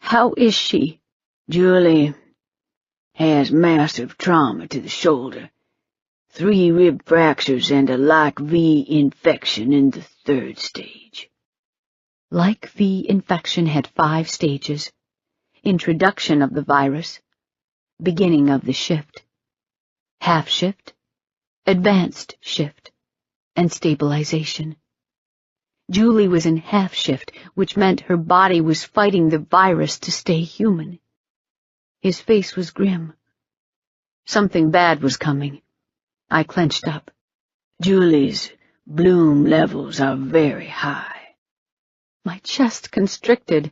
How is she?" "Julie has massive trauma to the shoulder, 3 rib fractures and a like V infection in the 3rd stage." Like V infection had 5 stages: introduction of the virus, beginning of the shift, half shift, advanced shift, and stabilization. Julie was in half shift, which meant her body was fighting the virus to stay human. His face was grim. Something bad was coming. I clenched up. "Julie's bloom levels are very high." My chest constricted.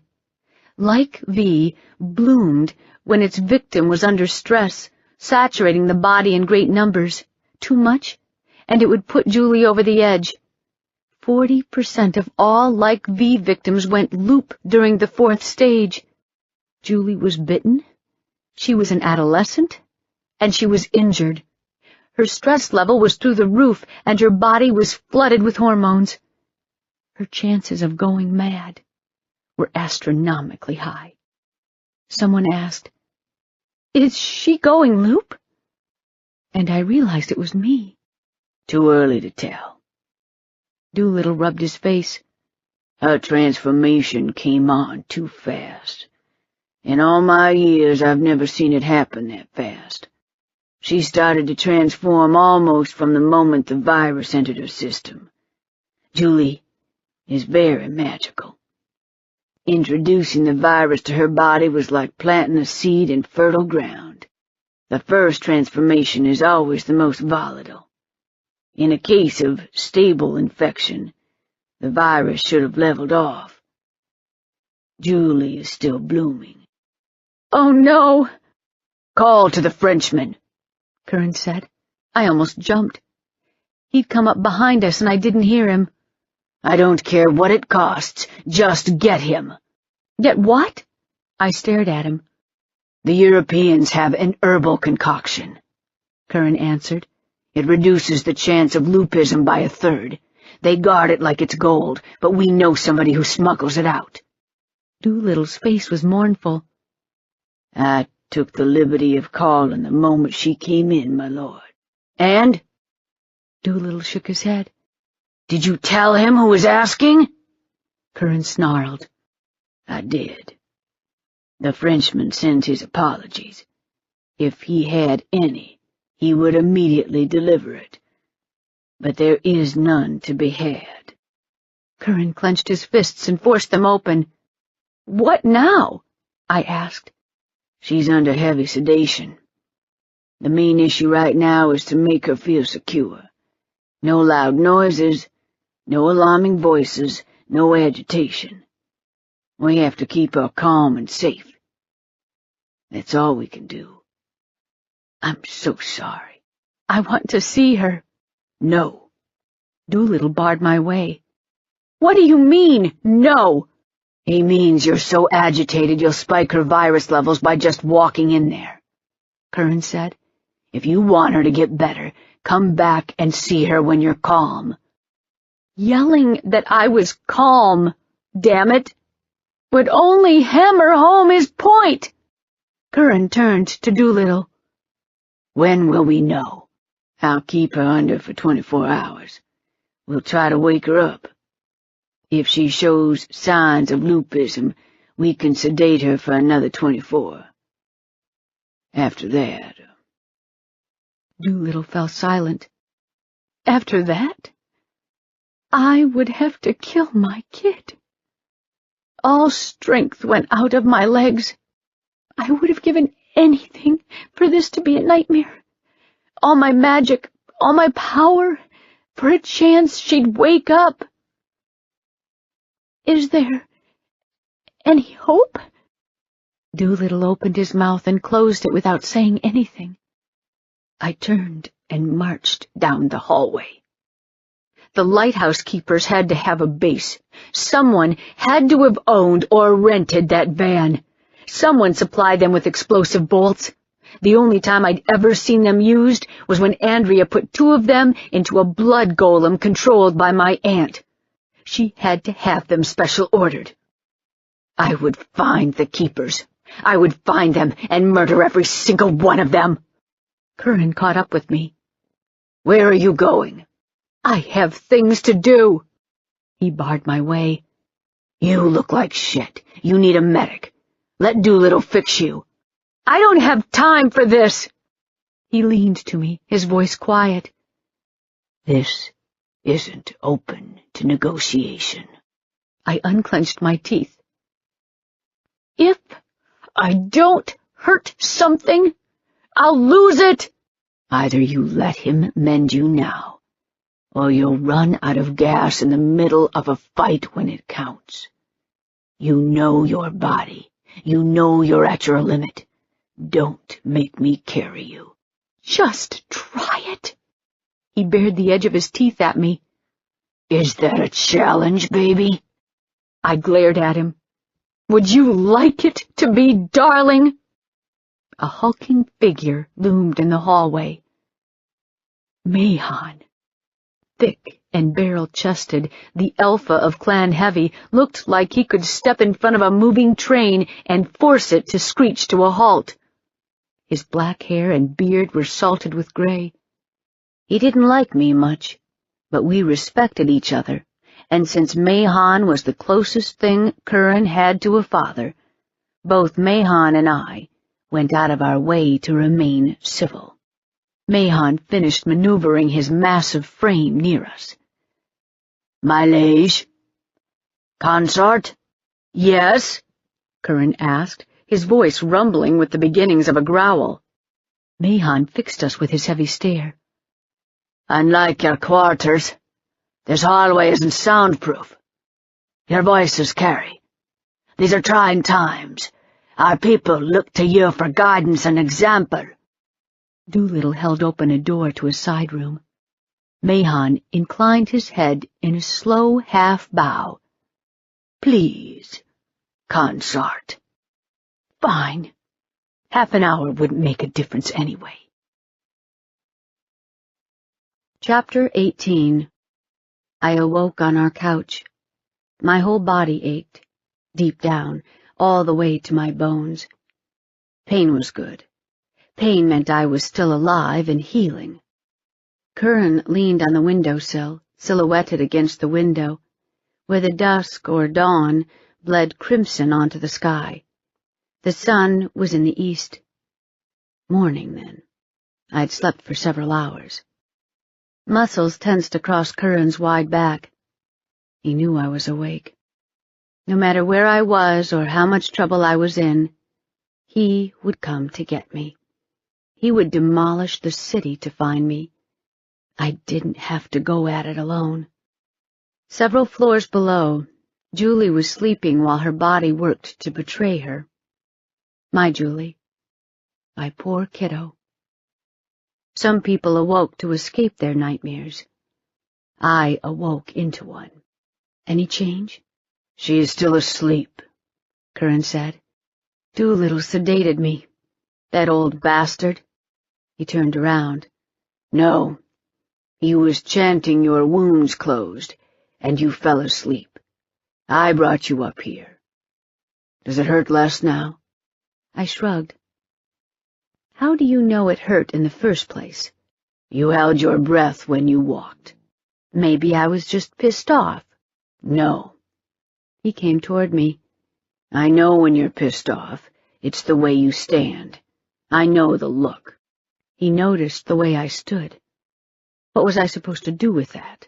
Like V bloomed when its victim was under stress, saturating the body in great numbers. Too much, and it would put Julie over the edge. 40% of all like V victims went loop during the 4th stage. Julie was bitten, she was an adolescent, and she was injured. Her stress level was through the roof, and her body was flooded with hormones. Her chances of going mad were astronomically high. Someone asked, "Is she going loop?" And I realized it was me. "Too early to tell." Doolittle rubbed his face. "Her transformation came on too fast. In all my years, I've never seen it happen that fast. She started to transform almost from the moment the virus entered her system. Julie is very magical. Introducing the virus to her body was like planting a seed in fertile ground. The first transformation is always the most volatile. In a case of stable infection, the virus should have leveled off. Julie is still blooming." "Oh, no!" "Call to the Frenchman," Curran said. I almost jumped. He'd come up behind us, and I didn't hear him. "I don't care what it costs. Just get him." "Get what?" I stared at him. "The Europeans have an herbal concoction," Curran answered. "It reduces the chance of loopism by 1/3. They guard it like it's gold, but we know somebody who smuggles it out." Doolittle's face was mournful. "I took the liberty of calling the moment she came in, my lord." "And?" Doolittle shook his head. "Did you tell him who was asking?" Curran snarled. "I did. The Frenchman sends his apologies. If he had any, he would immediately deliver it. But there is none to be had." Curran clenched his fists and forced them open. "What now?" I asked. "She's under heavy sedation. The main issue right now is to make her feel secure. No loud noises, no alarming voices, no agitation. We have to keep her calm and safe. That's all we can do." "I'm so sorry." "I want to see her." "No." Doolittle barred my way. "What do you mean, no?" "He means you're so agitated you'll spike her virus levels by just walking in there," Curran said. "If you want her to get better, come back and see her when you're calm." Yelling that I was calm, damn it, would only hammer home his point. Curran turned to Doolittle. "When will we know? I'll keep her under for 24 hours. We'll try to wake her up. If she shows signs of loopism, we can sedate her for another 24. After that—" Doolittle fell silent. "After that? I would have to kill my kid." All strength went out of my legs. I would have given anything for this to be a nightmare. All my magic, all my power, for a chance she'd wake up. "Is there any hope?" Doolittle opened his mouth and closed it without saying anything. I turned and marched down the hallway. The lighthouse keepers had to have a base. Someone had to have owned or rented that van. Someone supplied them with explosive bolts. The only time I'd ever seen them used was when Andrea put 2 of them into a blood golem controlled by my aunt. She had to have them special ordered. I would find the keepers. I would find them and murder every single one of them. Curran caught up with me. Where are you going? I have things to do. He barred my way. You look like shit. You need a medic. Let Doolittle fix you. I don't have time for this. He leaned to me, his voice quiet. This isn't open to negotiation. I unclenched my teeth. If I don't hurt something, I'll lose it. Either you let him mend you now, or you'll run out of gas in the middle of a fight when it counts. You know your body. You know you're at your limit. Don't make me carry you. Just try it. He bared the edge of his teeth at me. Is that a challenge, baby? I glared at him. Would you like it to be, darling? A hulking figure loomed in the hallway. Mahon. Thick and barrel-chested, the alpha of Clan Heavy looked like he could step in front of a moving train and force it to screech to a halt. His black hair and beard were salted with gray. He didn't like me much, but we respected each other, and since Mahon was the closest thing Curran had to a father, both Mahon and I went out of our way to remain civil. Mahon finished maneuvering his massive frame near us. My liege? Consort? Yes? Curran asked, his voice rumbling with the beginnings of a growl. Mahon fixed us with his heavy stare. Unlike your quarters, this hallway isn't soundproof. Your voices carry. These are trying times. Our people look to you for guidance and example. Doolittle held open a door to a side room. Mahon inclined his head in a slow half-bow. Please, consort. Fine. Half an hour wouldn't make a difference anyway. Chapter 18. I awoke on our couch. My whole body ached, deep down, all the way to my bones. Pain was good. Pain meant I was still alive and healing. Curran leaned on the windowsill, silhouetted against the window, where the dusk or dawn bled crimson onto the sky. The sun was in the east. Morning, then. I'd slept for several hours. Muscles tensed across Curran's wide back. He knew I was awake. No matter where I was or how much trouble I was in, he would come to get me. He would demolish the city to find me. I didn't have to go at it alone. Several floors below, Julie was sleeping while her body worked to betray her. My Julie. My poor kiddo. Some people awoke to escape their nightmares. I awoke into one. Any change? She is still asleep, Curran said. Doolittle sedated me. That old bastard. He turned around. No. He was chanting your wounds closed, and you fell asleep. I brought you up here. Does it hurt less now? I shrugged. How do you know it hurt in the first place? You held your breath when you walked. Maybe I was just pissed off. No. He came toward me. I know when you're pissed off. It's the way you stand. I know the look. He noticed the way I stood. What was I supposed to do with that?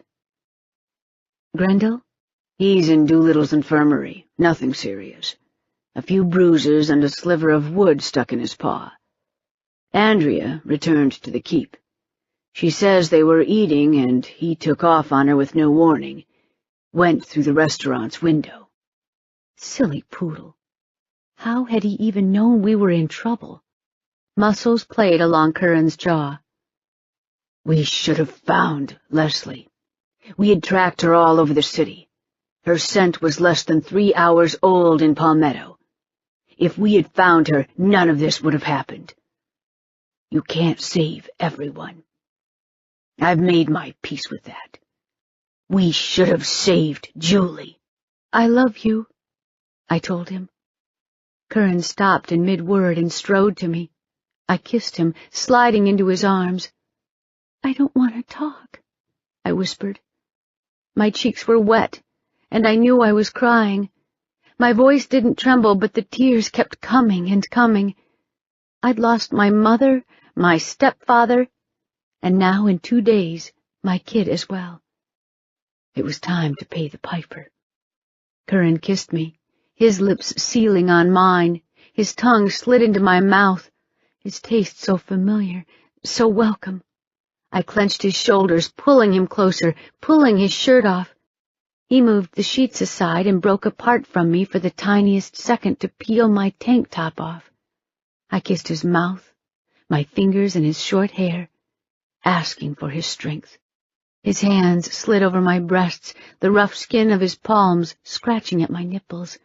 Grendel? He's in Doolittle's infirmary. Nothing serious. A few bruises and a sliver of wood stuck in his paw. Andrea returned to the keep. She says they were eating and he took off on her with no warning. Went through the restaurant's window. Silly poodle. How had he even known we were in trouble? Muscles played along Curran's jaw. We should have found Leslie. We had tracked her all over the city. Her scent was less than 3 hours old in Palmetto. If we had found her, none of this would have happened. You can't save everyone. I've made my peace with that. We should have saved Julie. I love you. I told him. Curran stopped in mid-word and strode to me. I kissed him, sliding into his arms. "I don't want to talk," I whispered. My cheeks were wet, and I knew I was crying. My voice didn't tremble, but the tears kept coming and coming. I'd lost my mother, my stepfather, and now in 2 days, my kid as well. It was time to pay the piper. Curran kissed me, his lips sealing on mine, his tongue slid into my mouth, his taste so familiar, so welcome. I clenched his shoulders, pulling him closer, pulling his shirt off. He moved the sheets aside and broke apart from me for the tiniest second to peel my tank top off. I kissed his mouth, my fingers in his short hair, asking for his strength. His hands slid over my breasts, the rough skin of his palms scratching at my nipples.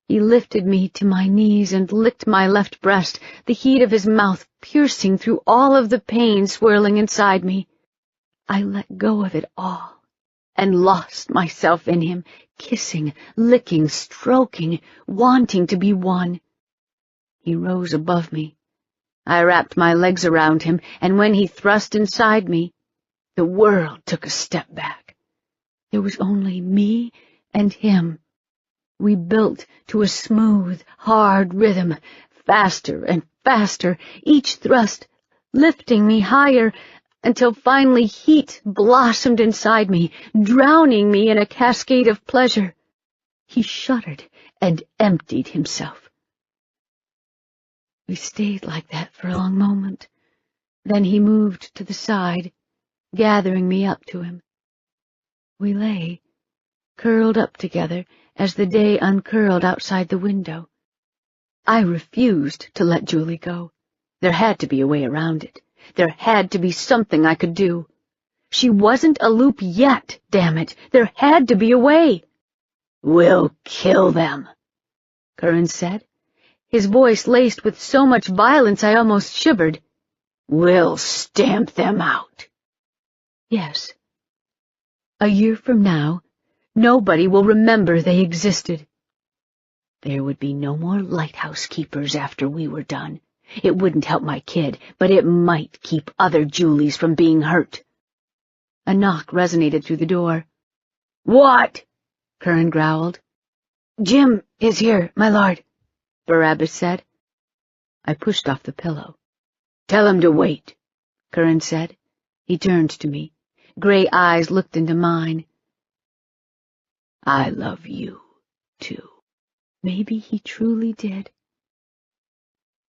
He lifted me to my knees and licked my left breast, the heat of his mouth piercing through all of the pain swirling inside me. I let go of it all and lost myself in him, kissing, licking, stroking, wanting to be one. He rose above me. I wrapped my legs around him, and when he thrust inside me, the world took a step back. There was only me and him. We built to a smooth, hard rhythm, faster and faster, each thrust lifting me higher, until finally heat blossomed inside me, drowning me in a cascade of pleasure. He shuddered and emptied himself. We stayed like that for a long moment. Then he moved to the side, gathering me up to him. We lay, curled up together, as the day uncurled outside the window. I refused to let Julie go. There had to be a way around it. There had to be something I could do. She wasn't a loop yet, damn it. There had to be a way. "We'll kill them," Curran said, his voice laced with so much violence I almost shivered. "We'll stamp them out." Yes. A year from now, nobody will remember they existed. There would be no more lighthouse keepers after we were done. It wouldn't help my kid, but it might keep other Julies from being hurt. A knock resonated through the door. "What?" Curran growled. "Jim is here, my lord," Barabbas said. I pushed off the pillow. "Tell him to wait," Curran said. He turned to me. Gray eyes looked into mine. "I love you, too." Maybe he truly did.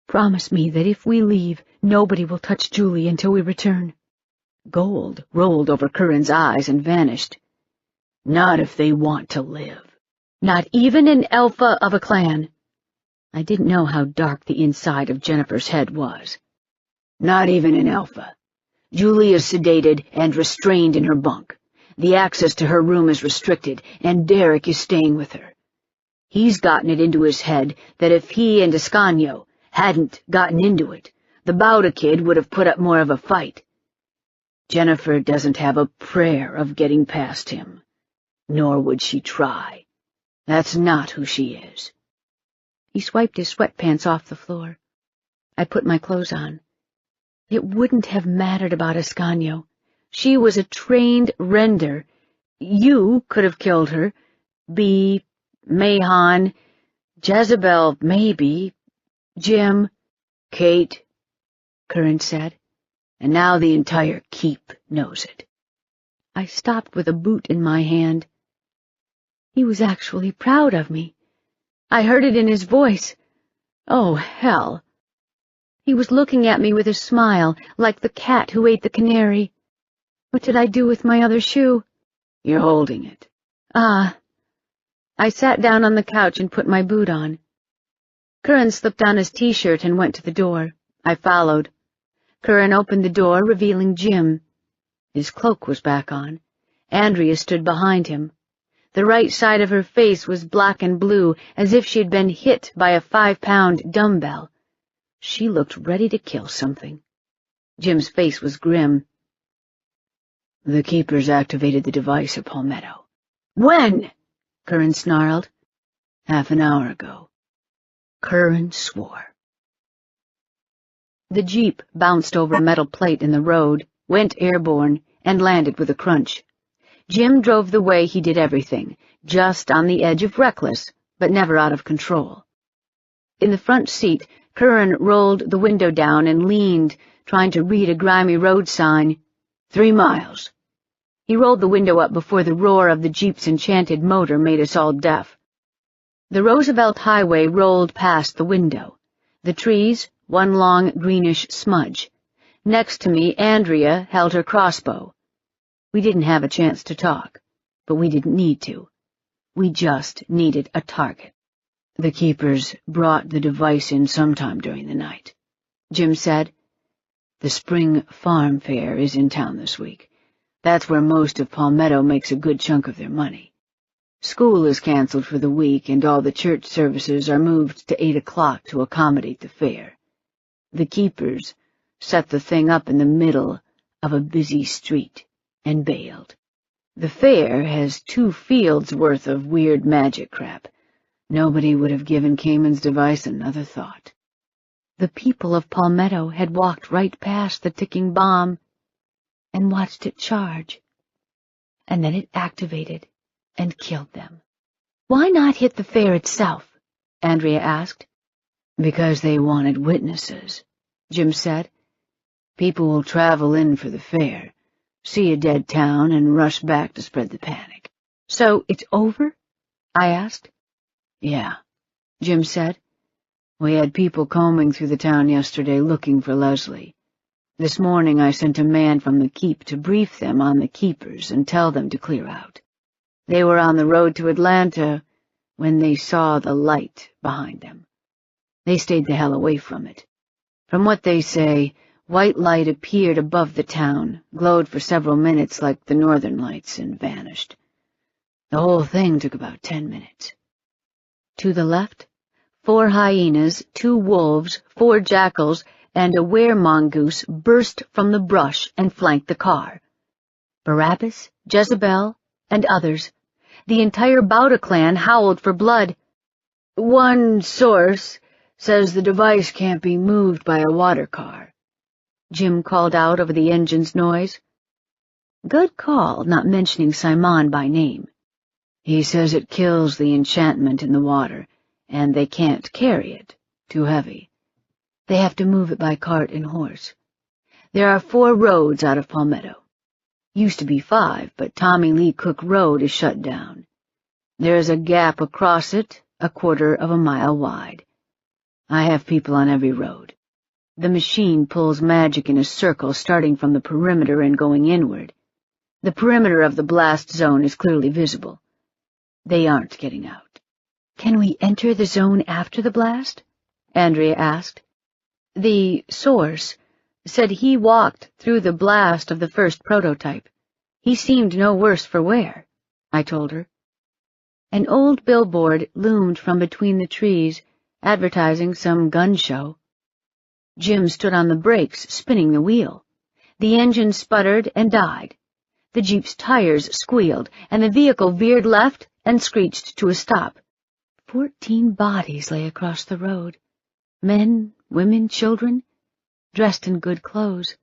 Promise me that if we leave, nobody will touch Julie until we return. Gold rolled over Curran's eyes and vanished. "Not if they want to live." Not even an alpha of a clan. I didn't know how dark the inside of Jennifer's head was. "Not even an alpha. Julie is sedated and restrained in her bunk. The access to her room is restricted, and Derek is staying with her. He's gotten it into his head that if he and Ascanio hadn't gotten into it, the Bauda kid would have put up more of a fight. Jennifer doesn't have a prayer of getting past him, nor would she try. That's not who she is." He swiped his sweatpants off the floor. I put my clothes on. It wouldn't have mattered about Ascanio. She was a trained render. You could have killed her. Bee, Mahon, Jezebel, maybe. Jim. "Kate," Curran said. "and now the entire keep knows it." I stopped with a boot in my hand. He was actually proud of me. I heard it in his voice. Oh, hell. He was looking at me with a smile, like the cat who ate the canary. What did I do with my other shoe? "You're holding it." Ah. I sat down on the couch and put my boot on. Curran slipped on his T-shirt and went to the door. I followed. Curran opened the door, revealing Jim. His cloak was back on. Andrea stood behind him. The right side of her face was black and blue, as if she'd been hit by a 5-pound dumbbell. She looked ready to kill something. Jim's face was grim. "The keepers activated the device at Palmetto." "When?" Curran snarled. half an hour ago." Curran swore. The jeep bounced over a metal plate in the road, went airborne, and landed with a crunch. Jim drove the way he did everything, just on the edge of reckless, but never out of control. In the front seat, Curran rolled the window down and leaned, trying to read a grimy road sign. 3 miles. He rolled the window up before the roar of the jeep's enchanted motor made us all deaf. The Roosevelt Highway rolled past the window. The trees, one long greenish smudge. Next to me, Andrea held her crossbow. We didn't have a chance to talk, but we didn't need to. We just needed a target. "The keepers brought the device in sometime during the night," Jim said. "The spring farm fair is in town this week. That's where most of Palmetto makes a good chunk of their money. School is canceled for the week, and all the church services are moved to 8 o'clock to accommodate the fair. The keepers set the thing up in the middle of a busy street and bailed. The fair has 2 fields worth of weird magic crap. Nobody would have given Cayman's device another thought." The people of Palmetto had walked right past the ticking bomb and watched it charge. And then it activated and killed them. "Why not hit the fair itself?" Andrea asked. "Because they wanted witnesses," Jim said. "People will travel in for the fair, see a dead town, and rush back to spread the panic." "So it's over?" I asked. "Yeah," Jim said. "We had people combing through the town yesterday looking for Leslie. This morning I sent a man from the keep to brief them on the keepers and tell them to clear out. They were on the road to Atlanta when they saw the light behind them. They stayed the hell away from it. From what they say, white light appeared above the town, glowed for several minutes like the northern lights, and vanished. The whole thing took about 10 minutes. To the left, 4 hyenas, 2 wolves, 4 jackals, and a were-mongoose burst from the brush and flanked the car. Barabbas, Jezebel, and others. The entire Bauta clan howled for blood. "One source says the device can't be moved by a water car," Jim called out over the engine's noise. Good call, not mentioning Simon by name. "He says it kills the enchantment in the water, and they can't carry it. Too heavy. They have to move it by cart and horse. There are 4 roads out of Palmetto. Used to be 5, but Tommy Lee Cook Road is shut down. There is a gap across it, 1/4 of a mile wide. I have people on every road. The machine pulls magic in a circle starting from the perimeter and going inward. The perimeter of the blast zone is clearly visible. They aren't getting out." "Can we enter the zone after the blast?" Andrea asked. "The source said he walked through the blast of the first prototype. He seemed no worse for wear," I told her. An old billboard loomed from between the trees, advertising some gun show. Jim stood on the brakes, spinning the wheel. The engine sputtered and died. The jeep's tires squealed, and the vehicle veered left and screeched to a stop. 14 bodies lay across the road. Men, women, children, dressed in good clothes.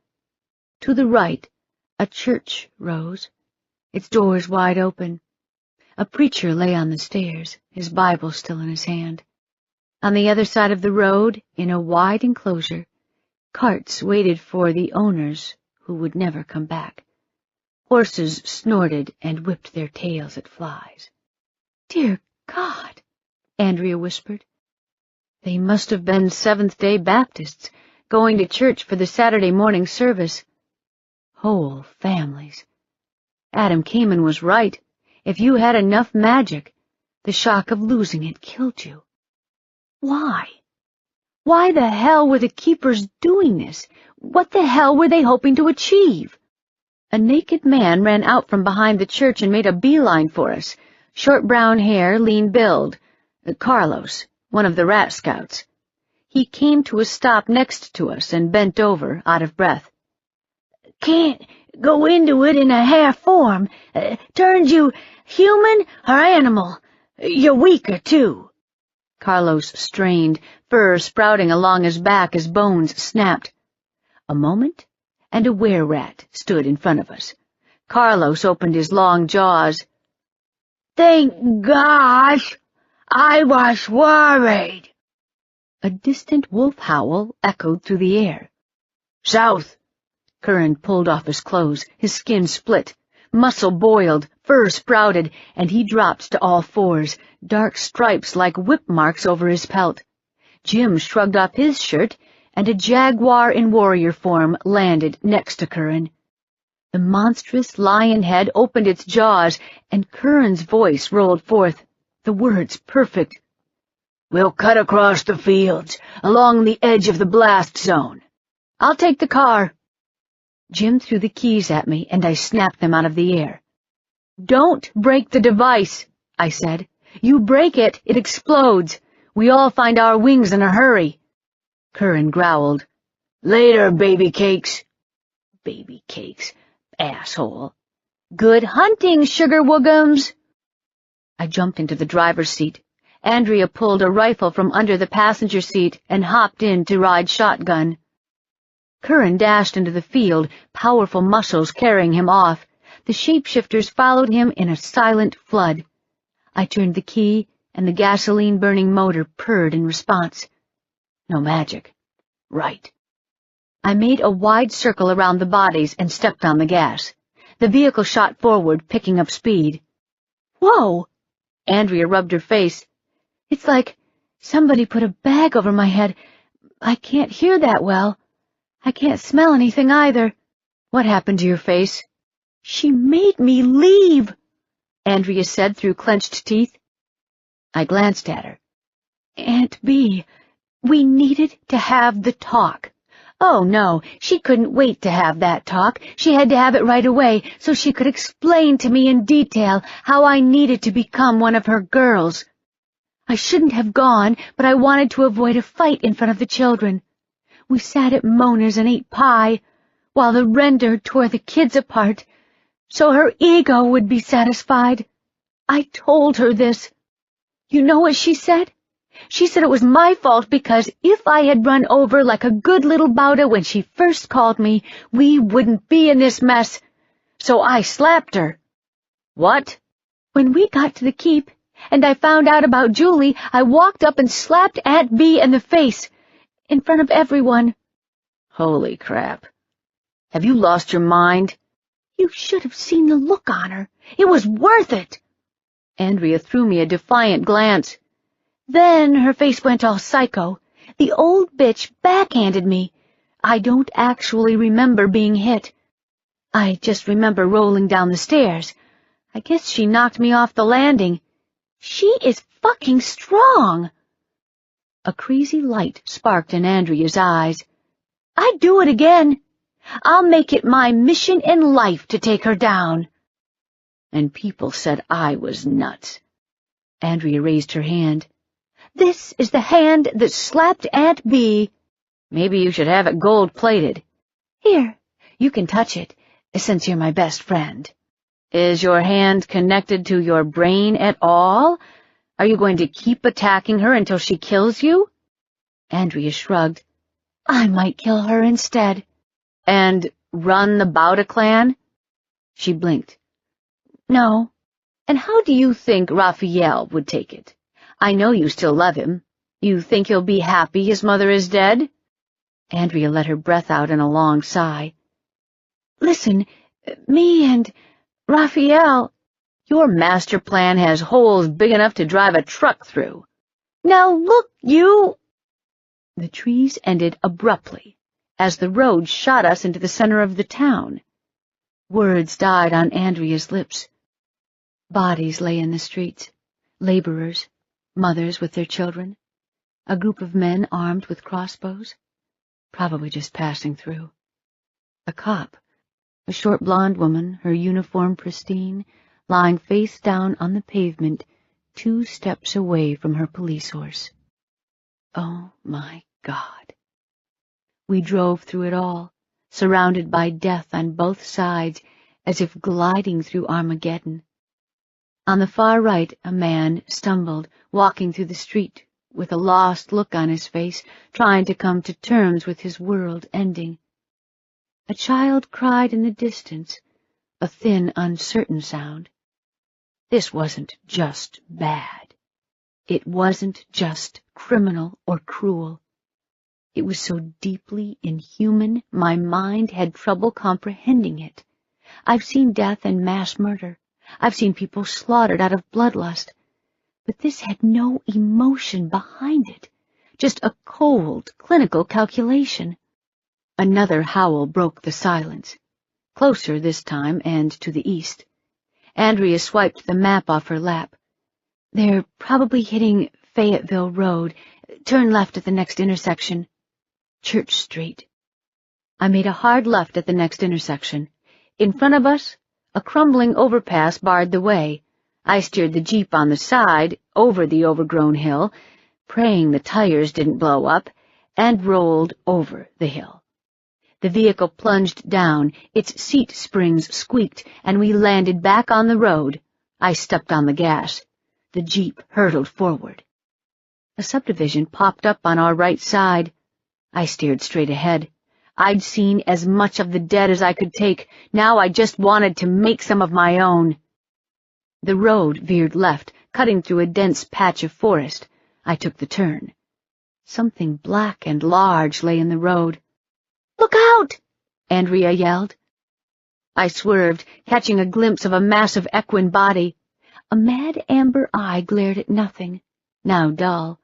To the right, a church rose, its doors wide open. A preacher lay on the stairs, his Bible still in his hand. On the other side of the road, in a wide enclosure, carts waited for the owners who would never come back. Horses snorted and whipped their tails at flies. "Dear God," Andrea whispered. "They must have been Seventh-day Baptists, going to church for the Saturday morning service. Whole families. Adam Cayman was right. If you had enough magic, the shock of losing it killed you. Why? Why the hell were the keepers doing this? What the hell were they hoping to achieve?" A naked man ran out from behind the church and made a beeline for us. Short brown hair, lean build. Carlos, one of the rat scouts. He came to a stop next to us and bent over, out of breath. "Can't go into it in a half form. Turns you human or animal. You're weaker, too." Carlos strained, fur sprouting along his back as bones snapped. A moment, and a were-rat stood in front of us. Carlos opened his long jaws. "Thank gosh! I was worried." A distant wolf howl echoed through the air. "South!" Curran pulled off his clothes, his skin split. Muscle boiled, fur sprouted, and he dropped to all fours, dark stripes like whip marks over his pelt. Jim shrugged off his shirt, and a jaguar in warrior form landed next to Curran. The monstrous lion head opened its jaws, and Curran's voice rolled forth, the words perfect. "We'll cut across the fields, along the edge of the blast zone." "I'll take the car." Jim threw the keys at me, and I snapped them out of the air. "Don't break the device," I said. "You break it, it explodes. We all find our wings in a hurry." Curran growled. "Later, baby cakes." Baby cakes, asshole. "Good hunting, sugar woogums." I jumped into the driver's seat. Andrea pulled a rifle from under the passenger seat and hopped in to ride shotgun. Curran dashed into the field, powerful muscles carrying him off. The shapeshifters followed him in a silent flood. I turned the key, and the gasoline-burning motor purred in response. No magic. Right. I made a wide circle around the bodies and stepped on the gas. The vehicle shot forward, picking up speed. "Whoa!" Andrea rubbed her face. "It's like somebody put a bag over my head. I can't hear that well. I can't smell anything either." "What happened to your face?" "She made me leave," Andrea said through clenched teeth. I glanced at her. "Aunt B, we needed to have the talk." Oh, no, she couldn't wait to have that talk. She had to have it right away so she could explain to me in detail how I needed to become one of her girls. I shouldn't have gone, but I wanted to avoid a fight in front of the children. We sat at Mona's and ate pie, while the render tore the kids apart, so her ego would be satisfied. I told her this. You know what she said? She said it was my fault because if I had run over like a good little Bauda when she first called me, we wouldn't be in this mess. So I slapped her. What? When we got to the keep, and I found out about Julie, I walked up and slapped Aunt B in the face, in front of everyone. Holy crap. Have you lost your mind? You should have seen the look on her. It was worth it. Andrea threw me a defiant glance. Then her face went all psycho. The old bitch backhanded me. I don't actually remember being hit. I just remember rolling down the stairs. I guess she knocked me off the landing. She is fucking strong. A crazy light sparked in Andrea's eyes. I'd do it again. I'll make it my mission in life to take her down. And people said I was nuts. Andrea raised her hand. This is the hand that slapped Aunt B. Maybe you should have it gold-plated. Here, you can touch it, since you're my best friend. Is your hand connected to your brain at all? Are you going to keep attacking her until she kills you? Andrea shrugged. I might kill her instead. And run the Bauda clan? She blinked. No. And how do you think Raphael would take it? I know you still love him. You think he'll be happy his mother is dead? Andrea let her breath out in a long sigh. Listen, me and Raphael, your master plan has holes big enough to drive a truck through. Now look, you... The trees ended abruptly, as the road shot us into the center of the town. Words died on Andrea's lips. Bodies lay in the streets, laborers, mothers with their children, a group of men armed with crossbows, probably just passing through. A cop, a short blonde woman, her uniform pristine, lying face down on the pavement 2 steps away from her police horse. Oh, my God. We drove through it all, surrounded by death on both sides, as if gliding through Armageddon. On the far right, a man stumbled, walking through the street, with a lost look on his face, trying to come to terms with his world ending. A child cried in the distance, a thin, uncertain sound. This wasn't just bad. It wasn't just criminal or cruel. It was so deeply inhuman, my mind had trouble comprehending it. I've seen death and mass murder. I've seen people slaughtered out of bloodlust. But this had no emotion behind it, just a cold, clinical calculation. Another howl broke the silence, closer this time and to the east. Andrea swiped the map off her lap. They're probably hitting Fayetteville Road. Turn left at the next intersection. Church Street. I made a hard left at the next intersection. In front of us, a crumbling overpass barred the way. I steered the Jeep on the side, over the overgrown hill, praying the tires didn't blow up, and rolled over the hill. The vehicle plunged down, its seat springs squeaked, and we landed back on the road. I stepped on the gas. The Jeep hurtled forward. A subdivision popped up on our right side. I steered straight ahead. I'd seen as much of the dead as I could take. Now I just wanted to make some of my own. The road veered left, cutting through a dense patch of forest. I took the turn. Something black and large lay in the road. "Look out!" Andrea yelled. I swerved, catching a glimpse of a massive equine body. A mad amber eye glared at nothing, now dull,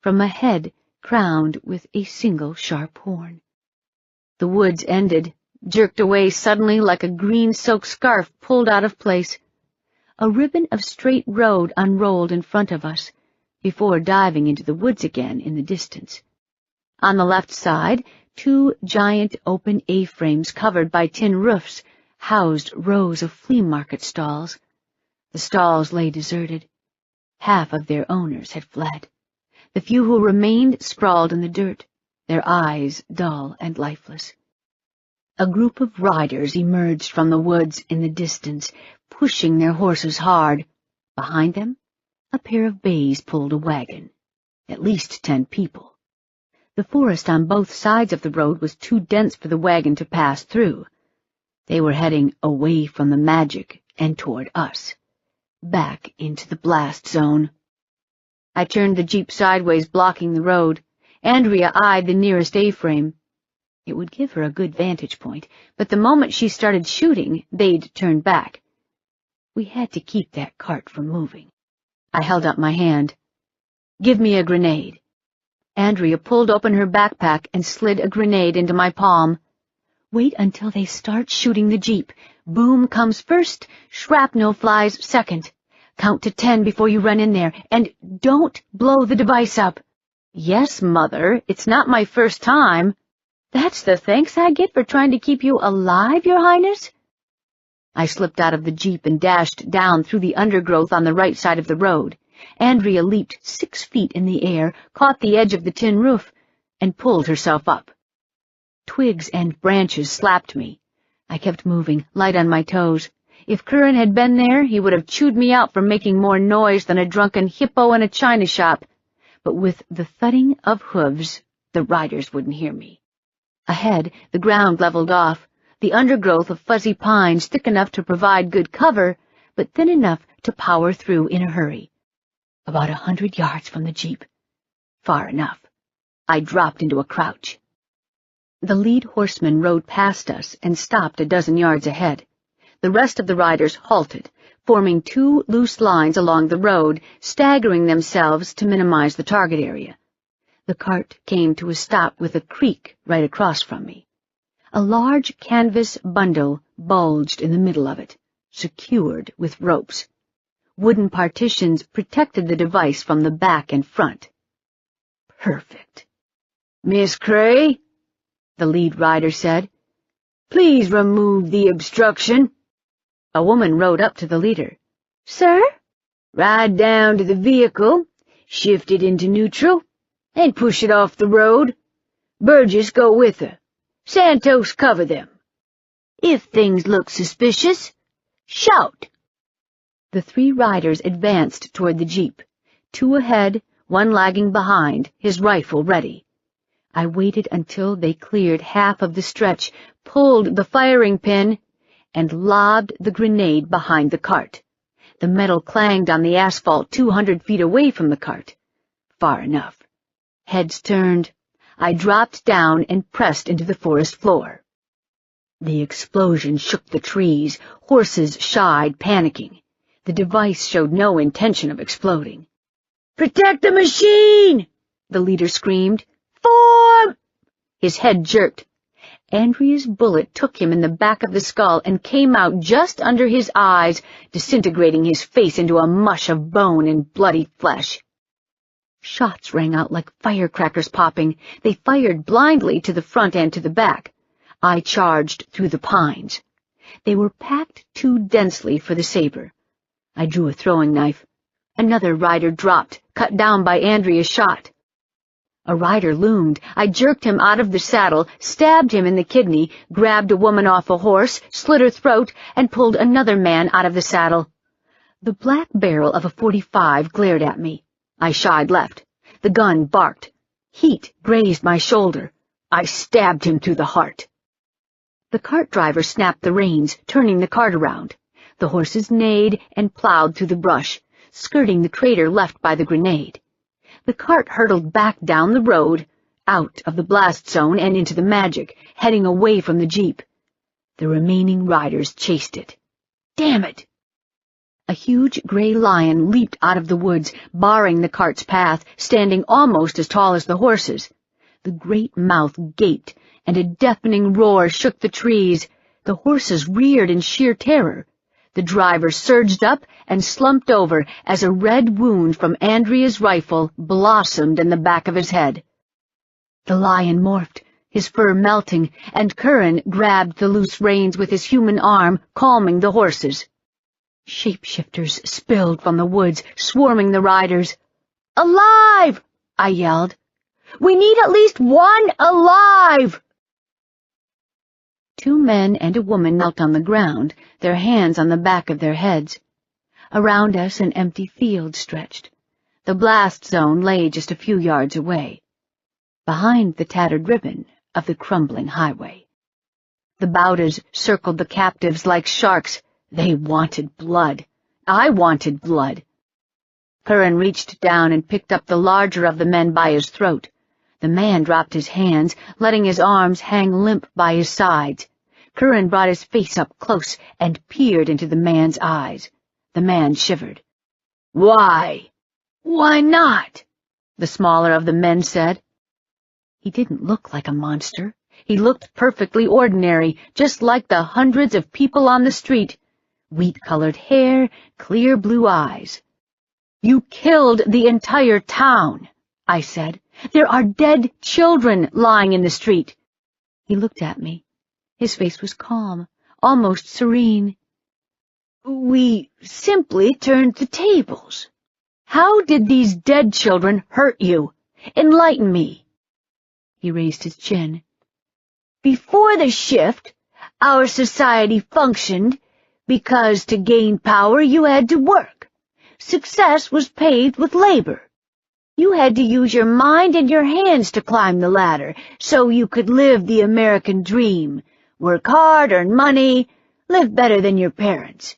from a head crowned with a single sharp horn. The woods ended, jerked away suddenly like a green silk scarf pulled out of place. A ribbon of straight road unrolled in front of us, before diving into the woods again in the distance. On the left side, two giant open A-frames covered by tin roofs housed rows of flea market stalls. The stalls lay deserted. Half of their owners had fled. The few who remained sprawled in the dirt, their eyes dull and lifeless. A group of riders emerged from the woods in the distance, pushing their horses hard. Behind them, a pair of bays pulled a wagon. At least 10 people. The forest on both sides of the road was too dense for the wagon to pass through. They were heading away from the magic and toward us, back into the blast zone. I turned the Jeep sideways, blocking the road. Andrea eyed the nearest A-frame. It would give her a good vantage point, but the moment she started shooting, they'd turn back. We had to keep that cart from moving. I held up my hand. "Give me a grenade." Andrea pulled open her backpack and slid a grenade into my palm. "Wait until they start shooting the Jeep. Boom comes first, shrapnel flies second. Count to 10 before you run in there, and don't blow the device up." "Yes, Mother, it's not my first time." "That's the thanks I get for trying to keep you alive, Your Highness?" I slipped out of the Jeep and dashed down through the undergrowth on the right side of the road. Andrea leaped 6 feet in the air, caught the edge of the tin roof, and pulled herself up. Twigs and branches slapped me. I kept moving, light on my toes. If Curran had been there, he would have chewed me out for making more noise than a drunken hippo in a china shop. But with the thudding of hooves, the riders wouldn't hear me. Ahead, the ground leveled off, the undergrowth of fuzzy pines thick enough to provide good cover, but thin enough to power through in a hurry. About 100 yards from the Jeep. Far enough. I dropped into a crouch. The lead horseman rode past us and stopped a dozen yards ahead. The rest of the riders halted, forming 2 loose lines along the road, staggering themselves to minimize the target area. The cart came to a stop with a creak right across from me. A large canvas bundle bulged in the middle of it, secured with ropes. Wooden partitions protected the device from the back and front. Perfect. "Miss Cray," the lead rider said, "please remove the obstruction." A woman rode up to the leader. "Sir?" "Ride down to the vehicle, shift it into neutral, and push it off the road. Burgess go with her. Santos cover them. If things look suspicious, shout." The 3 riders advanced toward the Jeep, 2 ahead, one lagging behind, his rifle ready. I waited until they cleared half of the stretch, pulled the firing pin, and lobbed the grenade behind the cart. The metal clanged on the asphalt 200 feet away from the cart. Far enough. Heads turned. I dropped down and pressed into the forest floor. The explosion shook the trees. Horses shied, panicking. The device showed no intention of exploding. "Protect the machine!" the leader screamed. "Form!" His head jerked. Andrea's bullet took him in the back of the skull and came out just under his eyes, disintegrating his face into a mush of bone and bloody flesh. Shots rang out like firecrackers popping. They fired blindly to the front and to the back. I charged through the pines. They were packed too densely for the saber. I drew a throwing knife. Another rider dropped, cut down by Andrea's shot. A rider loomed. I jerked him out of the saddle, stabbed him in the kidney, grabbed a woman off a horse, slit her throat, and pulled another man out of the saddle. The black barrel of a .45 glared at me. I shied left. The gun barked. Heat grazed my shoulder. I stabbed him through the heart. The cart driver snapped the reins, turning the cart around. The horses neighed and plowed through the brush, skirting the crater left by the grenade. The cart hurtled back down the road, out of the blast zone and into the magic, heading away from the jeep. The remaining riders chased it. Damn it! A huge gray lion leaped out of the woods, barring the cart's path, standing almost as tall as the horses. The great mouth gaped, and a deafening roar shook the trees. The horses reared in sheer terror. The driver surged up and slumped over as a red wound from Andrea's rifle blossomed in the back of his head. The lion morphed, his fur melting, and Curran grabbed the loose reins with his human arm, calming the horses. Shapeshifters spilled from the woods, swarming the riders. "Alive!" I yelled. "We need at least one alive!" 2 men and a woman knelt on the ground, their hands on the back of their heads. Around us an empty field stretched. The blast zone lay just a few yards away, behind the tattered ribbon of the crumbling highway. The Bautas circled the captives like sharks. They wanted blood. I wanted blood. Curran reached down and picked up the larger of the men by his throat. The man dropped his hands, letting his arms hang limp by his sides. Curran brought his face up close and peered into the man's eyes. The man shivered. "Why? Why not?" the smaller of the men said. He didn't look like a monster. He looked perfectly ordinary, just like the hundreds of people on the street. Wheat-colored hair, clear blue eyes. "You killed the entire town," I said. "There are dead children lying in the street." He looked at me. His face was calm, almost serene. "We simply turned the tables. How did these dead children hurt you? Enlighten me." He raised his chin. "Before the shift, our society functioned because to gain power you had to work. Success was paved with labor. You had to use your mind and your hands to climb the ladder so you could live the American dream, work hard, earn money, live better than your parents.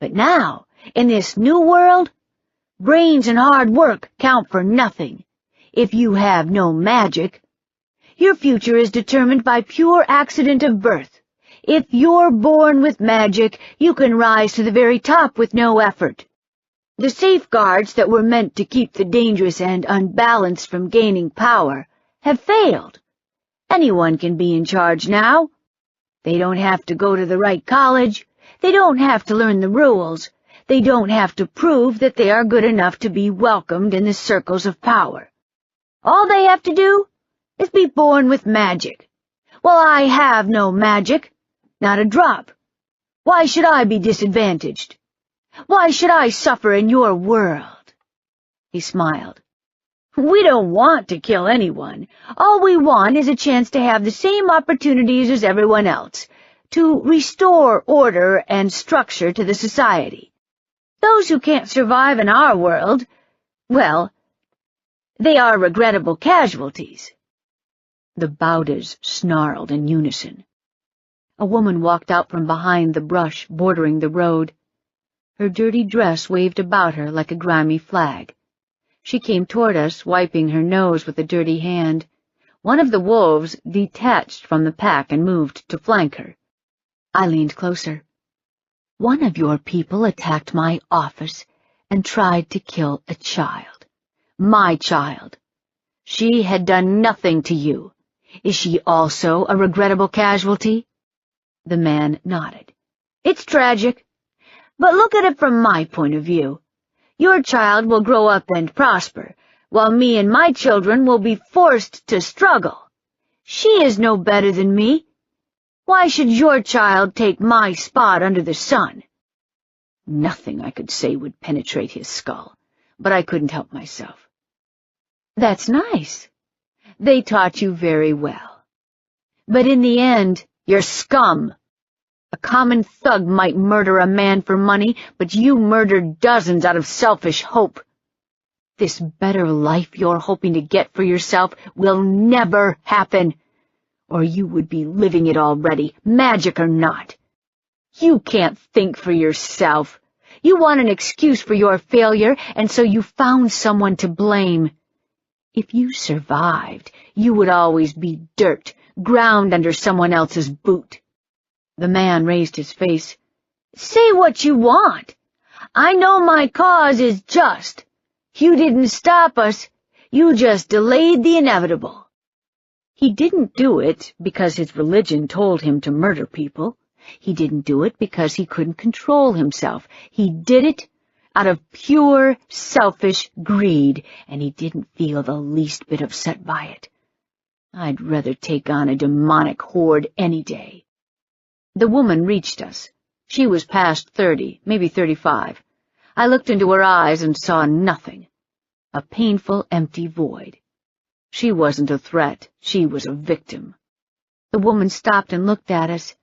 But now, in this new world, brains and hard work count for nothing if you have no magic. Your future is determined by pure accident of birth. If you're born with magic, you can rise to the very top with no effort. The safeguards that were meant to keep the dangerous and unbalanced from gaining power have failed. Anyone can be in charge now. They don't have to go to the right college. They don't have to learn the rules. They don't have to prove that they are good enough to be welcomed in the circles of power. All they have to do is be born with magic. Well, I have no magic. Not a drop. Why should I be disadvantaged? Why should I suffer in your world?" He smiled. "We don't want to kill anyone. All we want is a chance to have the same opportunities as everyone else, to restore order and structure to the society. Those who can't survive in our world, well, They are regrettable casualties." The Bowders snarled in unison. A woman walked out from behind the brush bordering the road. Her dirty dress waved about her like a grimy flag. She came toward us, wiping her nose with a dirty hand. One of the wolves detached from the pack and moved to flank her. I leaned closer. "One of your people attacked my office and tried to kill a child. My child. She had done nothing to you. Is she also a regrettable casualty?" The man nodded. "It's tragic. But look at it from my point of view. Your child will grow up and prosper, while me and my children will be forced to struggle. She is no better than me. Why should your child take my spot under the sun?" Nothing I could say would penetrate his skull, but I couldn't help myself. "That's nice. They taught you very well. But in the end, you're scum. A common thug might murder a man for money, but you murdered dozens out of selfish hope. This better life you're hoping to get for yourself will never happen, or you would be living it already, magic or not. You can't think for yourself. You want an excuse for your failure, and so you found someone to blame. If you survived, you would always be dirt, ground under someone else's boot." The man raised his face. "Say what you want. I know my cause is just. You didn't stop us. You just delayed the inevitable." He didn't do it because his religion told him to murder people. He didn't do it because he couldn't control himself. He did it out of pure, selfish greed, and he didn't feel the least bit upset by it. I'd rather take on a demonic horde any day. The woman reached us. She was past 30, maybe 35. I looked into her eyes and saw nothing. A painful, empty void. She wasn't a threat. She was a victim. The woman stopped and looked at us.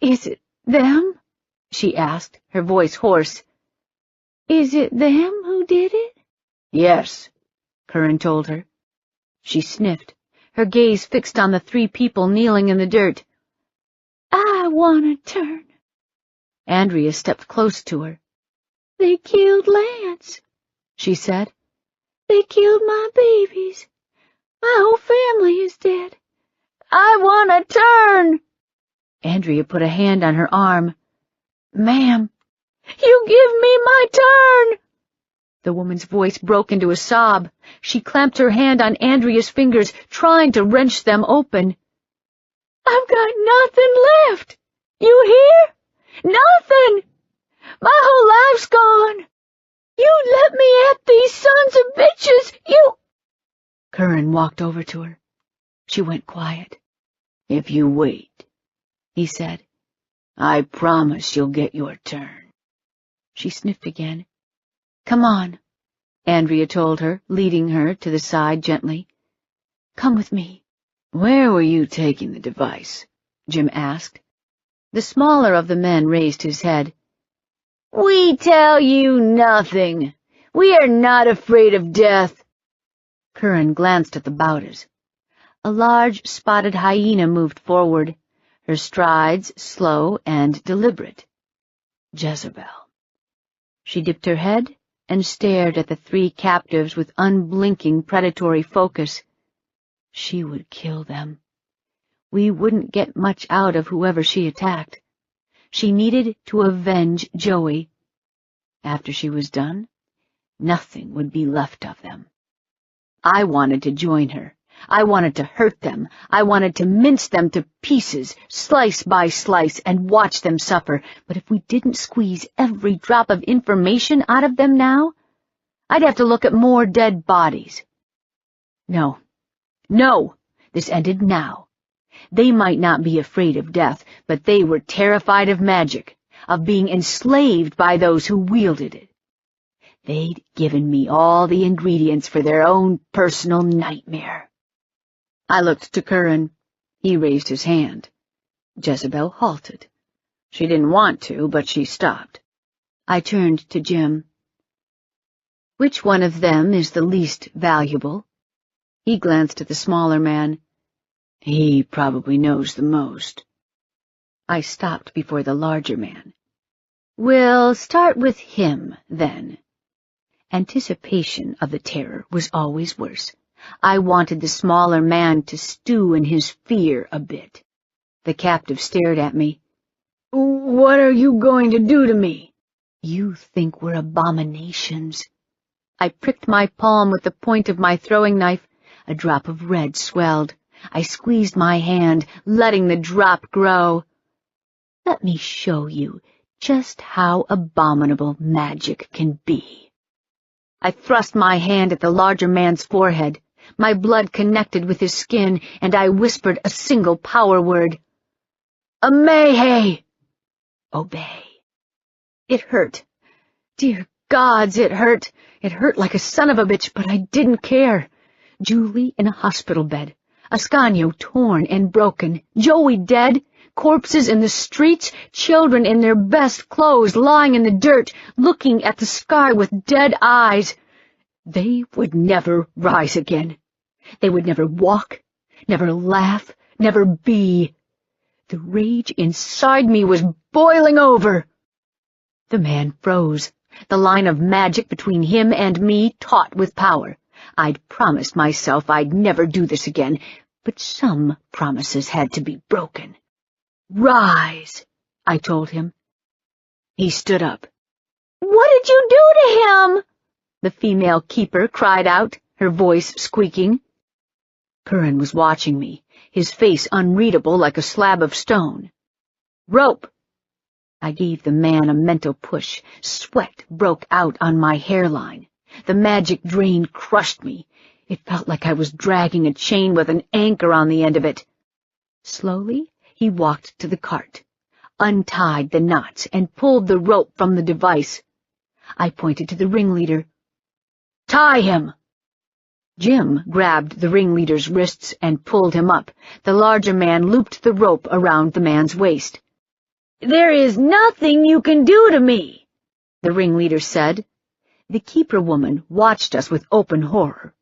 "Is it them?" she asked, her voice hoarse. "Is it them who did it?" "Yes," Curran told her. She sniffed, her gaze fixed on the 3 people kneeling in the dirt. "I want to turn." Andrea stepped close to her. "They killed Lance," she said. "They killed my babies. My whole family is dead. "I want to turn." Andrea put a hand on her arm. "Ma'am." "You give me my turn!" The woman's voice broke into a sob. She clamped her hand on Andrea's fingers, trying to wrench them open. "I've got nothing left. You hear? Nothing. My whole life's gone. You let me at these sons of bitches. You—" Curran walked over to her. She went quiet. "If you wait," he said, "I promise you'll get your turn." She sniffed again. "Come on," Andrea told her, leading her to the side gently. "Come with me." "Where were you taking the device?" Jim asked. The smaller of the men raised his head. "We tell you nothing. We are not afraid of death." Curran glanced at the Bowders. A large, spotted hyena moved forward, her strides slow and deliberate. Jezebel. She dipped her head and stared at the 3 captives with unblinking predatory focus. She would kill them. We wouldn't get much out of whoever she attacked. She needed to avenge Joey. After she was done, nothing would be left of them. I wanted to join her. I wanted to hurt them. I wanted to mince them to pieces, slice by slice, and watch them suffer. But if we didn't squeeze every drop of information out of them now, I'd have to look at more dead bodies. No. No! This ended now. They might not be afraid of death, but they were terrified of magic, of being enslaved by those who wielded it. They'd given me all the ingredients for their own personal nightmare. I looked to Curran. He raised his hand. Jezebel halted. She didn't want to, but she stopped. I turned to Jim. Which one of them is the least valuable? He glanced at the smaller man. He probably knows the most. I stopped before the larger man. We'll start with him, then. Anticipation of the terror was always worse. I wanted the smaller man to stew in his fear a bit. The captive stared at me. What are you going to do to me? You think we're abominations. I pricked my palm with the point of my throwing knife. A drop of red swelled. I squeezed my hand, letting the drop grow. Let me show you just how abominable magic can be. I thrust my hand at the larger man's forehead. My blood connected with his skin, and I whispered a single power word. Amehe! Obey. It hurt. Dear gods, it hurt. It hurt like a son of a bitch, but I didn't care. Julie in a hospital bed. Ascanio torn and broken. Joey dead. Corpses in the streets. Children in their best clothes lying in the dirt, looking at the sky with dead eyes. They would never rise again. They would never walk, never laugh, never be. The rage inside me was boiling over. The man froze. The line of magic between him and me taut with power. I'd promised myself I'd never do this again, but some promises had to be broken. Rise, I told him. He stood up. What did you do to him? The female keeper cried out, her voice squeaking. Curran was watching me, his face unreadable like a slab of stone. Rope! I gave the man a mental push. Sweat broke out on my hairline. The magic drain crushed me. It felt like I was dragging a chain with an anchor on the end of it. Slowly, he walked to the cart, untied the knots, and pulled the rope from the device. I pointed to the ringleader. Tie him! Jim grabbed the ringleader's wrists and pulled him up. The larger man looped the rope around the man's waist. There is nothing you can do to me, the ringleader said. The keeper woman watched us with open horror.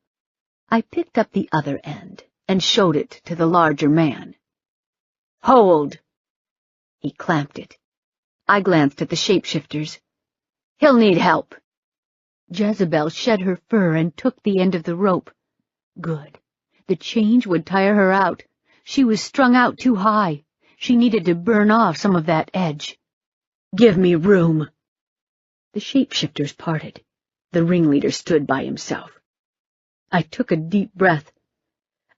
I picked up the other end and showed it to the larger man. Hold! He clamped it. I glanced at the shapeshifters. He'll need help. Jezebel shed her fur and took the end of the rope. Good. The change would tire her out. She was strung out too high. She needed to burn off some of that edge. Give me room. The shapeshifters parted. The ringleader stood by himself. I took a deep breath.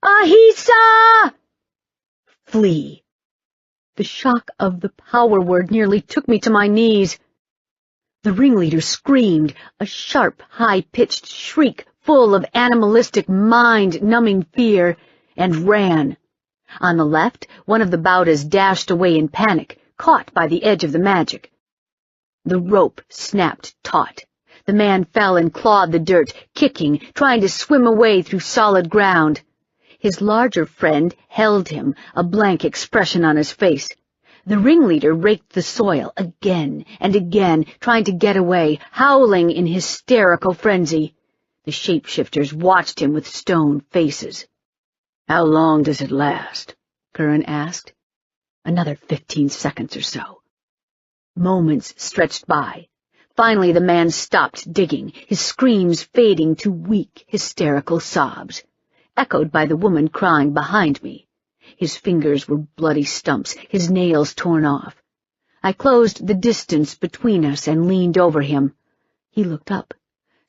Ahisa! Flee. The shock of the power word nearly took me to my knees. The ringleader screamed, a sharp, high-pitched shriek full of animalistic, mind-numbing fear, and ran. On the left, one of the Baudas dashed away in panic, caught by the edge of the magic. The rope snapped taut. The man fell and clawed the dirt, kicking, trying to swim away through solid ground. His larger friend held him, a blank expression on his face. The ringleader raked the soil again and again, trying to get away, howling in hysterical frenzy. The shapeshifters watched him with stone faces. How long does it last? Curran asked. Another 15 seconds or so. Moments stretched by. Finally the man stopped digging, his screams fading to weak, hysterical sobs, echoed by the woman crying behind me. His fingers were bloody stumps, his nails torn off. I closed the distance between us and leaned over him. He looked up,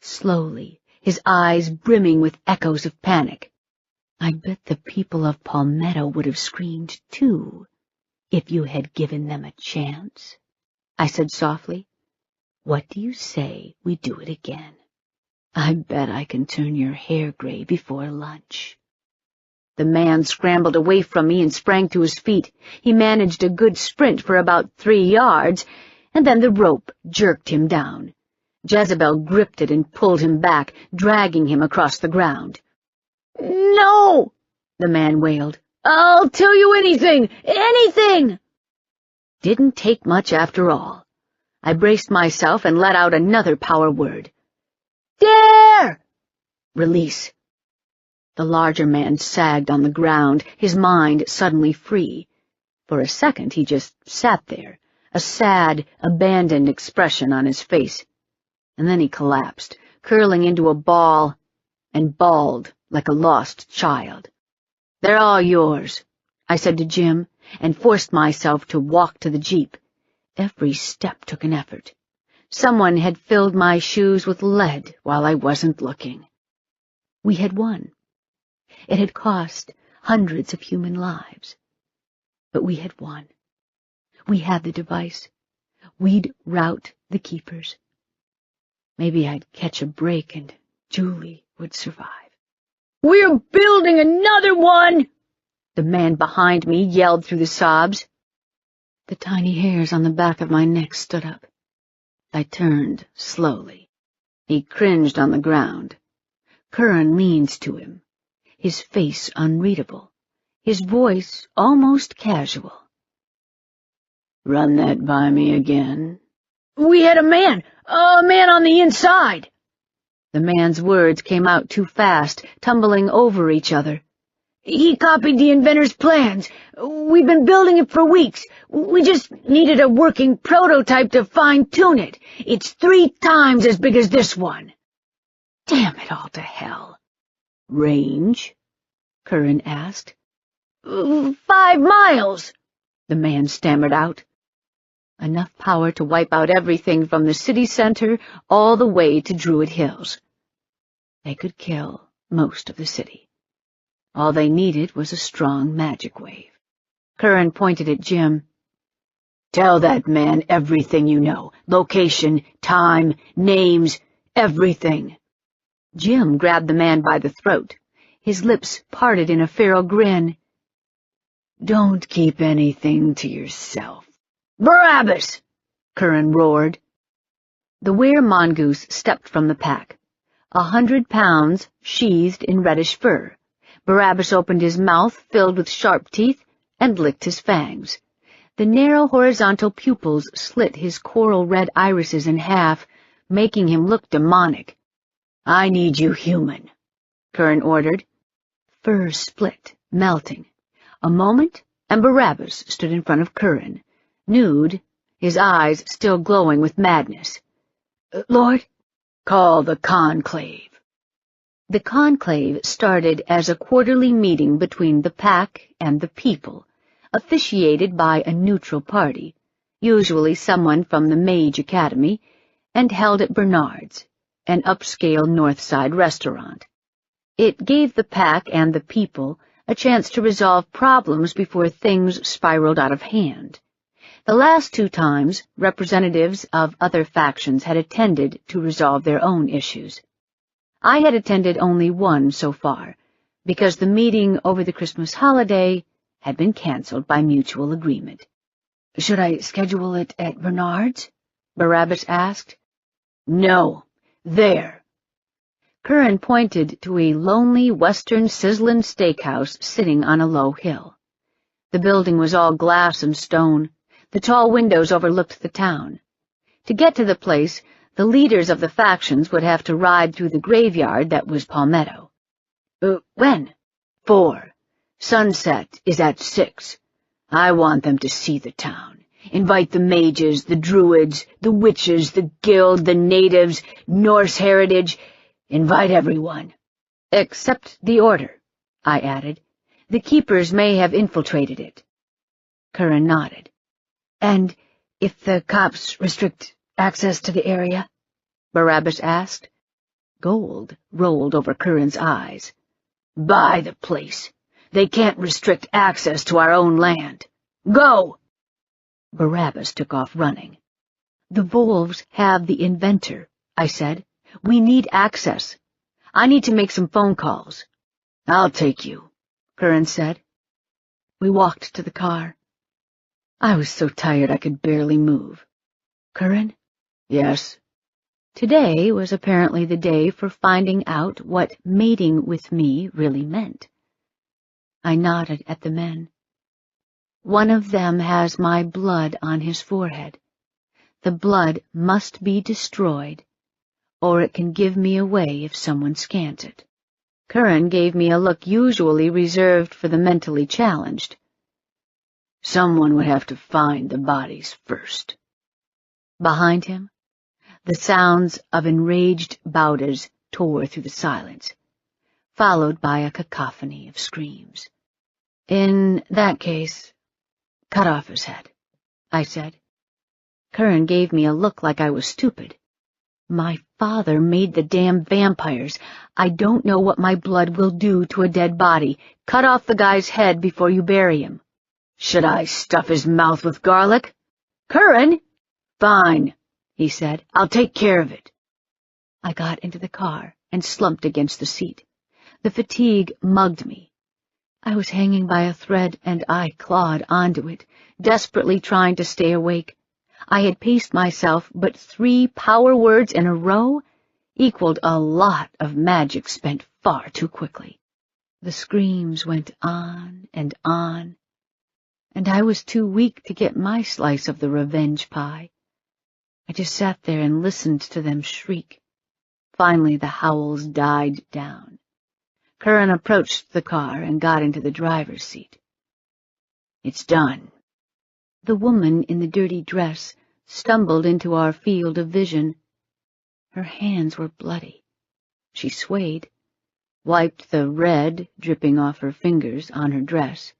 slowly, his eyes brimming with echoes of panic. I bet the people of Palmetto would have screamed, too, if you had given them a chance, I said softly. What do you say we do it again? I bet I can turn your hair gray before lunch. The man scrambled away from me and sprang to his feet. He managed a good sprint for about 3 yards, and then the rope jerked him down. Jezebel gripped it and pulled him back, dragging him across the ground. No! The man wailed. I'll tell you anything! Anything! Didn't take much after all. I braced myself and let out another power word. Dare! Release. The larger man sagged on the ground, his mind suddenly free. For a second he just sat there, a sad, abandoned expression on his face. And then he collapsed, curling into a ball, and bawled like a lost child. "They're all yours," I said to Jim, and forced myself to walk to the jeep. Every step took an effort. Someone had filled my shoes with lead while I wasn't looking. We had won. It had cost hundreds of human lives. But we had won. We had the device. We'd rout the keepers. Maybe I'd catch a break and Julie would survive. "We're building another one!" The man behind me yelled through the sobs. The tiny hairs on the back of my neck stood up. I turned slowly. He cringed on the ground. Curran leaned to him, his face unreadable, his voice almost casual. "Run that by me again." "We had a man on the inside." The man's words came out too fast, tumbling over each other. "He copied the inventor's plans. We've been building it for weeks. We just needed a working prototype to fine-tune it. It's 3 times as big as this one." Damn it all to hell. "Range?" Curran asked. 5 miles," the man stammered out. Enough power to wipe out everything from the city center all the way to Druid Hills. They could kill most of the city. All they needed was a strong magic wave. Curran pointed at Jim. "Tell that man everything you know. Location, time, names, everything." Jim grabbed the man by the throat. His lips parted in a feral grin. "Don't keep anything to yourself." "Barabbas!" Curran roared. The were-mongoose stepped from the pack. 100 pounds sheathed in reddish fur. Barabbas opened his mouth filled with sharp teeth and licked his fangs. The narrow horizontal pupils slit his coral-red irises in half, making him look demonic. "I need you human," Curran ordered. Fur split, melting. A moment, and Barabbas stood in front of Curran, nude, his eyes still glowing with madness. "Lord, call the conclave." The conclave started as a quarterly meeting between the pack and the people, officiated by a neutral party, usually someone from the Mage Academy, and held at Bernard's, an upscale North Side restaurant. It gave the pack and the people a chance to resolve problems before things spiraled out of hand. The last 2 times, representatives of other factions had attended to resolve their own issues. I had attended only one so far, because the meeting over the Christmas holiday had been canceled by mutual agreement. "Should I schedule it at Bernard's?" Barabbas asked. "No, there." Curran pointed to a lonely western sizzling steakhouse sitting on a low hill. The building was all glass and stone. The tall windows overlooked the town. To get to the place, the leaders of the factions would have to ride through the graveyard that was Palmetto. "When?" 4. "Sunset is at 6. I want them to see the town. Invite the mages, the druids, the witches, the guild, the natives, Norse heritage. Invite everyone." "Except the Order," I added. "The Keepers may have infiltrated it." Curran nodded. "And if the cops restrict access to the area?" Barabbas asked. Gold rolled over Curran's eyes. "Buy the place. They can't restrict access to our own land. Go!" Barabbas took off running. "The wolves have the inventor," I said. "We need access. I need to make some phone calls." "I'll take you," Curran said. We walked to the car. I was so tired I could barely move. "Curran?" "Yes?" Today was apparently the day for finding out what mating with me really meant. I nodded at the men. "One of them has my blood on his forehead. The blood must be destroyed, or it can give me away if someone scans it. Curran gave me a look usually reserved for the mentally challenged. Someone would have to find the bodies first. Behind him, the sounds of enraged Bowders tore through the silence, followed by a cacophony of screams. In that case, cut off his head, I said. Curran gave me a look like I was stupid. My father made the damn vampires. I don't know what my blood will do to a dead body. Cut off the guy's head before you bury him. Should I stuff his mouth with garlic? Curran! Fine, he said. I'll take care of it. I got into the car and slumped against the seat. The fatigue mugged me. I was hanging by a thread, and I clawed onto it, desperately trying to stay awake. I had paced myself, but 3 power words in a row equaled a lot of magic spent far too quickly. The screams went on, and I was too weak to get my slice of the revenge pie. I just sat there and listened to them shriek. Finally, the howls died down. Curran approached the car and got into the driver's seat. It's done. The woman in the dirty dress stumbled into our field of vision. Her hands were bloody. She swayed, wiped the red dripping off her fingers on her dress,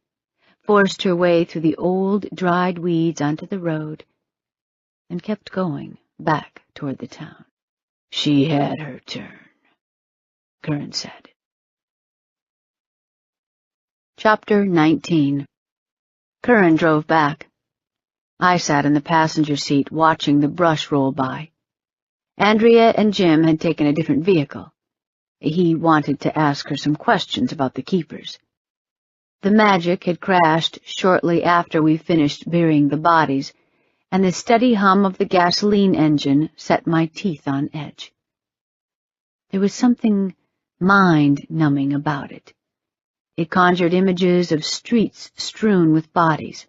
forced her way through the old, dried weeds onto the road, and kept going back toward the town. She had her turn, Curran said. Chapter 19. Curran drove back. I sat in the passenger seat watching the brush roll by. Andrea and Jim had taken a different vehicle. He wanted to ask her some questions about the keepers. The magic had crashed shortly after we finished burying the bodies, and the steady hum of the gasoline engine set my teeth on edge. There was something mind-numbing about it. It conjured images of streets strewn with bodies.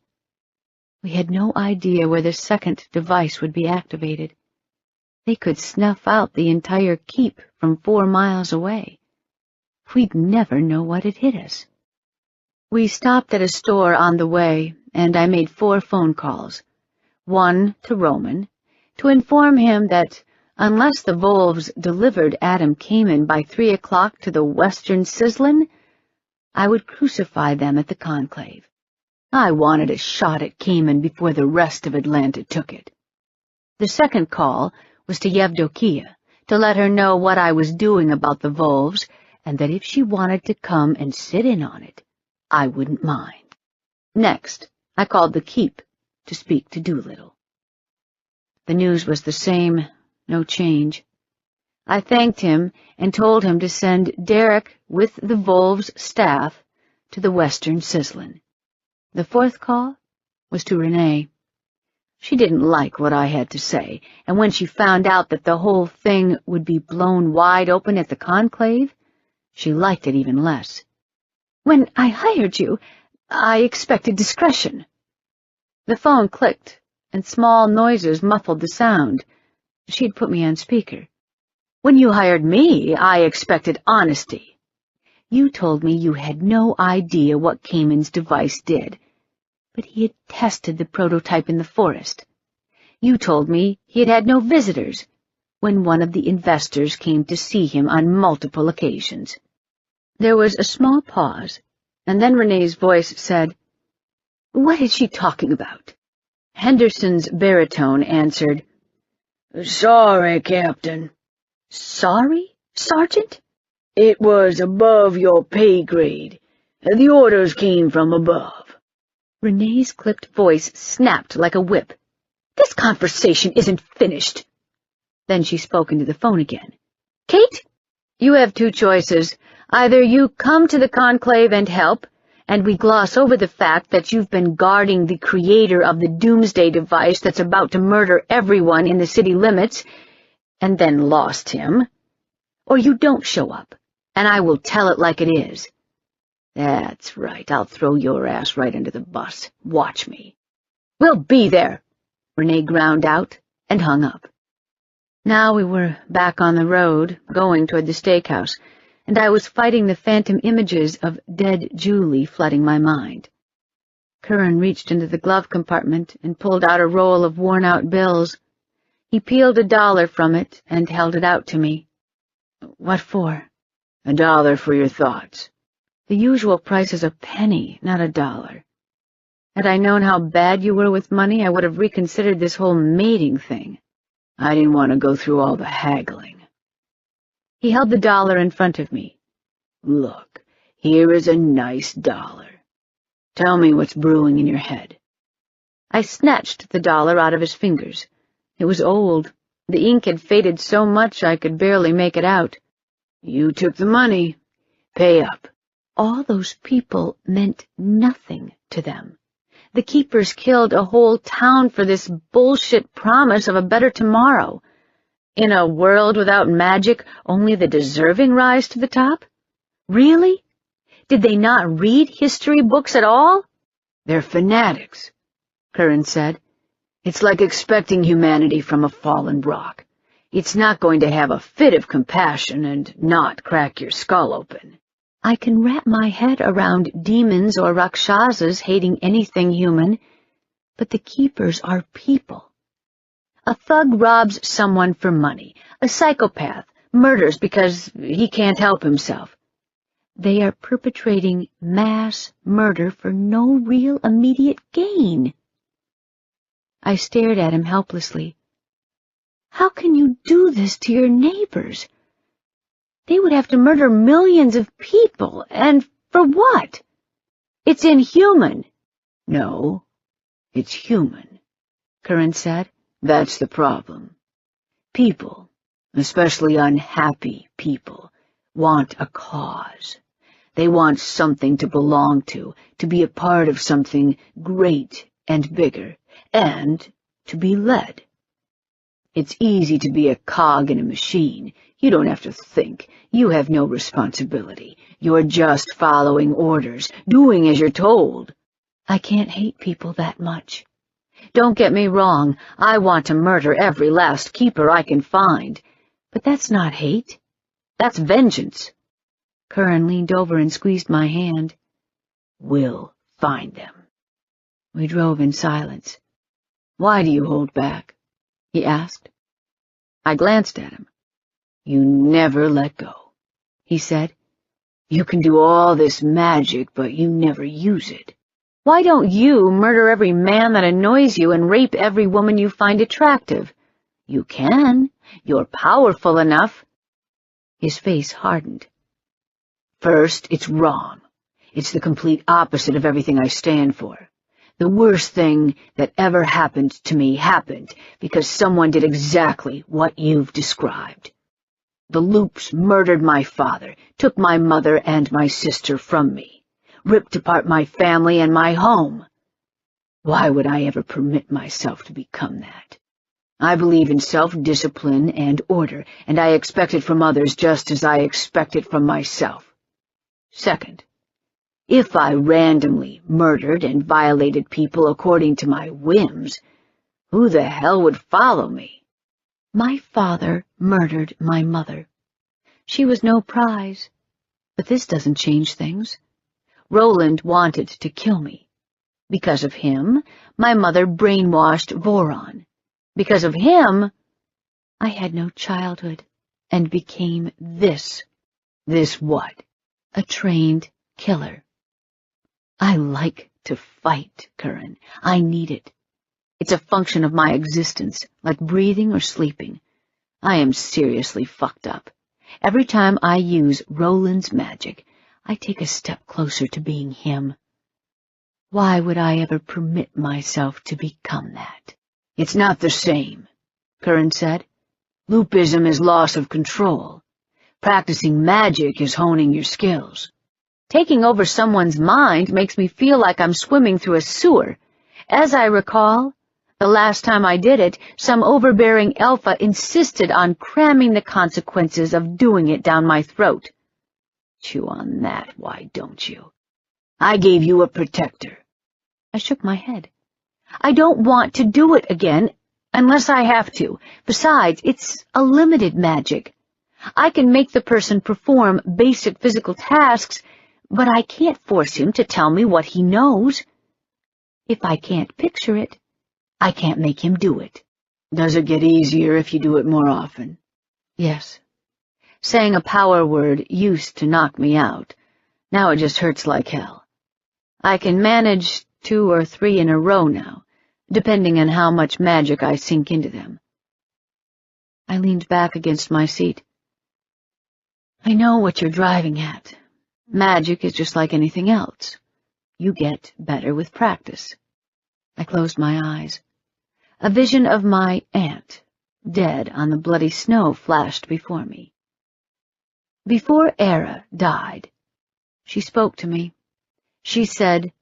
We had no idea where the second device would be activated. They could snuff out the entire keep from 4 miles away. We'd never know what had hit us. We stopped at a store on the way, and I made 4 phone calls. One to Roman, to inform him that unless the Wolves delivered Adam Kamen by 3 o'clock to the Western Sizzlin', I would crucify them at the conclave. I wanted a shot at Kamen before the rest of Atlanta took it. The second call was to Yevdokia, to let her know what I was doing about the Wolves, and that if she wanted to come and sit in on it, I wouldn't mind. Next, I called the Keep to speak to Doolittle. The news was the same, no change. I thanked him and told him to send Derek with the Wolves' staff to the Western Sizzlin'. The fourth call was to Renee. She didn't like what I had to say, and when she found out that the whole thing would be blown wide open at the conclave, she liked it even less. When I hired you, I expected discretion. The phone clicked, and small noises muffled the sound. She'd put me on speaker. When you hired me, I expected honesty. You told me you had no idea what Kamen's device did, but he had tested the prototype in the forest. You told me he had had no visitors when one of the investors came to see him on multiple occasions. There was a small pause, and then Renee's voice said, "What is she talking about?" Henderson's baritone answered, "Sorry, Captain." "Sorry, Sergeant?" "It was above your pay grade. The orders came from above." Renee's clipped voice snapped like a whip. "This conversation isn't finished." Then she spoke into the phone again. "Kate, you have 2 choices. Either you come to the conclave and help, and we gloss over the fact that you've been guarding the creator of the doomsday device that's about to murder everyone in the city limits, and then lost him, or you don't show up, and I will tell it like it is. That's right, I'll throw your ass right under the bus. Watch me." "We'll be there," Renee ground out and hung up. Now we were back on the road, going toward the steakhouse, and I was fighting the phantom images of dead Julie flooding my mind. Curran reached into the glove compartment and pulled out a roll of worn-out bills. He peeled $1 from it and held it out to me. "What for?" $1 for your thoughts." "The usual price is a penny, not $1. Had I known how bad you were with money, I would have reconsidered this whole mating thing." "I didn't want to go through all the haggling." He held the $1 in front of me. "Look, here is a nice $1. Tell me what's brewing in your head." I snatched the $1 out of his fingers. It was old. The ink had faded so much I could barely make it out. "You took the money. Pay up." All those people meant nothing to them. The keepers killed a whole town for this bullshit promise of a better tomorrow. In a world without magic, only the deserving rise to the top? Really? Did they not read history books at all? "They're fanatics," Curran said. "It's like expecting humanity from a fallen rock. It's not going to have a fit of compassion and not crack your skull open." I can wrap my head around demons or rakshasas hating anything human, but the keepers are people. A thug robs someone for money. A psychopath murders because he can't help himself. They are perpetrating mass murder for no real immediate gain. I stared at him helplessly. How can you do this to your neighbors? They would have to murder millions of people, and for what? It's inhuman. "No, it's human," Curran said. "That's the problem. People, especially unhappy people, want a cause. They want something to belong to be a part of something great and bigger, and to be led. It's easy to be a cog in a machine. You don't have to think. You have no responsibility. You're just following orders, doing as you're told." I can't hate people that much. Don't get me wrong, I want to murder every last keeper I can find. But that's not hate. That's vengeance. Curran leaned over and squeezed my hand. "We'll find them." We drove in silence. "Why do you hold back?" he asked. I glanced at him. "You never let go," he said. "You can do all this magic, but you never use it." Why don't you murder every man that annoys you and rape every woman you find attractive? You can. You're powerful enough. His face hardened. "First, it's wrong. It's the complete opposite of everything I stand for. The worst thing that ever happened to me happened because someone did exactly what you've described. The Loops murdered my father, took my mother and my sister from me, ripped apart my family and my home. Why would I ever permit myself to become that? I believe in self-discipline and order, and I expect it from others just as I expect it from myself. Second, if I randomly murdered and violated people according to my whims, who the hell would follow me? My father murdered my mother. She was no prize. But this doesn't change things. Roland wanted to kill me. Because of him, my mother brainwashed Voron. Because of him, I had no childhood and became this. This what? A trained killer. I like to fight, Curran. I need it. It's a function of my existence, like breathing or sleeping. I am seriously fucked up. Every time I use Roland's magic, I take a step closer to being him. Why would I ever permit myself to become that? It's not the same, Curran said. Loopism is loss of control. Practicing magic is honing your skills. Taking over someone's mind makes me feel like I'm swimming through a sewer. As I recall, the last time I did it, some overbearing alpha insisted on cramming the consequences of doing it down my throat. Chew on that, why don't you? I gave you a protector. I shook my head. I don't want to do it again, Unless I have to. Besides, it's a limited magic. I can make the person perform basic physical tasks, but I can't force him to tell me what he knows. If I can't picture it, I can't make him do it. Does it get easier if you do it more often? Yes. Saying a power word used to knock me out. Now it just hurts like hell. I can manage 2 or 3 in a row now, depending on how much magic I sink into them. I leaned back against my seat. I know what you're driving at. Magic is just like anything else. You get better with practice. I closed my eyes. A vision of my aunt, dead on the bloody snow, flashed before me. Before Era died, she spoke to me. She said,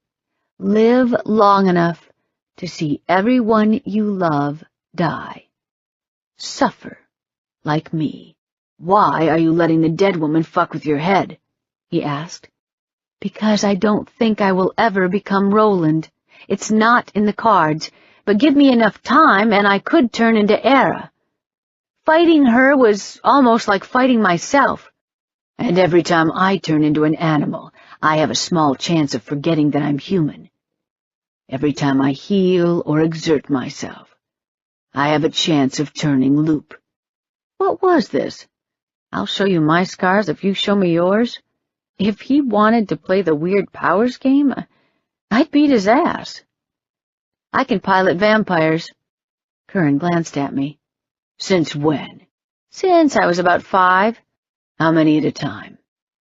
"Live long enough to see everyone you love die. Suffer like me." "Why are you letting the dead woman fuck with your head?" he asked. "Because I don't think I will ever become Roland. It's not in the cards, but give me enough time and I could turn into Era. Fighting her was almost like fighting myself. And every time I turn into an animal, I have a small chance of forgetting that I'm human. Every time I heal or exert myself, I have a chance of turning loop." What was this? I'll show you my scars if you show me yours. If he wanted to play the weird powers game, I'd beat his ass. I can pilot vampires. Curran glanced at me. "Since when?" "Since I was about 5. "How many at a time?"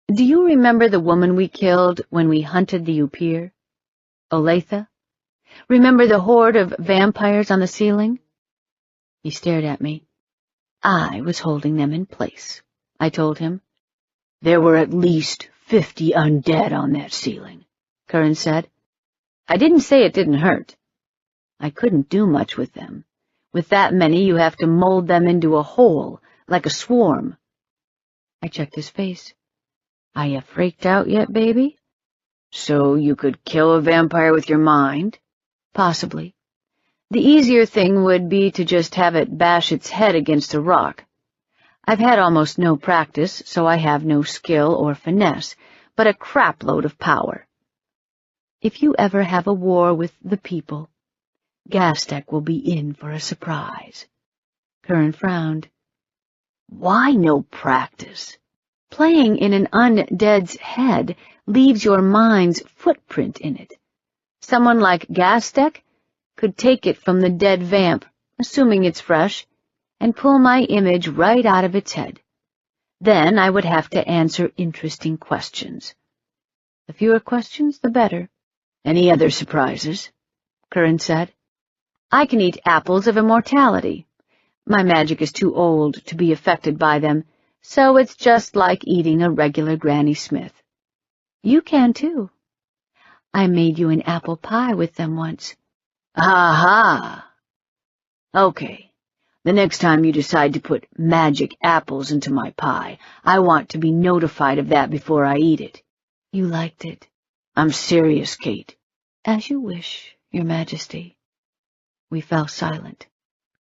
Do you remember the woman we killed when we hunted the Upir? Olathe? Remember the horde of vampires on the ceiling?" He stared at me. "I was holding them in place," I told him. "There were at least 50 undead on that ceiling," Curran said. "I didn't say it didn't hurt. I couldn't do much with them. With that many, you have to mold them into a whole, like a swarm." I checked his face. "Are you freaked out yet, baby?" "So you could kill a vampire with your mind?" "Possibly. The easier thing would be to just have it bash its head against a rock. I've had almost no practice, so I have no skill or finesse, but a crapload of power. If you ever have a war with the people, Gastek will be in for a surprise." Curran frowned. "Why no practice?" "Playing in an undead's head leaves your mind's footprint in it. Someone like Gastek could take it from the dead vamp, assuming it's fresh, and pull my image right out of its head. Then I would have to answer interesting questions. The fewer questions, the better." "Any other surprises?" Curran said. "I can eat apples of immortality. My magic is too old to be affected by them, so it's just like eating a regular Granny Smith. You can, too. I made you an apple pie with them once." "Aha! Okay, the next time you decide to put magic apples into my pie, I want to be notified of that before I eat it." "You liked it." "I'm serious, Kate." "As you wish, Your Majesty." We fell silent.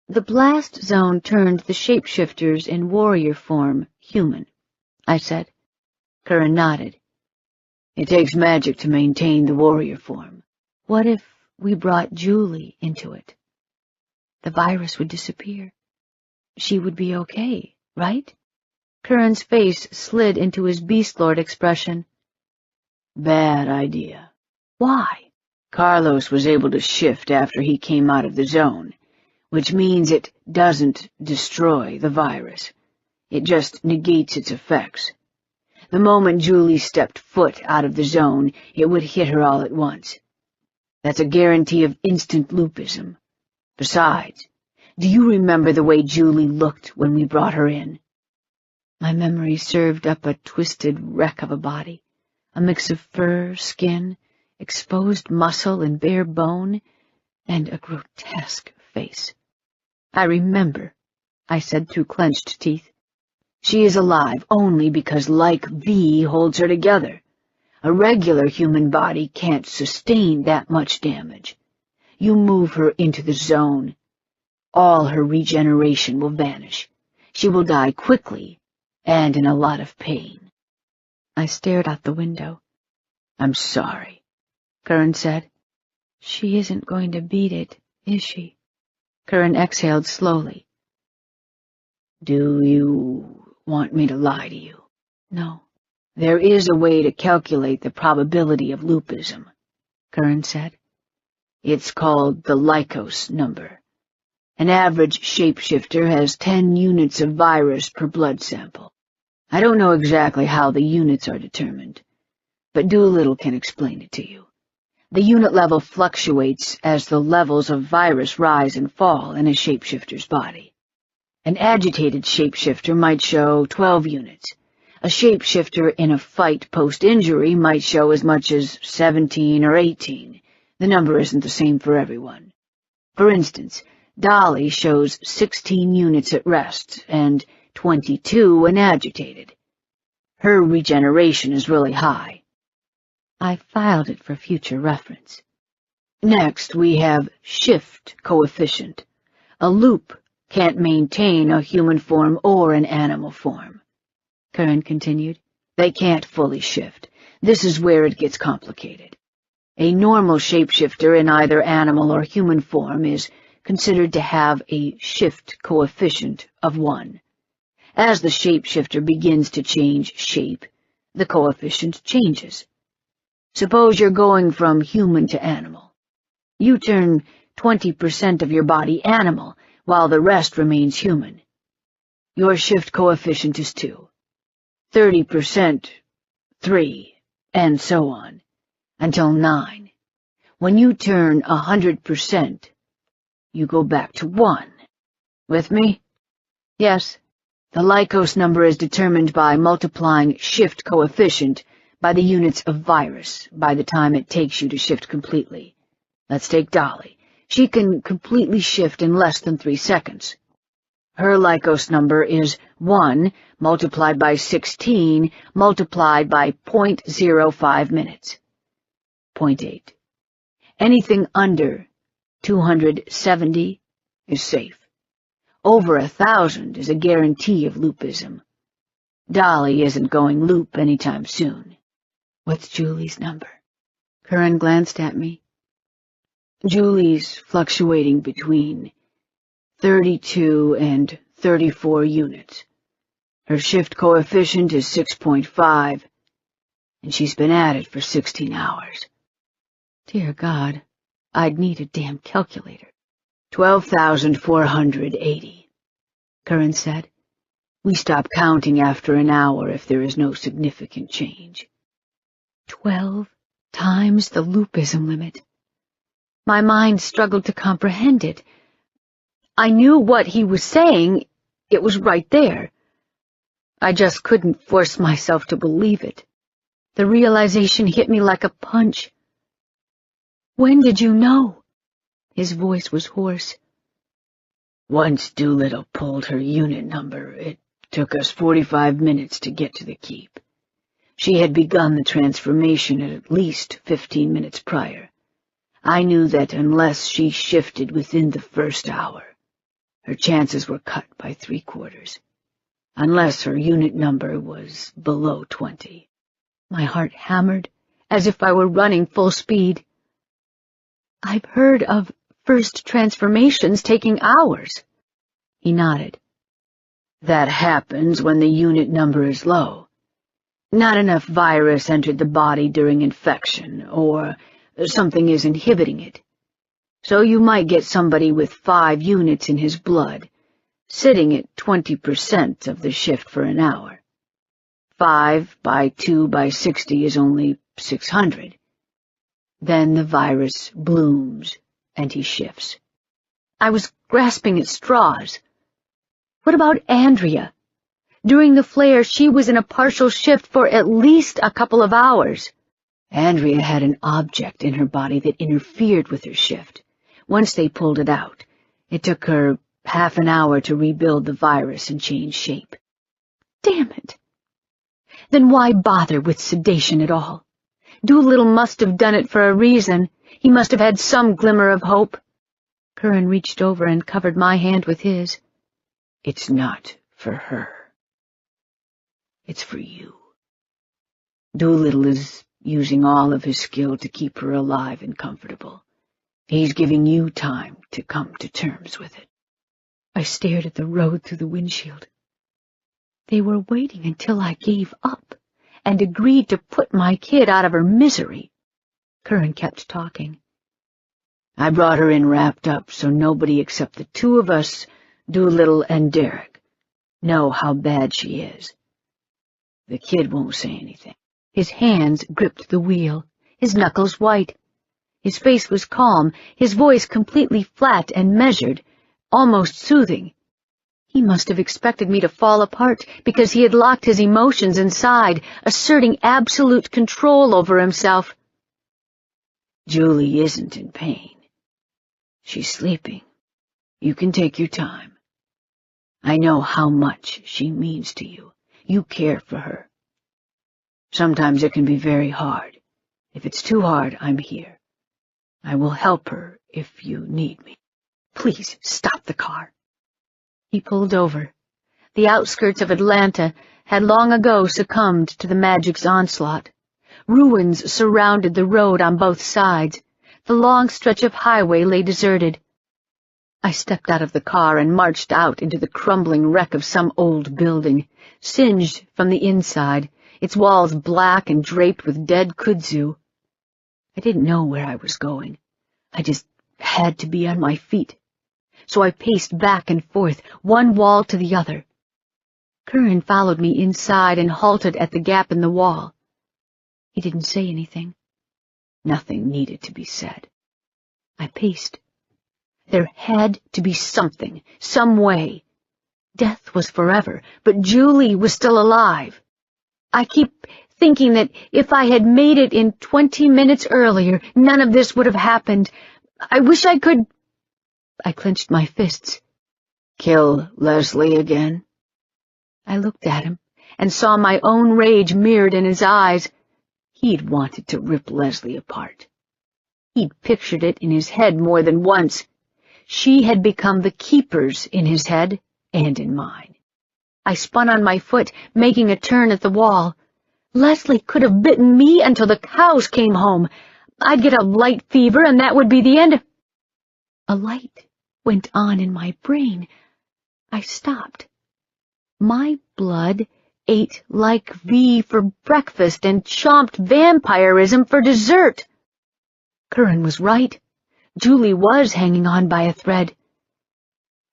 "The blast zone turned the shapeshifters in warrior form human," I said. Curran nodded. "It takes magic to maintain the warrior form." "What if we brought Julie into it? The virus would disappear. She would be okay, right?" Curran's face slid into his beast-lord expression. "Bad idea." "Why?" "Carlos was able to shift after he came out of the zone, which means it doesn't destroy the virus. It just negates its effects. The moment Julie stepped foot out of the zone, it would hit her all at once. That's a guarantee of instant loopism. Besides, do you remember the way Julie looked when we brought her in?" My memory served up a twisted wreck of a body, a mix of fur, skin, exposed muscle and bare bone, and a grotesque face. "I remember," I said through clenched teeth. "She is alive only because like V holds her together. A regular human body can't sustain that much damage. You move her into the zone. all her regeneration will vanish. She will die quickly and in a lot of pain." I stared out the window. "I'm sorry," Curran said. "She isn't going to beat it, is she?" Curran exhaled slowly. "Do you want me to lie to you?" "No." "There is a way to calculate the probability of loopism," Curran said. "It's called the Lycos number. An average shapeshifter has 10 units of virus per blood sample. I don't know exactly how the units are determined, but Doolittle can explain it to you. The unit level fluctuates as the levels of virus rise and fall in a shapeshifter's body. An agitated shapeshifter might show 12 units. A shapeshifter in a fight post-injury might show as much as 17 or 18. The number isn't the same for everyone. For instance, Dolly shows 16 units at rest and 22 when agitated. Her regeneration is really high." I filed it for future reference. "Next, we have shift coefficient. A loop can't maintain a human form or an animal form," Curran continued. "They can't fully shift. This is where it gets complicated. A normal shapeshifter in either animal or human form is considered to have a shift coefficient of 1. As the shapeshifter begins to change shape, the coefficient changes. Suppose you're going from human to animal. You turn 20% of your body animal, while the rest remains human. Your shift coefficient is 2. 30%, 3, and so on, until 9. When you turn 100%, you go back to 1. With me? Yes. The Lycos number is determined by multiplying shift coefficient by the units of virus by the time it takes you to shift completely. Let's take Dolly. She can completely shift in less than 3 seconds. Her Lycos number is 1 multiplied by 16 multiplied by 0.05 minutes. 0.8. Anything under 270 is safe. Over 1,000 is a guarantee of loopism. Dolly isn't going loop anytime soon." "What's Julie's number?" Curran glanced at me. "Julie's fluctuating between 32 and 34 units. Her shift coefficient is 6.5, and she's been at it for 16 hours. Dear God, I'd need a damn calculator. 12,480, Curran said. "We stop counting after an hour if there is no significant change." 12 times the loopism limit. My mind struggled to comprehend it. I knew what he was saying. It was right there. I just couldn't force myself to believe it. The realization hit me like a punch. "When did you know?" His voice was hoarse. "Once Doolittle pulled her unit number, it took us 45 minutes to get to the keep. She had begun the transformation at least 15 minutes prior. I knew that unless she shifted within the first hour, her chances were cut by 3/4, unless her unit number was below 20. My heart hammered, as if I were running full speed. "I've heard of first transformations taking hours." He nodded. "That happens when the unit number is low. Not enough virus entered the body during infection, or something is inhibiting it. So you might get somebody with 5 units in his blood, sitting at 20% of the shift for an hour. 5 by 2 by 60 is only 600. Then the virus blooms, and he shifts." I was grasping at straws. What about Andrea? During the flare, she was in a partial shift for at least a couple of hours. Andrea had an object in her body that interfered with her shift. Once they pulled it out, it took her half an hour to rebuild the virus and change shape. Damn it! Then why bother with sedation at all? Doolittle must have done it for a reason. He must have had some glimmer of hope. Curran reached over and covered my hand with his. It's not for her. It's for you. Doolittle is using all of his skill to keep her alive and comfortable. He's giving you time to come to terms with it. I stared at the road through the windshield. They were waiting until I gave up and agreed to put my kid out of her misery. Curran kept talking. I brought her in wrapped up so nobody except the two of us, Doolittle and Derek, know how bad she is. The kid won't say anything. His hands gripped the wheel, his knuckles white. His face was calm, his voice completely flat and measured, almost soothing. He must have expected me to fall apart because he had locked his emotions inside, asserting absolute control over himself. Julie isn't in pain. She's sleeping. You can take your time. I know how much she means to you. You care for her. Sometimes it can be very hard. If it's too hard, I'm here. I will help her if you need me. Please stop the car. He pulled over. The outskirts of Atlanta had long ago succumbed to the magic's onslaught. Ruins surrounded the road on both sides. The long stretch of highway lay deserted. I stepped out of the car and marched out into the crumbling wreck of some old building, singed from the inside, its walls black and draped with dead kudzu. I didn't know where I was going. I just had to be on my feet. So I paced back and forth, one wall to the other. Curran followed me inside and halted at the gap in the wall. He didn't say anything. Nothing needed to be said. I paced. There had to be something, some way. Death was forever, but Julie was still alive. I keep thinking that if I had made it in 20 minutes earlier, none of this would have happened. I wish I could... I clenched my fists. Kill Leslie again? I looked at him and saw my own rage mirrored in his eyes. He'd wanted to rip Leslie apart. He'd pictured it in his head more than once. She had become the keepers in his head and in mine. I spun on my foot, making a turn at the wall. Leslie could have bitten me until the cows came home. I'd get a light fever, and that would be the end. A light went on in my brain. I stopped. My blood ate like V for breakfast and chomped vampirism for dessert. Curran was right. Julie was hanging on by a thread.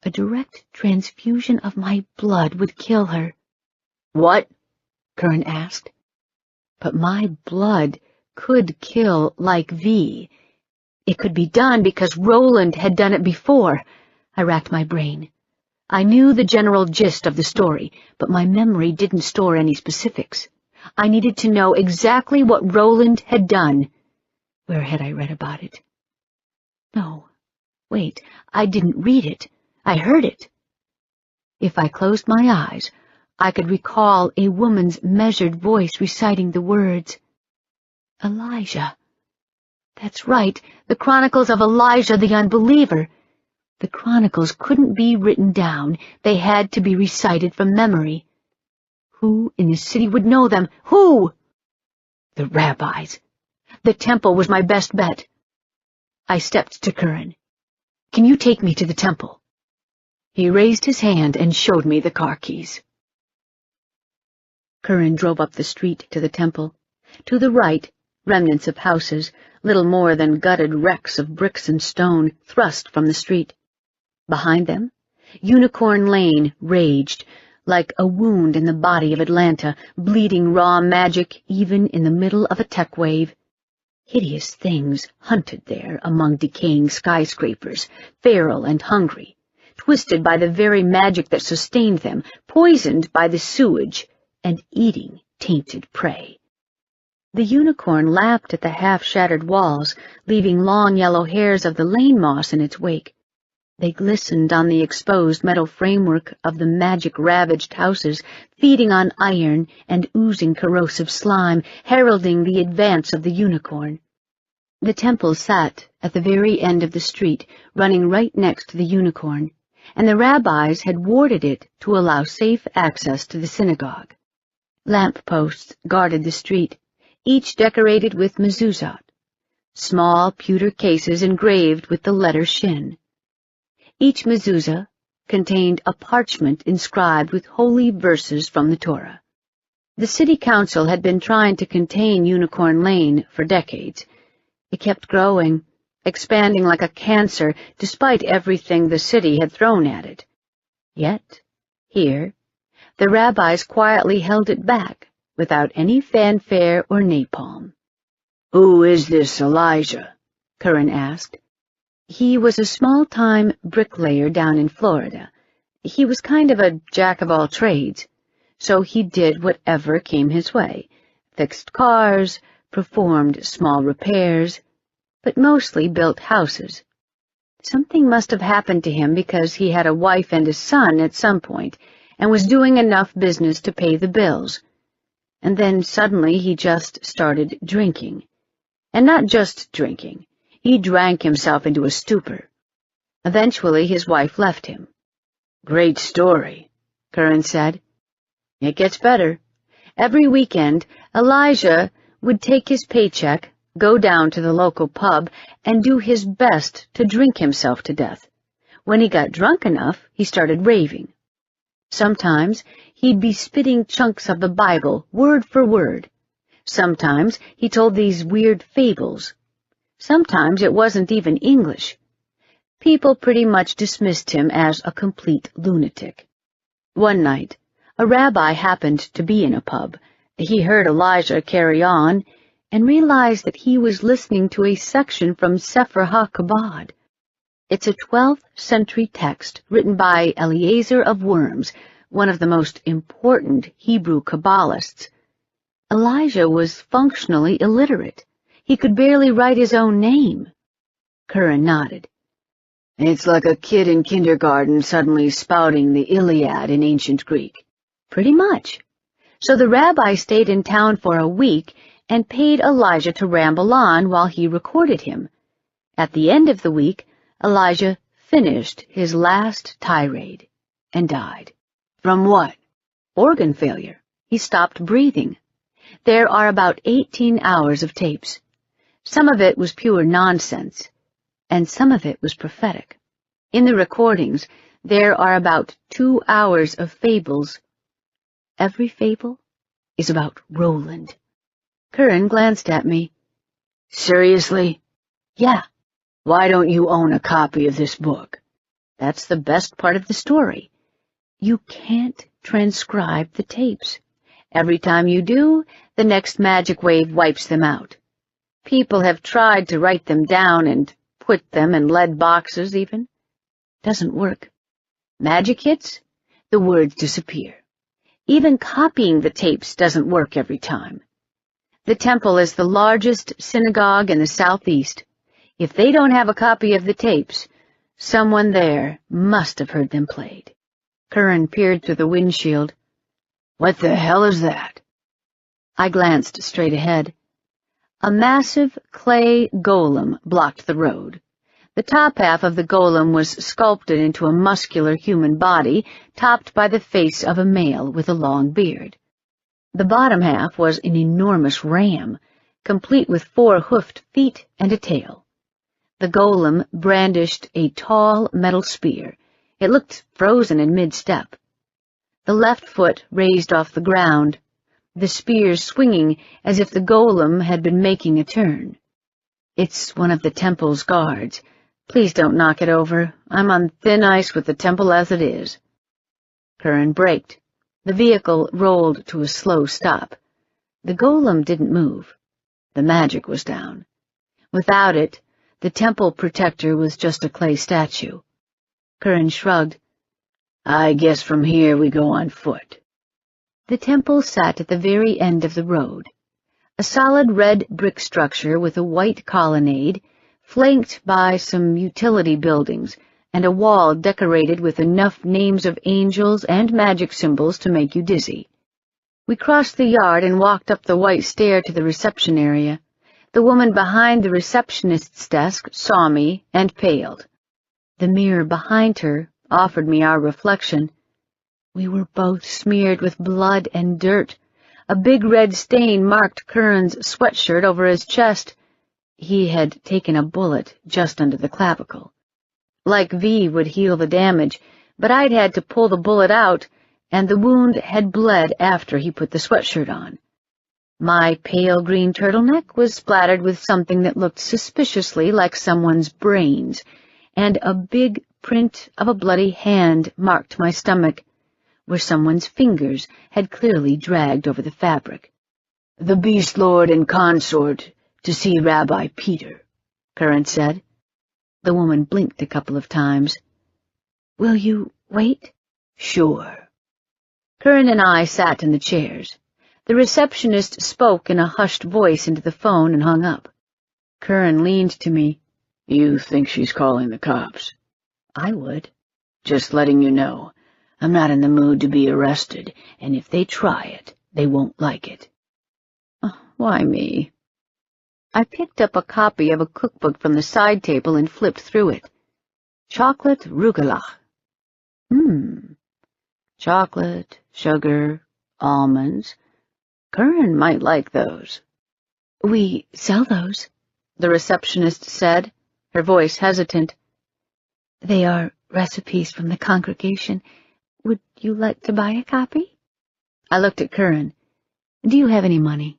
A direct transfusion of my blood would kill her. What? Curran asked. But my blood could kill like V. It could be done because Roland had done it before. I racked my brain. I knew the general gist of the story, but my memory didn't store any specifics. I needed to know exactly what Roland had done. Where had I read about it? No, wait, I didn't read it. I heard it. If I closed my eyes, I could recall a woman's measured voice reciting the words. Elijah. That's right, the Chronicles of Elijah the Unbeliever. The Chronicles couldn't be written down. They had to be recited from memory. Who in the city would know them? Who? The rabbis. The temple was my best bet. I stepped to Curran. Can you take me to the temple? He raised his hand and showed me the car keys. Curran drove up the street to the temple. To the right, remnants of houses, little more than gutted wrecks of bricks and stone, thrust from the street. Behind them, Unicorn Lane raged, like a wound in the body of Atlanta, bleeding raw magic even in the middle of a tech wave. Hideous things hunted there among decaying skyscrapers, feral and hungry, twisted by the very magic that sustained them, poisoned by the sewage, and eating tainted prey. The unicorn lapped at the half-shattered walls, leaving long yellow hairs of the lane moss in its wake. They glistened on the exposed metal framework of the magic-ravaged houses, feeding on iron and oozing corrosive slime, heralding the advance of the unicorn. The temple sat at the very end of the street, running right next to the unicorn, and the rabbis had warded it to allow safe access to the synagogue. Lamp posts guarded the street, each decorated with mezuzot, small pewter cases engraved with the letter Shin. Each mezuzah contained a parchment inscribed with holy verses from the Torah. The city council had been trying to contain Unicorn Lane for decades. It kept growing, expanding like a cancer despite everything the city had thrown at it. Yet, here, the rabbis quietly held it back without any fanfare or napalm. "Who is this Elijah?" Curran asked. He was a small-time bricklayer down in Florida. He was kind of a jack-of-all-trades, so he did whatever came his way, fixed cars, performed small repairs, but mostly built houses. Something must have happened to him because he had a wife and a son at some point and was doing enough business to pay the bills. And then suddenly he just started drinking. And not just drinking. He drank himself into a stupor. Eventually his wife left him. "Great story," Curran said. "It gets better." Every weekend, Elijah would take his paycheck, go down to the local pub, and do his best to drink himself to death. When he got drunk enough, he started raving. Sometimes he'd be spitting chunks of the Bible, word for word. Sometimes he told these weird fables. Sometimes it wasn't even English. People pretty much dismissed him as a complete lunatic. One night, a rabbi happened to be in a pub. He heard Elijah carry on and realized that he was listening to a section from Sefer HaChabad. It's a 12th century text written by Eliezer of Worms, one of the most important Hebrew Kabbalists. Elijah was functionally illiterate. He could barely write his own name. Curran nodded. "It's like a kid in kindergarten suddenly spouting the Iliad in ancient Greek." Pretty much. So the rabbi stayed in town for a week and paid Elijah to ramble on while he recorded him. At the end of the week, Elijah finished his last tirade and died. "From what?" "Organ failure. He stopped breathing. There are about 18 hours of tapes. Some of it was pure nonsense, and some of it was prophetic. In the recordings, there are about 2 hours of fables. Every fable is about Roland." Curran glanced at me. "Seriously?" "Yeah." "Why don't you own a copy of this book?" "That's the best part of the story. You can't transcribe the tapes. Every time you do, the next magic wave wipes them out. People have tried to write them down and put them in lead boxes even. Doesn't work. Magic hits, the words disappear. Even copying the tapes doesn't work every time. The temple is the largest synagogue in the southeast. If they don't have a copy of the tapes, someone there must have heard them played." Curran peered through the windshield. "What the hell is that?" I glanced straight ahead. A massive clay golem blocked the road. The top half of the golem was sculpted into a muscular human body, topped by the face of a male with a long beard. The bottom half was an enormous ram, complete with 4 hoofed feet and a tail. The golem brandished a tall metal spear. It looked frozen in mid-step. The left foot raised off the ground, the spear swinging as if the golem had been making a turn. "It's one of the temple's guards. Please don't knock it over. I'm on thin ice with the temple as it is." Curran braked. The vehicle rolled to a slow stop. The golem didn't move. The magic was down. Without it, the temple protector was just a clay statue. Curran shrugged. "I guess from here we go on foot." The temple sat at the very end of the road. A solid red brick structure with a white colonnade, flanked by some utility buildings, and a wall decorated with enough names of angels and magic symbols to make you dizzy. We crossed the yard and walked up the white stair to the reception area. The woman behind the receptionist's desk saw me and paled. The mirror behind her offered me our reflection. We were both smeared with blood and dirt. A big red stain marked Curran's sweatshirt over his chest. He had taken a bullet just under the clavicle. Like V would heal the damage, but I'd had to pull the bullet out, and the wound had bled after he put the sweatshirt on. My pale green turtleneck was splattered with something that looked suspiciously like someone's brains, and a big print of a bloody hand marked my stomach, where someone's fingers had clearly dragged over the fabric. "The Beast Lord and Consort to see Rabbi Peter," Curran said. The woman blinked a couple of times. "Will you wait?" "Sure." Curran and I sat in the chairs. The receptionist spoke in a hushed voice into the phone and hung up. Curran leaned to me. "You think she's calling the cops?" "I would." "Just letting you know. I'm not in the mood to be arrested, and if they try it, they won't like it." Why me? I picked up a copy of a cookbook from the side table and flipped through it. Chocolate rugelach. Chocolate, sugar, almonds. Curran might like those. "We sell those," the receptionist said, her voice hesitant. "They are recipes from the congregation. Would you like to buy a copy?" I looked at Curran. "Do you have any money?"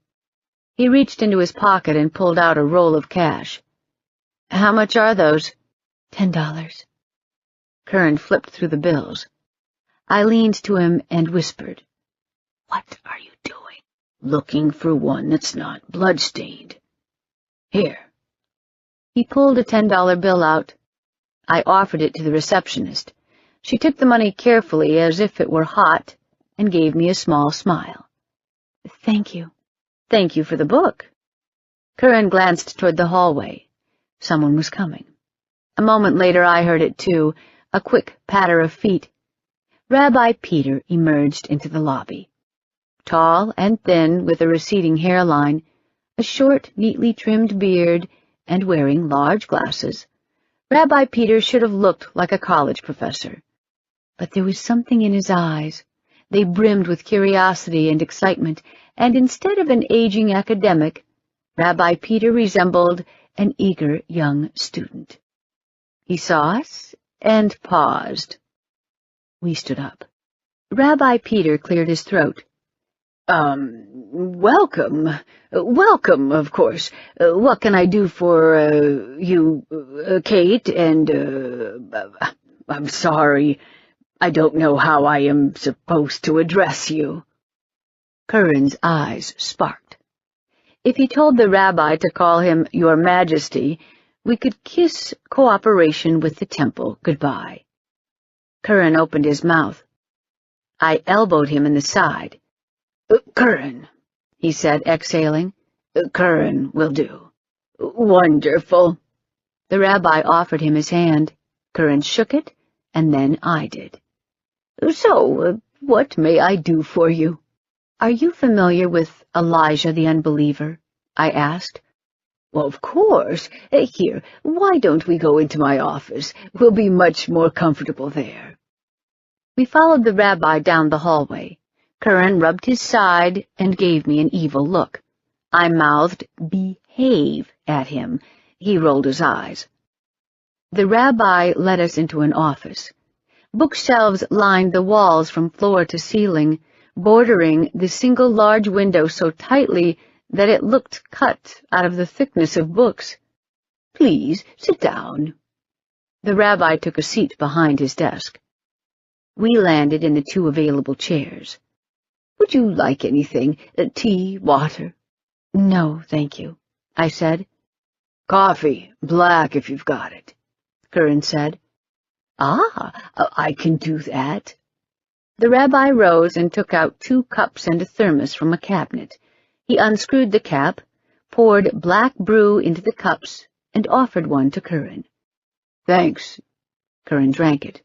He reached into his pocket and pulled out a roll of cash. "How much are those?" $10. Curran flipped through the bills. I leaned to him and whispered, "What are you doing? Looking for one that's not blood-stained. Here." He pulled a $10 bill out. I offered it to the receptionist. She took the money carefully, as if it were hot, and gave me a small smile. "Thank you." "Thank you for the book." Curran glanced toward the hallway. Someone was coming. A moment later I heard it too, a quick patter of feet. Rabbi Peter emerged into the lobby. Tall and thin, with a receding hairline, a short, neatly trimmed beard, and wearing large glasses, Rabbi Peter should have looked like a college professor. But there was something in his eyes. They brimmed with curiosity and excitement, and instead of an aging academic, Rabbi Peter resembled an eager young student. He saw us and paused. We stood up. Rabbi Peter cleared his throat. Welcome. Welcome, of course. What can I do for, you, Kate, and, I'm sorry. I don't know how I am supposed to address you." Curran's eyes sparked. If he told the rabbi to call him Your Majesty, we could kiss cooperation with the temple goodbye. Curran opened his mouth. I elbowed him in the side. "Curran," he said, exhaling. "Curran will do." "Wonderful." The rabbi offered him his hand. Curran shook it, and then I did. "So, what may I do for you?" "Are you familiar with Elijah the Unbeliever?" I asked. "Of course. Here, why don't we go into my office? We'll be much more comfortable there." We followed the rabbi down the hallway. Curran rubbed his side and gave me an evil look. I mouthed, "Behave," at him. He rolled his eyes. The rabbi led us into an office. Bookshelves lined the walls from floor to ceiling, bordering the single large window so tightly that it looked cut out of the thickness of books. "Please, sit down." The rabbi took a seat behind his desk. We landed in the two available chairs. "Would you like anything? Tea, water?" "No, thank you," I said. "Coffee, black if you've got it," Curran said. "Ah, I can do that." The rabbi rose and took out 2 cups and a thermos from a cabinet. He unscrewed the cap, poured black brew into the cups, and offered one to Curran. "Thanks." Curran drank it.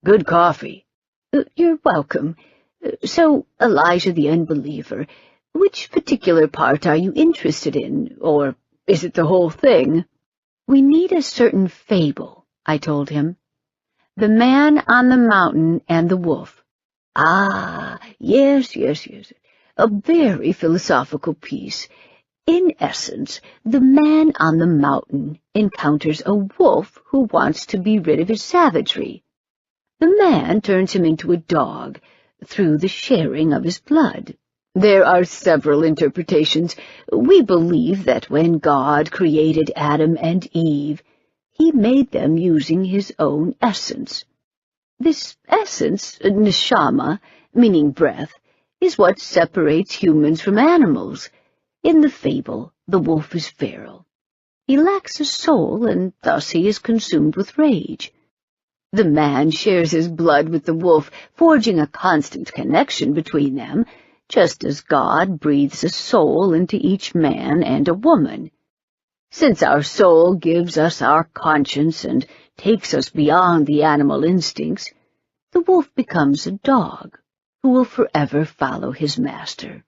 "Good coffee." "You're welcome. So, Elijah the Unbeliever, which particular part are you interested in, or Is it the whole thing? We need a certain fable, I told him. The Man on the Mountain and the Wolf. Ah, yes. A very philosophical piece. In essence, the man on the mountain encounters a wolf who wants to be rid of his savagery. The man turns him into a dog through the sharing of his blood. There are several interpretations. We believe that when God created Adam and Eve, he made them using his own essence. This essence, neshama, meaning breath, is what separates humans from animals. In the fable, the wolf is feral. He lacks a soul, and thus he is consumed with rage. The man shares his blood with the wolf, forging a constant connection between them, just as God breathes a soul into each man and a woman. Since our soul gives us our conscience and takes us beyond the animal instincts, the wolf becomes a dog who will forever follow his master.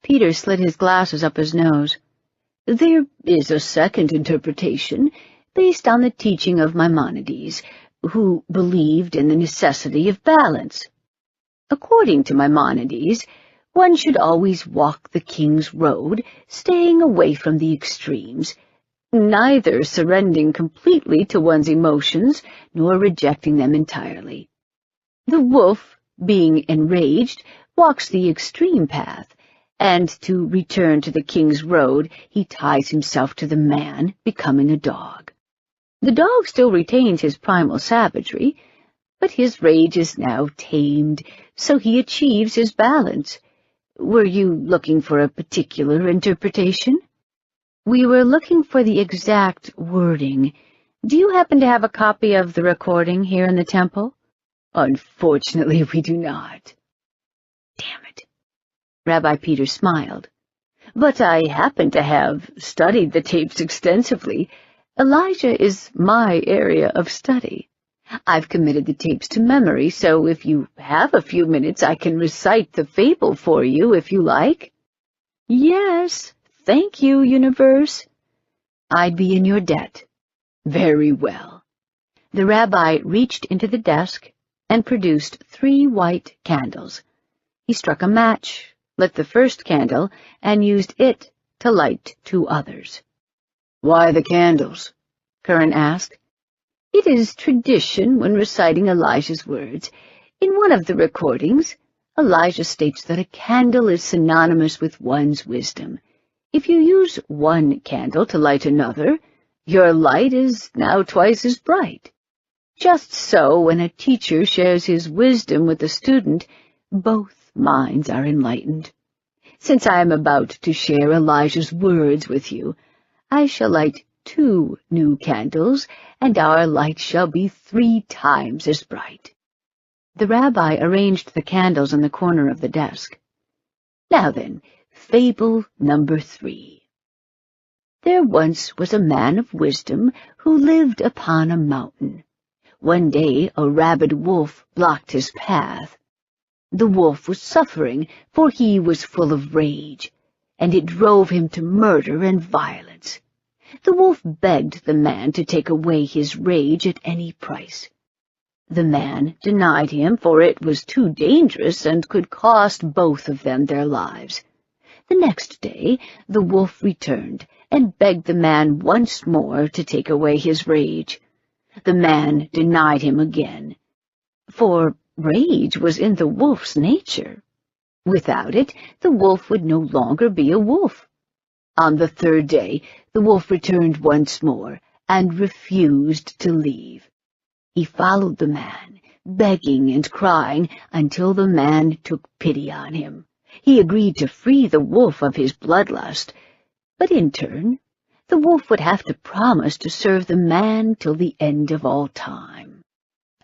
Peter slid his glasses up his nose. There is a second interpretation, based on the teaching of Maimonides, who believed in the necessity of balance. According to Maimonides, one should always walk the king's road, staying away from the extremes, neither surrendering completely to one's emotions nor rejecting them entirely. The wolf, being enraged, walks the extreme path, and to return to the king's road he ties himself to the man, becoming a dog. The dog still retains his primal savagery, but his rage is now tamed, so he achieves his balance. Were you looking for a particular interpretation? We were looking for the exact wording. Do you happen to have a copy of the recording here in the temple? Unfortunately, we do not. Damn it. Rabbi Peter smiled. But I happen to have studied the tapes extensively. Elijah is my area of study. I've committed the tapes to memory, so if you have a few minutes, I can recite the fable for you, if you like. Yes, thank you, universe. I'd be in your debt. Very well. The rabbi reached into the desk and produced 3 white candles. He struck a match, lit the first candle, and used it to light 2 others. Why the candles? Curran asked. It is tradition when reciting Elijah's words. In one of the recordings, Elijah states that a candle is synonymous with one's wisdom. If you use one candle to light another, your light is now twice as bright. Just so, when a teacher shares his wisdom with a student, both minds are enlightened. Since I am about to share Elijah's words with you, I shall light 2 new candles, and our light shall be 3 times as bright. The rabbi arranged the candles in the corner of the desk. Now then, fable number 3. There once was a man of wisdom who lived upon a mountain. One day a rabid wolf blocked his path. The wolf was suffering, for he was full of rage, and it drove him to murder and violence. The wolf begged the man to take away his rage at any price. The man denied him, for it was too dangerous and could cost both of them their lives. The next day the wolf returned and begged the man once more to take away his rage. The man denied him again, for rage was in the wolf's nature. Without it, the wolf would no longer be a wolf. On the 3rd day, the wolf returned once more and refused to leave. He followed the man, begging and crying, until the man took pity on him. He agreed to free the wolf of his bloodlust, but in turn, the wolf would have to promise to serve the man till the end of all time.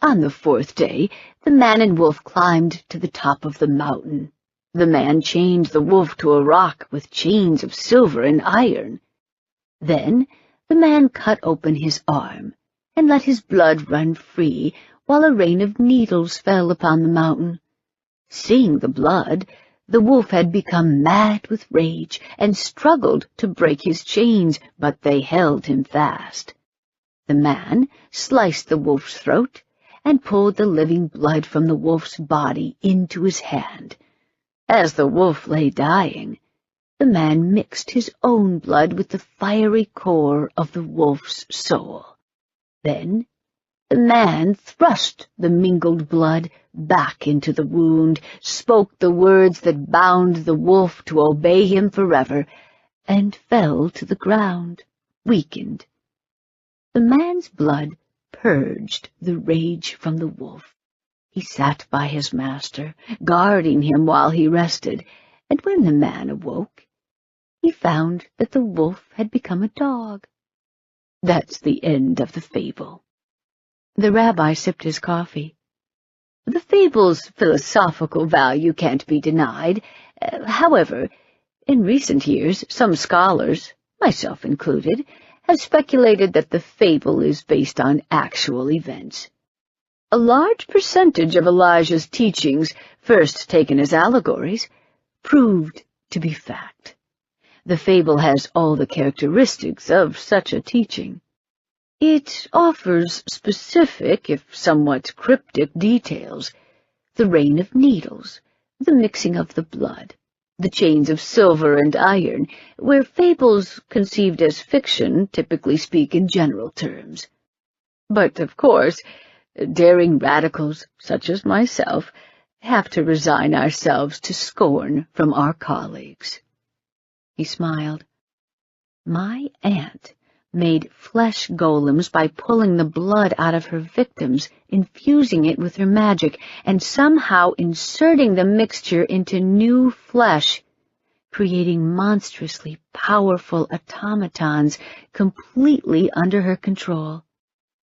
On the 4th day, the man and wolf climbed to the top of the mountain. The man chained the wolf to a rock with chains of silver and iron. Then the man cut open his arm and let his blood run free, while a rain of needles fell upon the mountain. Seeing the blood, The wolf had become mad with rage and struggled to break his chains, but they held him fast. The man sliced the wolf's throat and pulled the living blood from the wolf's body into his hand. As the wolf lay dying, the man mixed his own blood with the fiery core of the wolf's soul. Then the man thrust the mingled blood back into the wound, spoke the words that bound the wolf to obey him forever, and fell to the ground, weakened. The man's blood purged the rage from the wolf. He sat by his master, guarding him while he rested, and when the man awoke, he found that the wolf had become a dog. That's the end of the fable. The rabbi sipped his coffee. The fable's philosophical value can't be denied. However, in recent years, some scholars, myself included, have speculated that the fable is based on actual events. A large percentage of Elijah's teachings, first taken as allegories, proved to be fact. The fable has all the characteristics of such a teaching. It offers specific, if somewhat cryptic, details: the rain of needles, the mixing of the blood, the chains of silver and iron, where fables conceived as fiction typically speak in general terms. But, of course, daring radicals, such as myself, have to resign ourselves to scorn from our colleagues. He smiled. My aunt made flesh golems by pulling the blood out of her victims, infusing it with her magic, and somehow inserting the mixture into new flesh, creating monstrously powerful automatons completely under her control.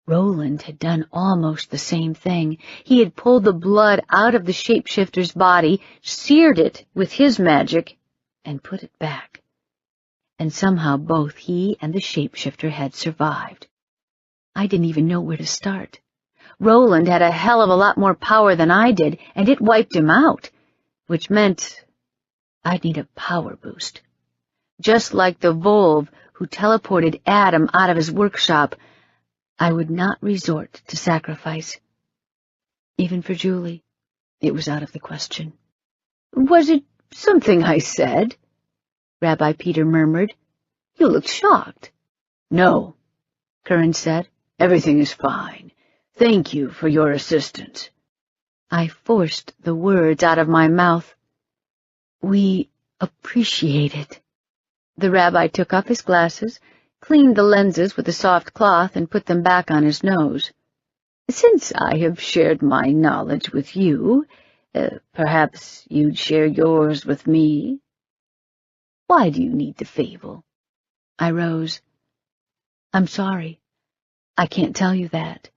Roland had done almost the same thing. He had pulled the blood out of the shapeshifter's body, seared it with his magic, and put it back. And somehow both he and the shapeshifter had survived. I didn't even know where to start. Roland had a hell of a lot more power than I did, and it wiped him out, which meant I'd need a power boost. Just like the Volve who teleported Adam out of his workshop, I would not resort to sacrifice. Even for Julie, it was out of the question. "Was it something I said?" Rabbi Peter murmured. "You looked shocked." "No," Curran said. "Everything is fine. Thank you for your assistance." I forced the words out of my mouth. "We appreciate it." The rabbi took off his glasses, cleaned the lenses with a soft cloth, and put them back on his nose. "Since I have shared my knowledge with you, perhaps you'd share yours with me? Why do you need the fable?" I rose. "I'm sorry. I can't tell you that.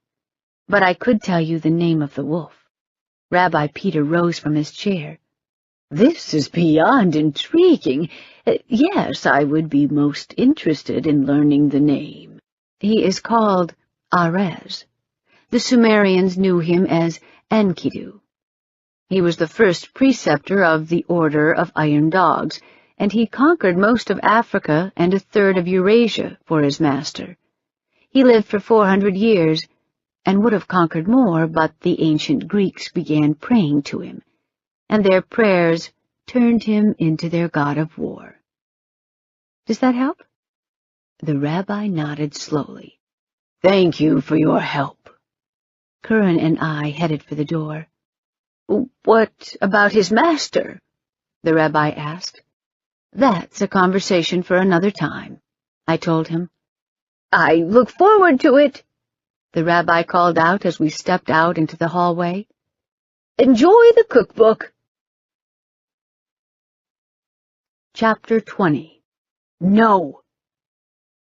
But I could tell you the name of the wolf." Rabbi Peter rose from his chair. "This is beyond intriguing. Yes, I would be most interested in learning the name." "He is called Arez. The Sumerians knew him as Enkidu. He was the first preceptor of the Order of Iron Dogs, and he conquered most of Africa and a third of Eurasia for his master. He lived for 400 years, and would have conquered more, but the ancient Greeks began praying to him, and their prayers turned him into their god of war. Does that help?" The rabbi nodded slowly. "Thank you for your help." Curran and I headed for the door. "What about his master?" the rabbi asked. "That's a conversation for another time," I told him. "I look forward to it," the rabbi called out as we stepped out into the hallway. "Enjoy the cookbook." Chapter 20. "No!"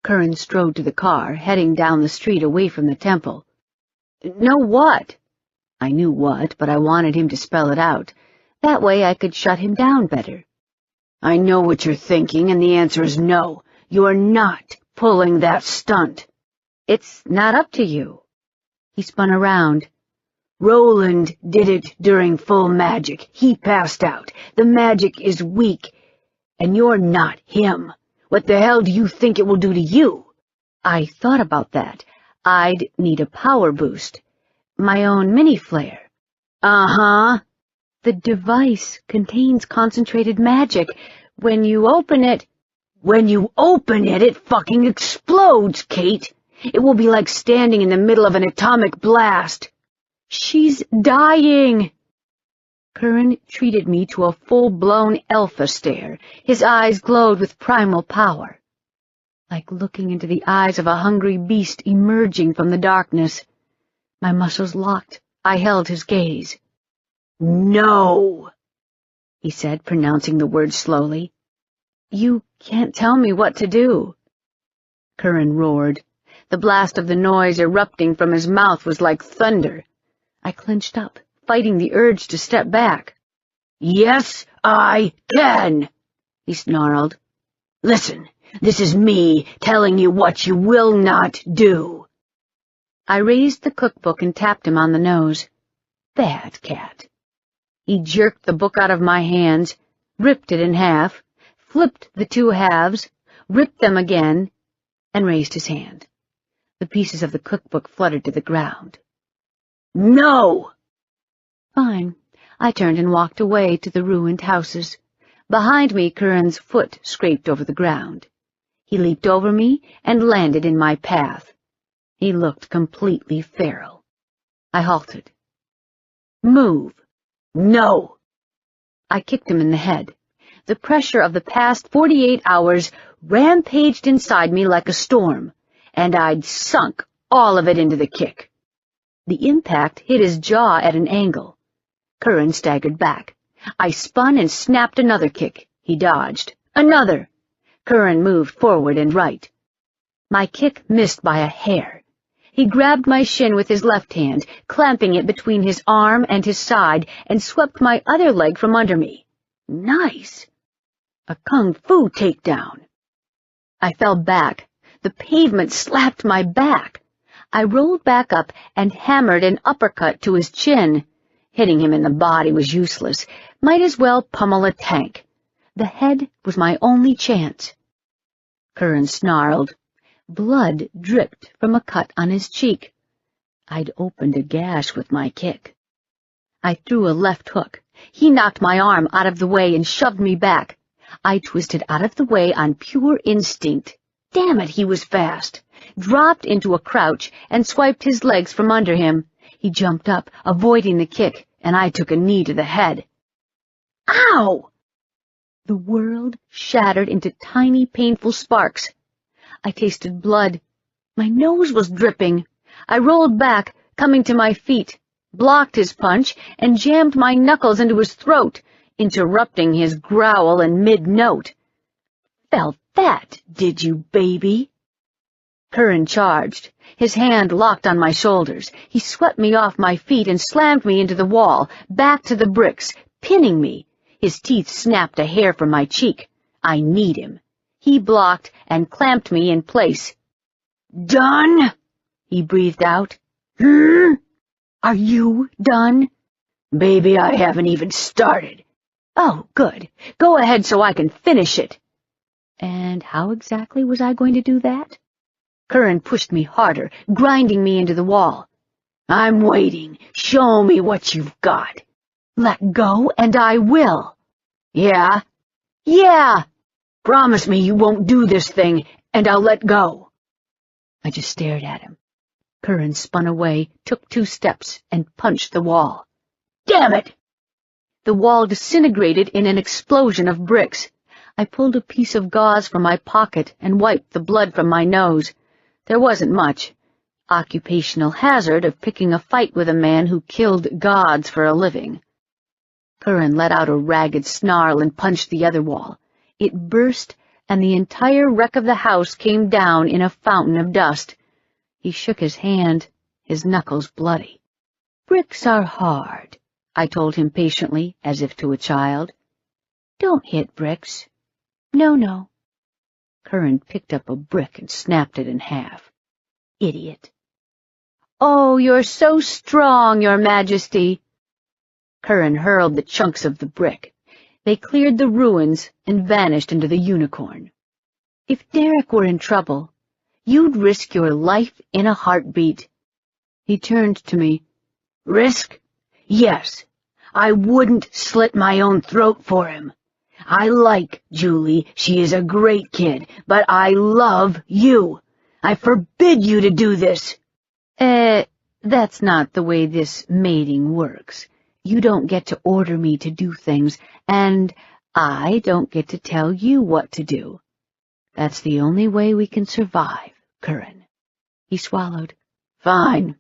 Curran strode to the car, heading down the street away from the temple. "No what?" I knew what, but I wanted him to spell it out. That way I could shut him down better. "I know what you're thinking, and the answer is no. You're not pulling that stunt." "It's not up to you." He spun around. Roland did it during full magic. He passed out. The magic is weak, and you're not him. What the hell do you think it will do to you? I thought about that. I'd need a power boost. My own mini-flare. Uh-huh. The device contains concentrated magic. When you open it, it fucking explodes, Kate. It will be like standing in the middle of an atomic blast. She's dying. Curran treated me to a full-blown alpha stare. His eyes glowed with primal power, like looking into the eyes of a hungry beast emerging from the darkness. My muscles locked. I held his gaze. No, he said, pronouncing the word slowly. You can't tell me what to do. Curran roared. The blast of the noise erupting from his mouth was like thunder. I clenched up, fighting the urge to step back. Yes, I can, he snarled. Listen, this is me telling you what you will not do. I raised the cookbook and tapped him on the nose. Bad cat. He jerked the book out of my hands, ripped it in half, flipped the two halves, ripped them again, and raised his hand. The pieces of the cookbook fluttered to the ground. No! Fine. I turned and walked away to the ruined houses. Behind me, Curran's foot scraped over the ground. He leaped over me and landed in my path. He looked completely feral. I halted. Move. No! I kicked him in the head. The pressure of the past 48 hours rampaged inside me like a storm, and I'd sunk all of it into the kick. The impact hit his jaw at an angle. Curran staggered back. I spun and snapped another kick. He dodged. Another. Curran moved forward and right. My kick missed by a hair. He grabbed my shin with his left hand, clamping it between his arm and his side, and swept my other leg from under me. Nice! A kung fu takedown. I fell back. The pavement slapped my back. I rolled back up and hammered an uppercut to his chin. Hitting him in the body was useless. Might as well pummel a tank. The head was my only chance. Curran snarled. Blood dripped from a cut on his cheek. I'd opened a gash with my kick. I threw a left hook. He knocked my arm out of the way and shoved me back. I twisted out of the way on pure instinct. Damn it, he was fast. Dropped into a crouch and swiped his legs from under him. He jumped up, avoiding the kick, and I took a knee to the head. Ow! The world shattered into tiny, painful sparks. I tasted blood. My nose was dripping. I rolled back, coming to my feet, blocked his punch, and jammed my knuckles into his throat, interrupting his growl in mid-note. Felt that, did you, baby? Curran charged. His hand locked on my shoulders. He swept me off my feet and slammed me into the wall, back to the bricks, pinning me. His teeth snapped a hair from my cheek. I kneed him. He blocked and clamped me in place. "Done?" he breathed out. Are you done?" "Baby, I haven't even started." "Oh, good. Go ahead so I can finish it." And how exactly was I going to do that? Curran pushed me harder, grinding me into the wall. "I'm waiting. Show me what you've got." "Let go, and I will." "Yeah?" "Yeah." "Promise me you won't do this thing, and I'll let go." I just stared at him. Curran spun away, took 2 steps, and punched the wall. "Damn it!" The wall disintegrated in an explosion of bricks. I pulled a piece of gauze from my pocket and wiped the blood from my nose. There wasn't much. Occupational hazard of picking a fight with a man who killed gods for a living. Curran let out a ragged snarl and punched the other wall. It burst, and the entire wreck of the house came down in a fountain of dust. He shook his hand, his knuckles bloody. "Bricks are hard," I told him patiently, as if to a child. "Don't hit bricks." "No." Curran picked up a brick and snapped it in half. Idiot. "Oh, you're so strong, Your Majesty." Curran hurled the chunks of the brick. They cleared the ruins and vanished into the unicorn. "If Derek were in trouble, you'd risk your life in a heartbeat." He turned to me. "Risk? Yes. I wouldn't slit my own throat for him. I like Julie. She is a great kid, but I love you. I forbid you to do this." That's not the way this mating works. You don't get to order me to do things, and I don't get to tell you what to do. That's the only way we can survive, Curran." He swallowed. "Fine.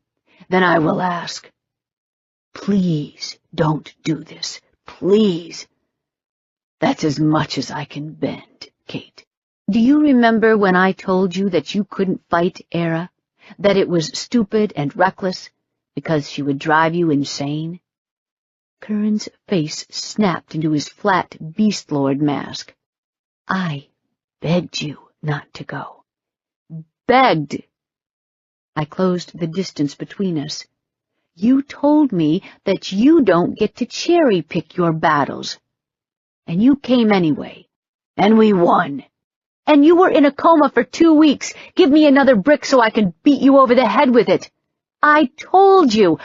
Then I will ask. Please don't do this. Please. That's as much as I can bend, Kate." "Do you remember when I told you that you couldn't fight Era, that it was stupid and reckless, because she would drive you insane?" Curran's face snapped into his flat Beast Lord mask. "I begged you not to go." "Begged?" I closed the distance between us. "You told me that you don't get to cherry-pick your battles. And you came anyway. And we won." "And you were in a coma for 2 weeks. Give me another brick so I can beat you over the head with it. I told you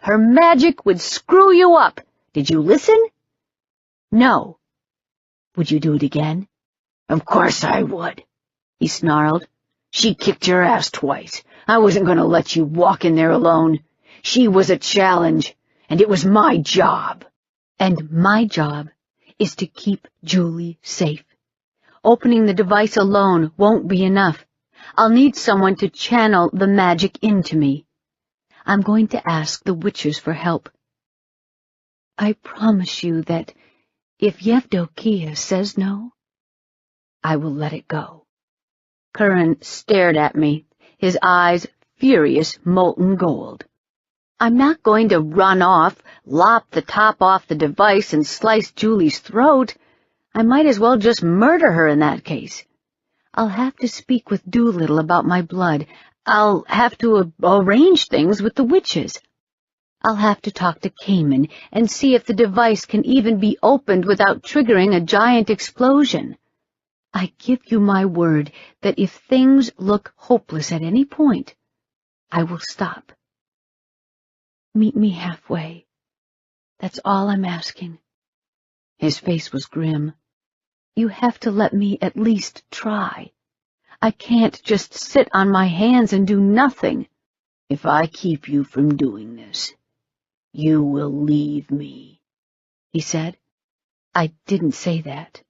her magic would screw you up. Did you listen?" "No." "Would you do it again?" "Of course I would," he snarled. "She kicked your ass twice. I wasn't going to let you walk in there alone. She was a challenge, and it was my job." "And my job is to keep Julie safe. Opening the device alone won't be enough. I'll need someone to channel the magic into me. I'm going to ask the witches for help. I promise you that if Yevdokia says no, I will let it go." Curran stared at me, his eyes furious molten gold. "I'm not going to run off, lop the top off the device, and slice Julie's throat. I might as well just murder her in that case. I'll have to speak with Doolittle about my blood. I'll have to arrange things with the witches. I'll have to talk to Cayman and see if the device can even be opened without triggering a giant explosion. I give you my word that if things look hopeless at any point, I will stop. Meet me halfway. That's all I'm asking." His face was grim. "You have to let me at least try. I can't just sit on my hands and do nothing." "If I keep you from doing this, you will leave me," he said. I didn't say that.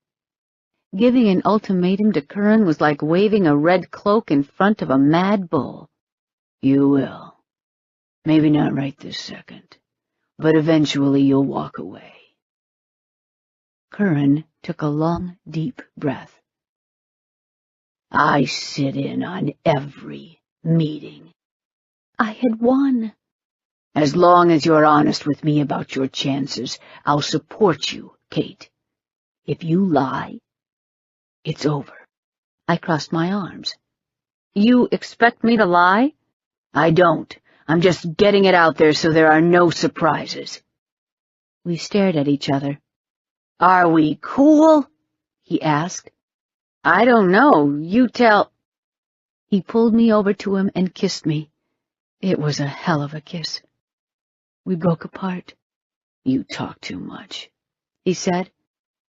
Giving an ultimatum to Curran was like waving a red cloak in front of a mad bull. "You will. Maybe not right this second, but eventually you'll walk away." Curran took a long, deep breath. "I sit in on every meeting." I had won. "As long as you're honest with me about your chances, I'll support you, Kate. If you lie, it's over." I crossed my arms. "You expect me to lie?" "I don't. I'm just getting it out there so there are no surprises." We stared at each other. "Are we cool?" he asked. "I don't know. You tell—" He pulled me over to him and kissed me. It was a hell of a kiss. We broke apart. "You talk too much," he said.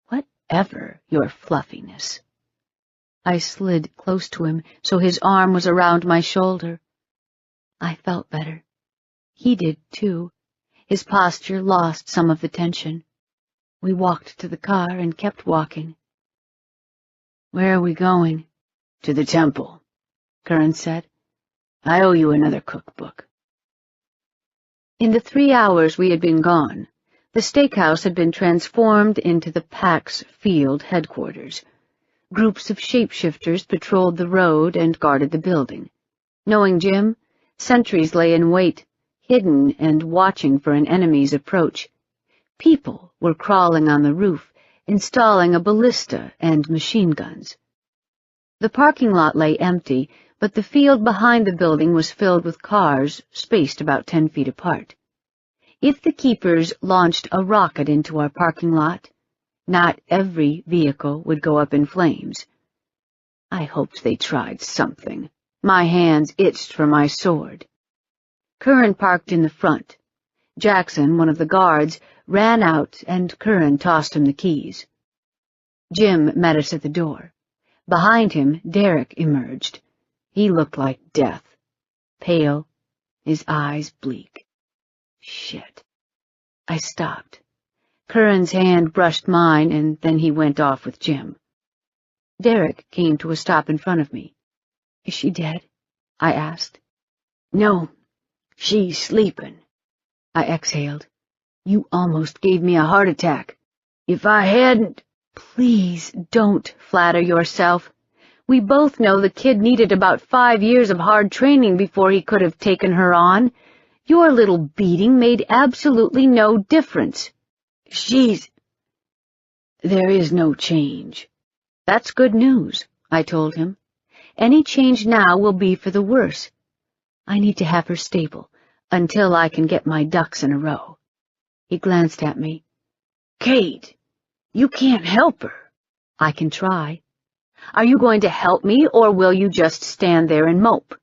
"Whatever your fluffiness." I slid close to him so his arm was around my shoulder. I felt better. He did, too. His posture lost some of the tension. We walked to the car and kept walking. "Where are we going?" "To the temple," Curran said. "I owe you another cookbook." In the 3 hours we had been gone, the steakhouse had been transformed into the PAX field headquarters. Groups of shapeshifters patrolled the road and guarded the building. Knowing Jim, sentries lay in wait, hidden and watching for an enemy's approach. People were crawling on the roof, installing a ballista and machine guns. The parking lot lay empty, but the field behind the building was filled with cars spaced about 10 feet apart. If the keepers launched a rocket into our parking lot, not every vehicle would go up in flames. I hoped they tried something. My hands itched for my sword. Curran parked in the front. Jackson, one of the guards, ran out and Curran tossed him the keys. Jim met us at the door. Behind him, Derek emerged. He looked like death. Pale, his eyes bleak. Shit. I stopped. Curran's hand brushed mine, and then he went off with Jim. Derek came to a stop in front of me. "Is she dead?" I asked. "No, she's sleeping," I exhaled. "You almost gave me a heart attack. If I hadn't—" "Please don't flatter yourself. We both know the kid needed about 5 years of hard training before he could have taken her on. Your little beating made absolutely no difference." There is no change." "That's good news," I told him. "Any change now will be for the worse. I need to have her stable until I can get my ducks in a row." He glanced at me. "Kate, you can't help her." "I can try. Are you going to help me, or will you just stand there and mope?"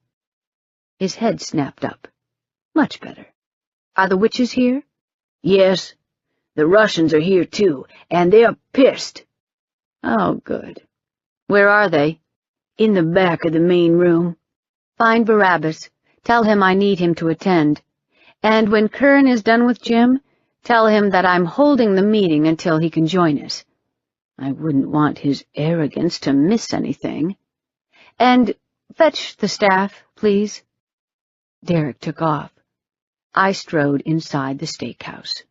His head snapped up. "Much better. Are the witches here?" "Yes. The Russians are here, too, and they're pissed." "Oh, good. Where are they?" "In the back of the main room." "Find Barabbas. Tell him I need him to attend. And when Curran is done with Jim, tell him that I'm holding the meeting until he can join us. I wouldn't want his arrogance to miss anything. And fetch the staff, please." Derek took off. I strode inside the steakhouse.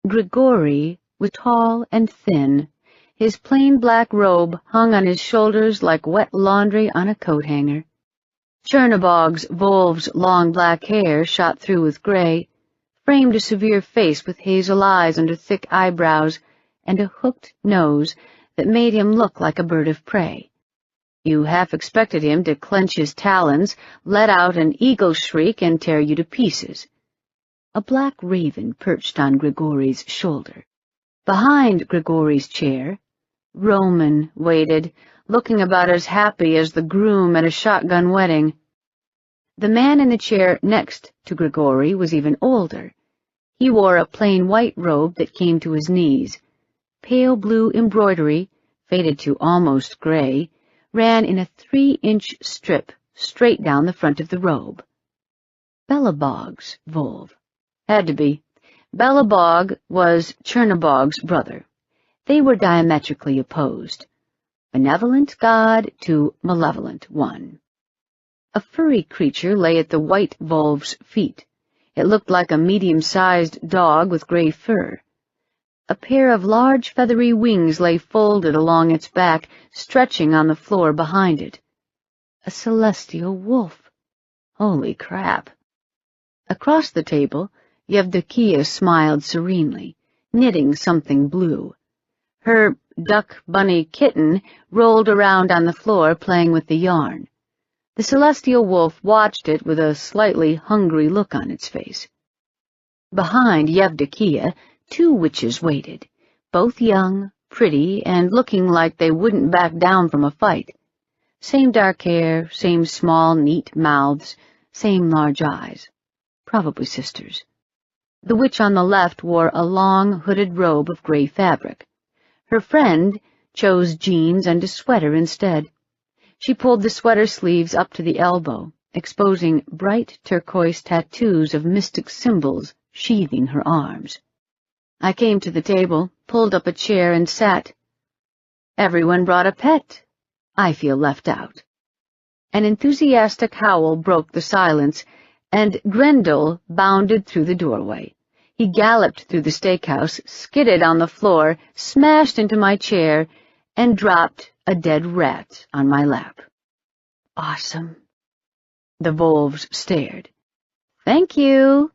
Grigori was tall and thin. His plain black robe hung on his shoulders like wet laundry on a coat hanger. Chernobog's Volv's long black hair, shot through with gray, framed a severe face with hazel eyes under thick eyebrows and a hooked nose that made him look like a bird of prey. You half expected him to clench his talons, let out an eagle shriek, and tear you to pieces. A black raven perched on Grigori's shoulder. Behind Grigori's chair, Roman waited, looking about as happy as the groom at a shotgun wedding. The man in the chair next to Grigori was even older. He wore a plain white robe that came to his knees. Pale blue embroidery, faded to almost gray, ran in a 3-inch strip straight down the front of the robe. Belobog's Volv. Had to be. Belobog was Chernobog's brother. They were diametrically opposed. Benevolent god to malevolent one. A furry creature lay at the white Volv's feet. It looked like a medium-sized dog with gray fur. A pair of large feathery wings lay folded along its back, stretching on the floor behind it. A celestial wolf. Holy crap. Across the table, Yevdokia smiled serenely, knitting something blue. Her duck-bunny kitten rolled around on the floor playing with the yarn. The celestial wolf watched it with a slightly hungry look on its face. Behind Yevdokia, 2 witches waited, both young, pretty, and looking like they wouldn't back down from a fight. Same dark hair, same small, neat mouths, same large eyes. Probably sisters. The witch on the left wore a long, hooded robe of gray fabric. Her friend chose jeans and a sweater instead. She pulled the sweater sleeves up to the elbow, exposing bright turquoise tattoos of mystic symbols sheathing her arms. I came to the table, pulled up a chair, and sat. Everyone brought a pet. I feel left out. An enthusiastic howl broke the silence, and Grendel bounded through the doorway. He galloped through the steakhouse, skidded on the floor, smashed into my chair, and dropped a dead rat on my lap. Awesome. The Volvs stared. Thank you.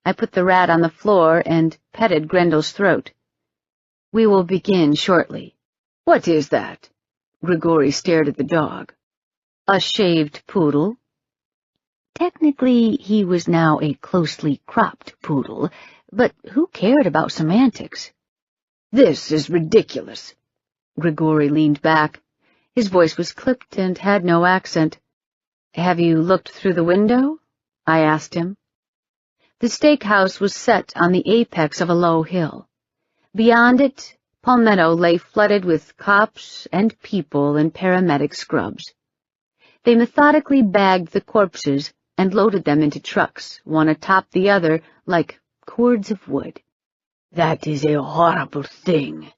I put the rat on the floor and petted Grendel's throat. We will begin shortly. What is that? Grigori stared at the dog. a shaved poodle. Technically, he was now a closely cropped poodle, but who cared about semantics? This is ridiculous. Grigori leaned back. His voice was clipped and had no accent. Have you looked through the window? I asked him. The steakhouse was set on the apex of a low hill. Beyond it, Palmetto lay flooded with cops and people in paramedic scrubs. They methodically bagged the corpses and loaded them into trucks, one atop the other, like cords of wood. That is a horrible thing,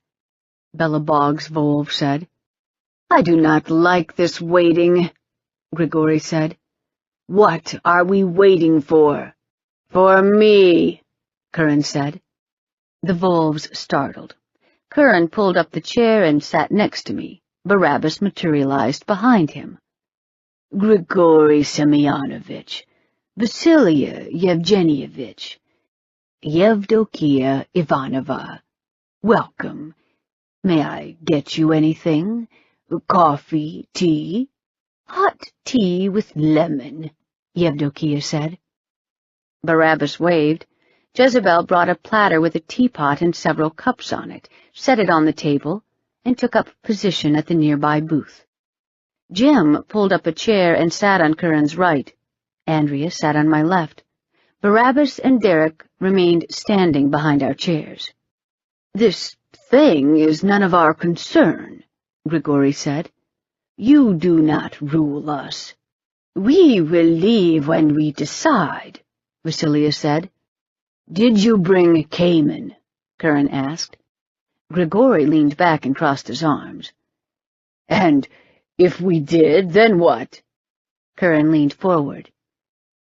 Belobog's Volve said. I do not like this waiting, Grigori said. What are we waiting for? For me, Curran said. The Volves startled. Curran pulled up the chair and sat next to me. Barabbas materialized behind him. Grigori Semyonovich, Vasilia Yevgenievich, Yevdokia Ivanova, welcome. May I get you anything? Coffee, tea? Hot tea with lemon, Yevdokia said. Barabbas waved. Jezebel brought a platter with a teapot and several cups on it, set it on the table, and took up position at the nearby booth. Jim pulled up a chair and sat on Curran's right. Andrea sat on my left. Barabbas and Derek remained standing behind our chairs. This thing is none of our concern, Grigori said. You do not rule us. We will leave when we decide, Vasilia said. Did you bring Cayman? Curran asked. Grigori leaned back and crossed his arms. And if we did, then what? Curran leaned forward.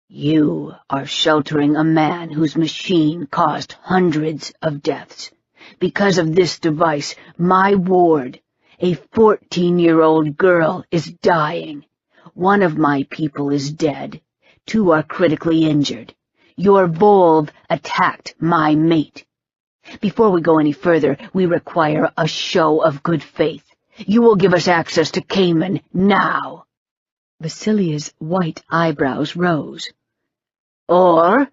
You are sheltering a man whose machine caused hundreds of deaths. Because of this device, my ward, a 14-year-old girl, is dying. One of my people is dead. 2 are critically injured. Your Volve attacked my mate. Before we go any further, we require a show of good faith. You will give us access to Cayman now. Vasilia's white eyebrows rose. Or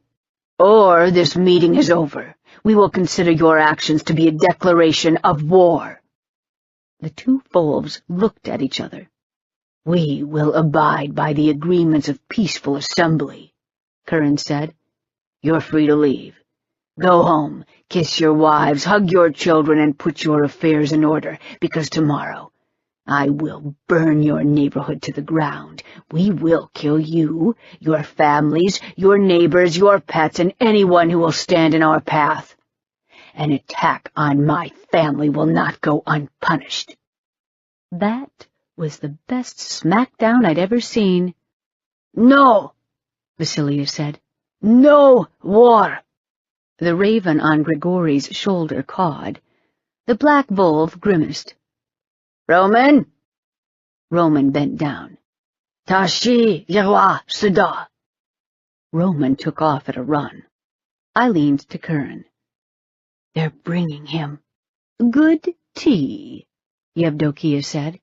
this meeting is over. We will consider your actions to be a declaration of war. The 2 Volves looked at each other. We will abide by the agreements of peaceful assembly, Curran said. You're free to leave. Go home, kiss your wives, hug your children, and put your affairs in order, because tomorrow I will burn your neighborhood to the ground. We will kill you, your families, your neighbors, your pets, and anyone who will stand in our path. An attack on my family will not go unpunished. That was the best smackdown I'd ever seen. No, Vasilia said. No war. The raven on Grigori's shoulder cawed. The black Volve grimaced. Roman? Roman bent down. Tashi Yerwa Sada. Roman took off at a run. I leaned to Curran. They're bringing him. Good tea, Yevdokia said.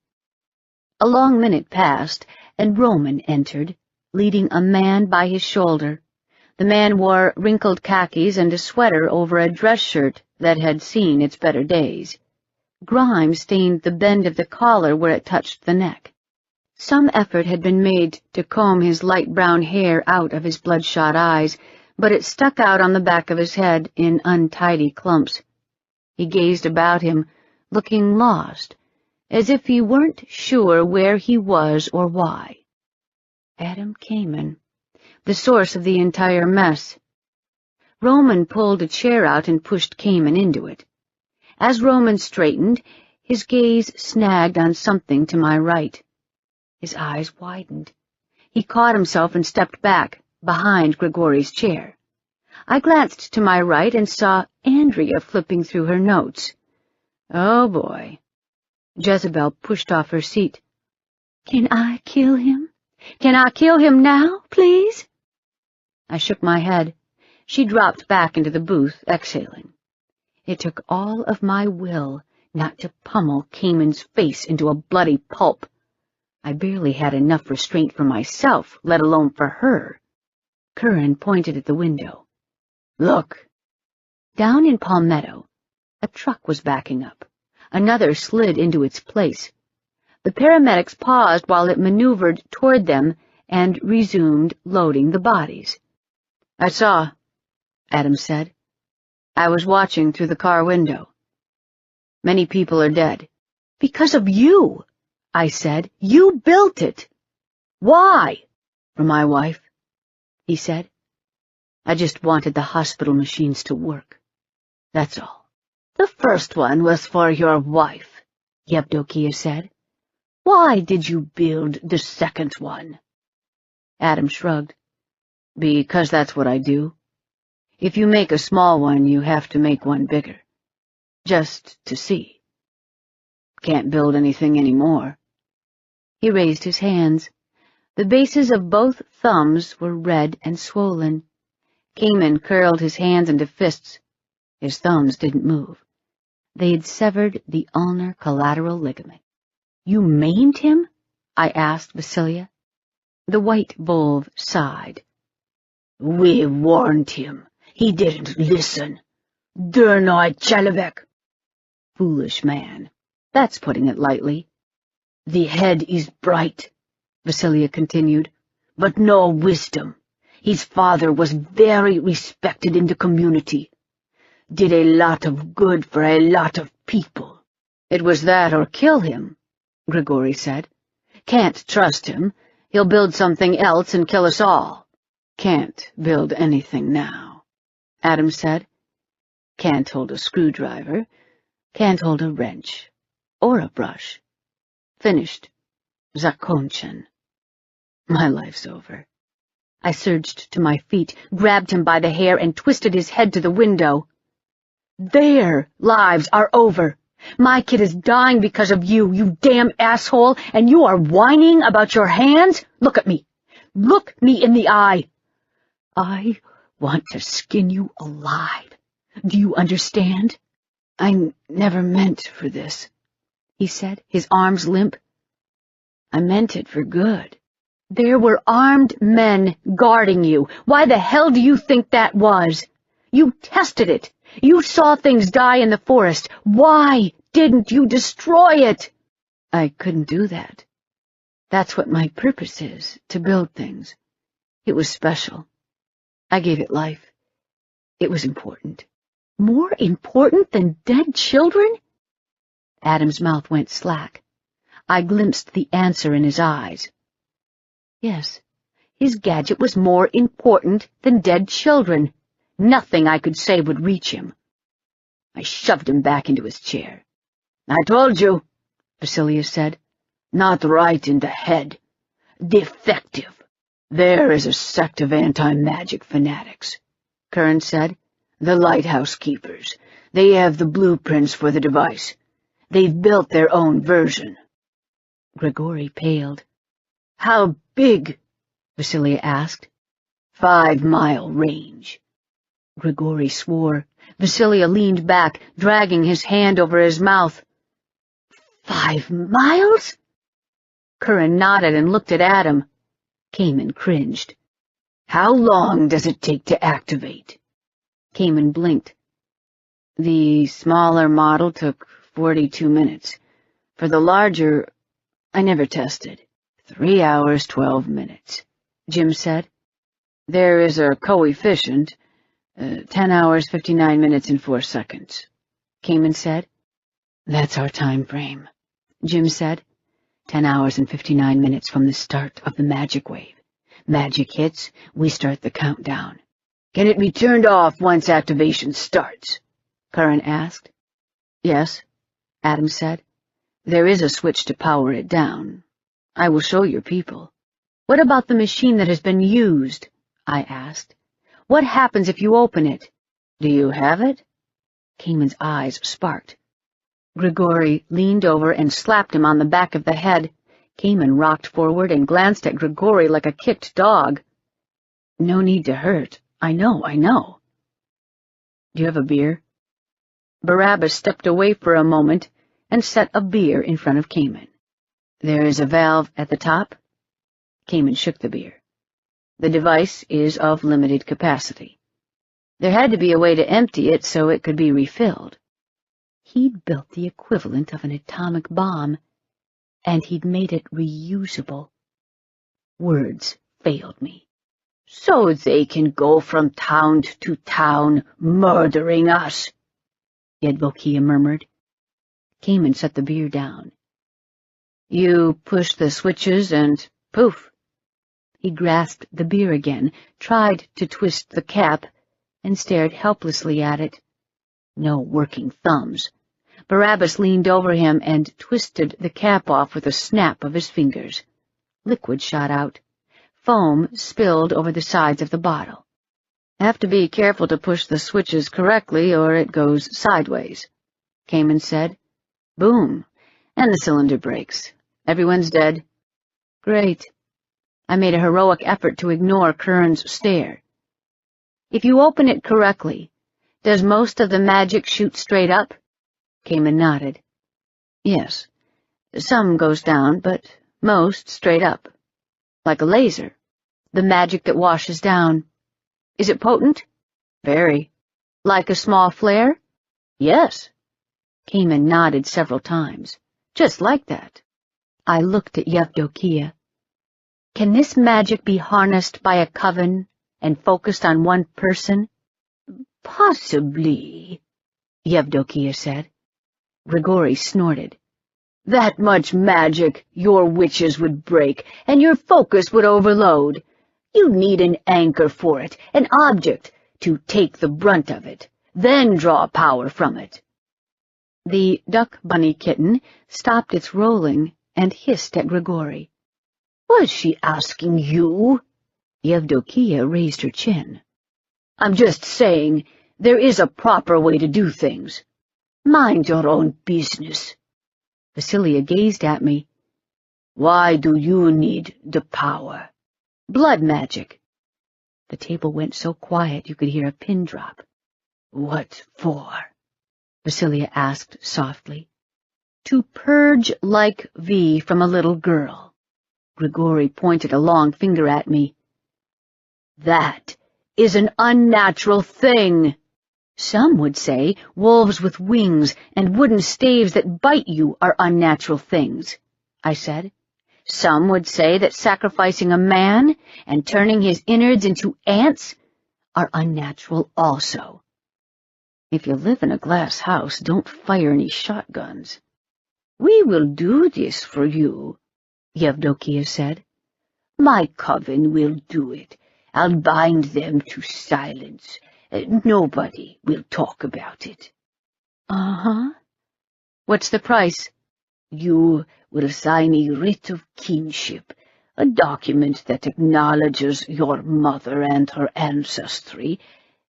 A long minute passed, and Roman entered, leading a man by his shoulder. The man wore wrinkled khakis and a sweater over a dress shirt that had seen its better days. Grime stained the bend of the collar where it touched the neck. Some effort had been made to comb his light brown hair out of his bloodshot eyes, but it stuck out on the back of his head in untidy clumps. He gazed about him, looking lost, as if he weren't sure where he was or why. Adam Cayman, the source of the entire mess. Roman pulled a chair out and pushed Cayman into it. As Roman straightened, his gaze snagged on something to my right. His eyes widened. He caught himself and stepped back, behind Grigori's chair. I glanced to my right and saw Andrea flipping through her notes. Oh, boy. Jezebel pushed off her seat. Can I kill him? Can I kill him now, please? I shook my head. She dropped back into the booth, exhaling. It took all of my will not to pummel Cayman's face into a bloody pulp. I barely had enough restraint for myself, let alone for her. Curran pointed at the window. Look. Down in Palmetto, a truck was backing up. Another slid into its place. The paramedics paused while it maneuvered toward them and resumed loading the bodies. I saw, Adams said. I was watching through the car window. Many people are dead. Because of you, I said. You built it. Why? For my wife, he said. I just wanted the hospital machines to work. That's all. The first one was for your wife, Yevdokia said. Why did you build the second one? Adam shrugged. Because that's what I do. If you make a small one, you have to make one bigger. Just to see. Can't build anything anymore. He raised his hands. The bases of both thumbs were red and swollen. Cayman curled his hands into fists. His thumbs didn't move. They had severed the ulnar collateral ligament. You maimed him? I asked Vasilia. The white bulb sighed. We warned him. He didn't listen. Durnoi Chalevek. Foolish man. That's putting it lightly. The head is bright, Vasilia continued, but no wisdom. His father was very respected in the community. Did a lot of good for a lot of people. It was that or kill him, Grigori said. Can't trust him. He'll build something else and kill us all. Can't build anything now, Adam said. Can't hold a screwdriver. Can't hold a wrench. Or a brush. Finished. Zakonchen. My life's over. I surged to my feet, grabbed him by the hair, and twisted his head to the window. Their lives are over. My kid is dying because of you, you damn asshole, and you are whining about your hands? Look at me. Look me in the eye. I want to skin you alive. Do you understand? I never meant for this, he said, his arms limp. I meant it for good. There were armed men guarding you. Why the hell do you think that was? You tested it. You saw things die in the forest. Why didn't you destroy it? I couldn't do that. That's what my purpose is, to build things. It was special. I gave it life. It was important. More important than dead children? Adam's mouth went slack. I glimpsed the answer in his eyes. Yes, his gadget was more important than dead children. Nothing I could say would reach him. I shoved him back into his chair. I told you, Vasilia said. Not right in the head. Defective. There is a sect of anti-magic fanatics, Curran said. The Lighthouse Keepers. They have the blueprints for the device. They've built their own version. Grigori paled. How big? Vasilia asked. 5-mile range. Grigori swore. Vasilia leaned back, dragging his hand over his mouth. 5 miles? Curran nodded and looked at Adam. Cayman cringed. How long does it take to activate? Cayman blinked. The smaller model took 42 minutes. For the larger, I never tested. 3 hours, 12 minutes, Jim said. There is a coefficient, 10 hours, 59 minutes, and 4 seconds, Cayman said. That's our time frame, Jim said. 10 hours and 59 minutes from the start of the magic wave. Magic hits, we start the countdown. Can it be turned off once activation starts? Curran asked. Yes, Adam said. There is a switch to power it down. I will show your people. What about the machine that has been used? I asked. What happens if you open it? Do you have it? Cayman's eyes sparked. Grigori leaned over and slapped him on the back of the head. Cayman rocked forward and glanced at Grigori like a kicked dog. No need to hurt. I know. Do you have a beer? Barabbas stepped away for a moment and set a beer in front of Cayman. There is a valve at the top. Cayman shook the beer. The device is of limited capacity. There had to be a way to empty it so it could be refilled. He'd built the equivalent of an atomic bomb, and he'd made it reusable. Words failed me. So they can go from town to town murdering us, Yevdokia murmured. Cayman set the beer down. You push the switches and poof. He grasped the beer again, tried to twist the cap, and stared helplessly at it. No working thumbs. Barabbas leaned over him and twisted the cap off with a snap of his fingers. Liquid shot out. Foam spilled over the sides of the bottle. Have to be careful to push the switches correctly or it goes sideways, Cayman said. Boom, and the cylinder breaks. Everyone's dead. Great. I made a heroic effort to ignore Kern's stare. If you open it correctly, does most of the magic shoot straight up? Cayman nodded. Yes. Some goes down, but most straight up. Like a laser. The magic that washes down. Is it potent? Very. Like a small flare? Yes. Cayman nodded several times. Just like that. I looked at Yevdokia. Can this magic be harnessed by a coven and focused on one person? Possibly, Yevdokia said. Grigori snorted. That much magic your witches would break, and your focus would overload. You need an anchor for it, an object, to take the brunt of it, then draw power from it. The duck bunny kitten stopped its rolling and hissed at Grigori. Was she asking you? Yevdokia raised her chin. I'm just saying, there is a proper way to do things. Mind your own business. Vasilia gazed at me. Why do you need the power? Blood magic. The table went so quiet you could hear a pin drop. What for? Vasilia asked softly. To purge like V from a little girl. Grigori pointed a long finger at me. That is an unnatural thing. Some would say wolves with wings and wooden staves that bite you are unnatural things, I said. Some would say that sacrificing a man and turning his innards into ants are unnatural also. If you live in a glass house, don't fire any shotguns. We will do this for you, Yevdokia said. My coven will do it. I'll bind them to silence. Nobody will talk about it. Uh-huh. What's the price? You will sign a writ of kinship, a document that acknowledges your mother and her ancestry.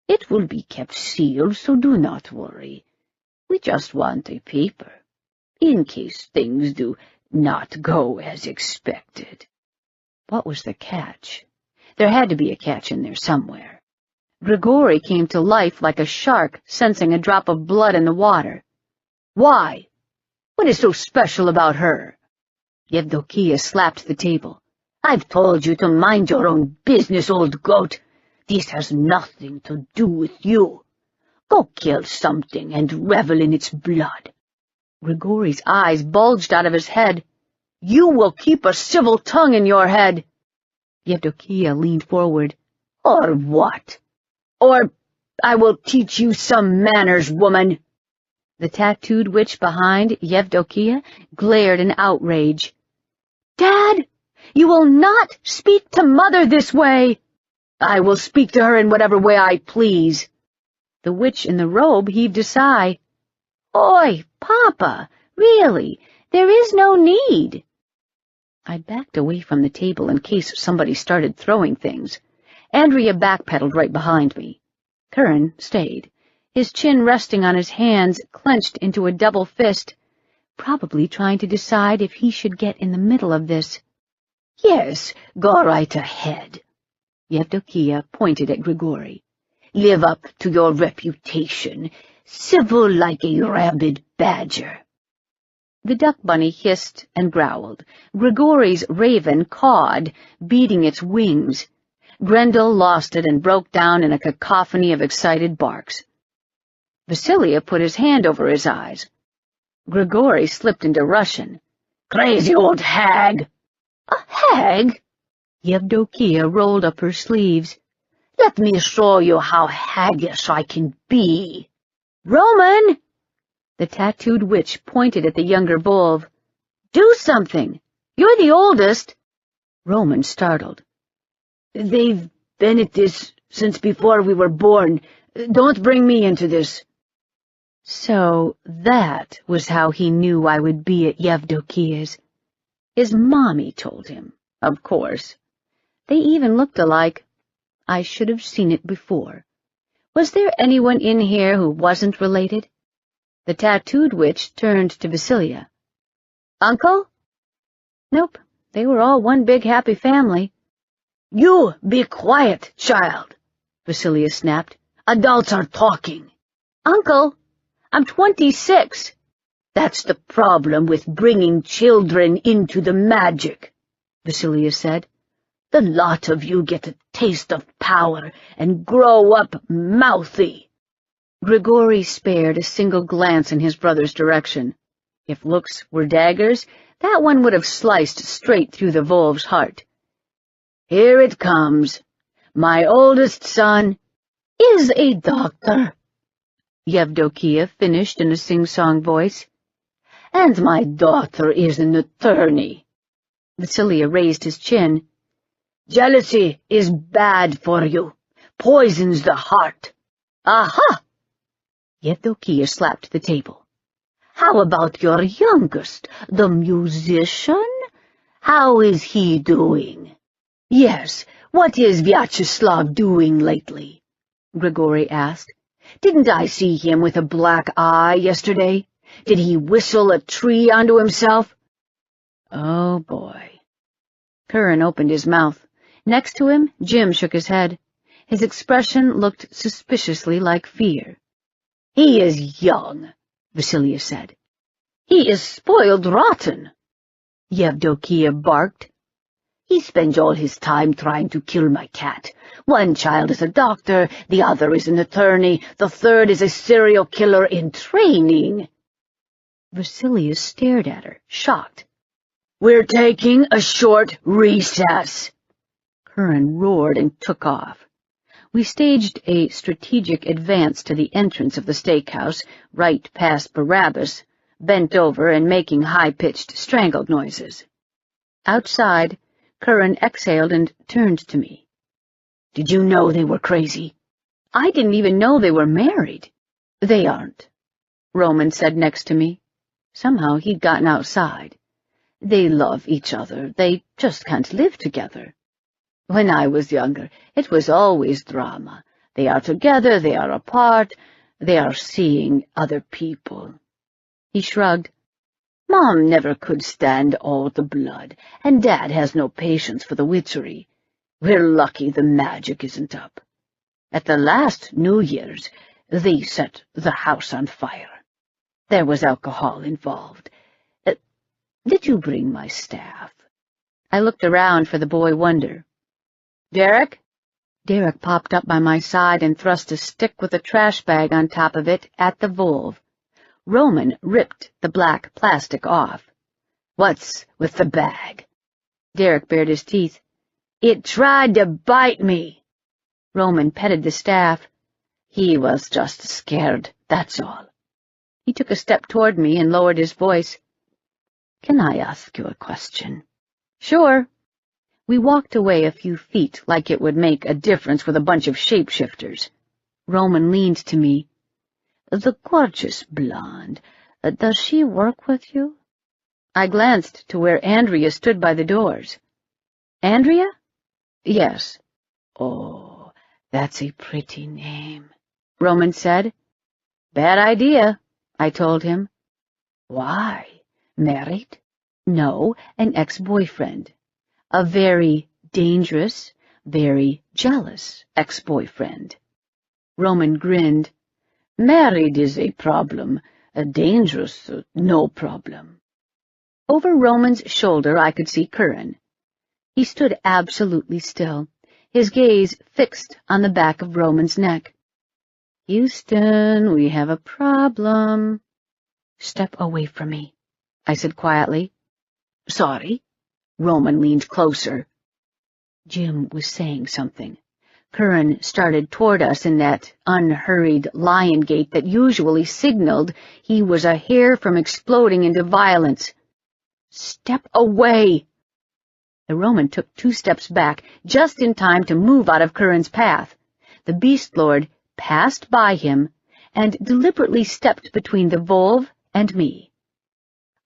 It will be kept sealed, so do not worry. We just want a paper, in case things do not go as expected. What was the catch? There had to be a catch in there somewhere. Grigori came to life like a shark sensing a drop of blood in the water. Why? What is so special about her? Yevdokia slapped the table. I've told you to mind your own business, old goat. This has nothing to do with you. Go kill something and revel in its blood. Grigori's eyes bulged out of his head. You will keep a civil tongue in your head. Yevdokia leaned forward. Or what? Or I will teach you some manners, woman. The tattooed witch behind Yevdokia glared in outrage. Dad, you will not speak to Mother this way. I will speak to her in whatever way I please. The witch in the robe heaved a sigh. Oi, Papa, really, there is no need. I backed away from the table in case somebody started throwing things. Andrea backpedaled right behind me. Kern stayed, his chin resting on his hands clenched into a double fist, probably trying to decide if he should get in the middle of this. Yes, go right ahead. Yevdokia pointed at Grigori. Live up to your reputation, civil like a rabid badger. The duck bunny hissed and growled. Grigori's raven cawed, beating its wings. Grendel lost it and broke down in a cacophony of excited barks. Vasilia put his hand over his eyes. Grigori slipped into Russian. "Crazy old hag!" "A hag?" Yevdokia rolled up her sleeves. "Let me show you how haggish I can be." "Roman!" The tattooed witch pointed at the younger Volv. "Do something! You're the oldest." Roman startled. "They've been at this since before we were born. Don't bring me into this." So that was how he knew I would be at Yevdokia's. His mommy told him, of course. They even looked alike. I should have seen it before. Was there anyone in here who wasn't related? The tattooed witch turned to Vasilia. "Uncle?" Nope, they were all one big happy family. "You be quiet, child," Vasilia snapped. "Adults are talking." "Uncle, I'm 26. "That's the problem with bringing children into the magic," Vasilia said. "The lot of you get a taste of power and grow up mouthy." Grigori spared a single glance in his brother's direction. If looks were daggers, that one would have sliced straight through the Volv's heart. "Here it comes. My oldest son is a doctor," Yevdokia finished in a sing-song voice. "And my daughter is an attorney." Vasilia raised his chin. "Jealousy is bad for you. Poisons the heart." "Aha!" Yevdokia slapped the table. "How about your youngest, the musician? How is he doing?" "Yes, what is Vyacheslav doing lately?" Grigori asked. "Didn't I see him with a black eye yesterday? Did he whistle a tree onto himself?" Oh, boy. Curran opened his mouth. Next to him, Jim shook his head. His expression looked suspiciously like fear. "He is young," Vasilia said. "He is spoiled rotten," Yevdokia barked. "He spends all his time trying to kill my cat. One child is a doctor, the other is an attorney, the third is a serial killer in training." Vasilia stared at her, shocked. "We're taking a short recess." Curran roared and took off. We staged a strategic advance to the entrance of the steakhouse, right past Barabbas, bent over and making high-pitched strangled noises. Outside, Curran exhaled and turned to me. "Did you know they were crazy?" "I didn't even know they were married." "They aren't," Roman said next to me. Somehow he'd gotten outside. "They love each other. They just can't live together. When I was younger, it was always drama. They are together, they are apart, they are seeing other people." He shrugged. "Mom never could stand all the blood, and Dad has no patience for the witchery. We're lucky the magic isn't up. At the last New Year's, they set the house on fire. There was alcohol involved. Did you bring my staff?" I looked around for the boy wonder. "Derek?" Derek popped up by my side and thrust a stick with a trash bag on top of it at the Volv. Roman ripped the black plastic off. "What's with the bag?" Derek bared his teeth. "It tried to bite me." Roman petted the staff. "He was just scared, that's all." He took a step toward me and lowered his voice. "Can I ask you a question?" "Sure." We walked away a few feet like it would make a difference with a bunch of shapeshifters. Roman leaned to me. "The gorgeous blonde, does she work with you?" I glanced to where Andrea stood by the doors. "Andrea?" "Yes." "Oh, that's a pretty name," Roman said. "Bad idea," I told him. "Why? Married?" "No, an ex-boyfriend. A very dangerous, very jealous ex-boyfriend." Roman grinned. "Married is a problem. Dangerous, no problem." Over Roman's shoulder I could see Curran. He stood absolutely still, his gaze fixed on the back of Roman's neck. "Houston, we have a problem." "Step away from me," I said quietly. "Sorry." Roman leaned closer. Jim was saying something. Curran started toward us in that unhurried lion gait that usually signaled he was a hair from exploding into violence. "Step away!" The Roman took 2 steps back, just in time to move out of Curran's path. The Beast Lord passed by him and deliberately stepped between the Volve and me.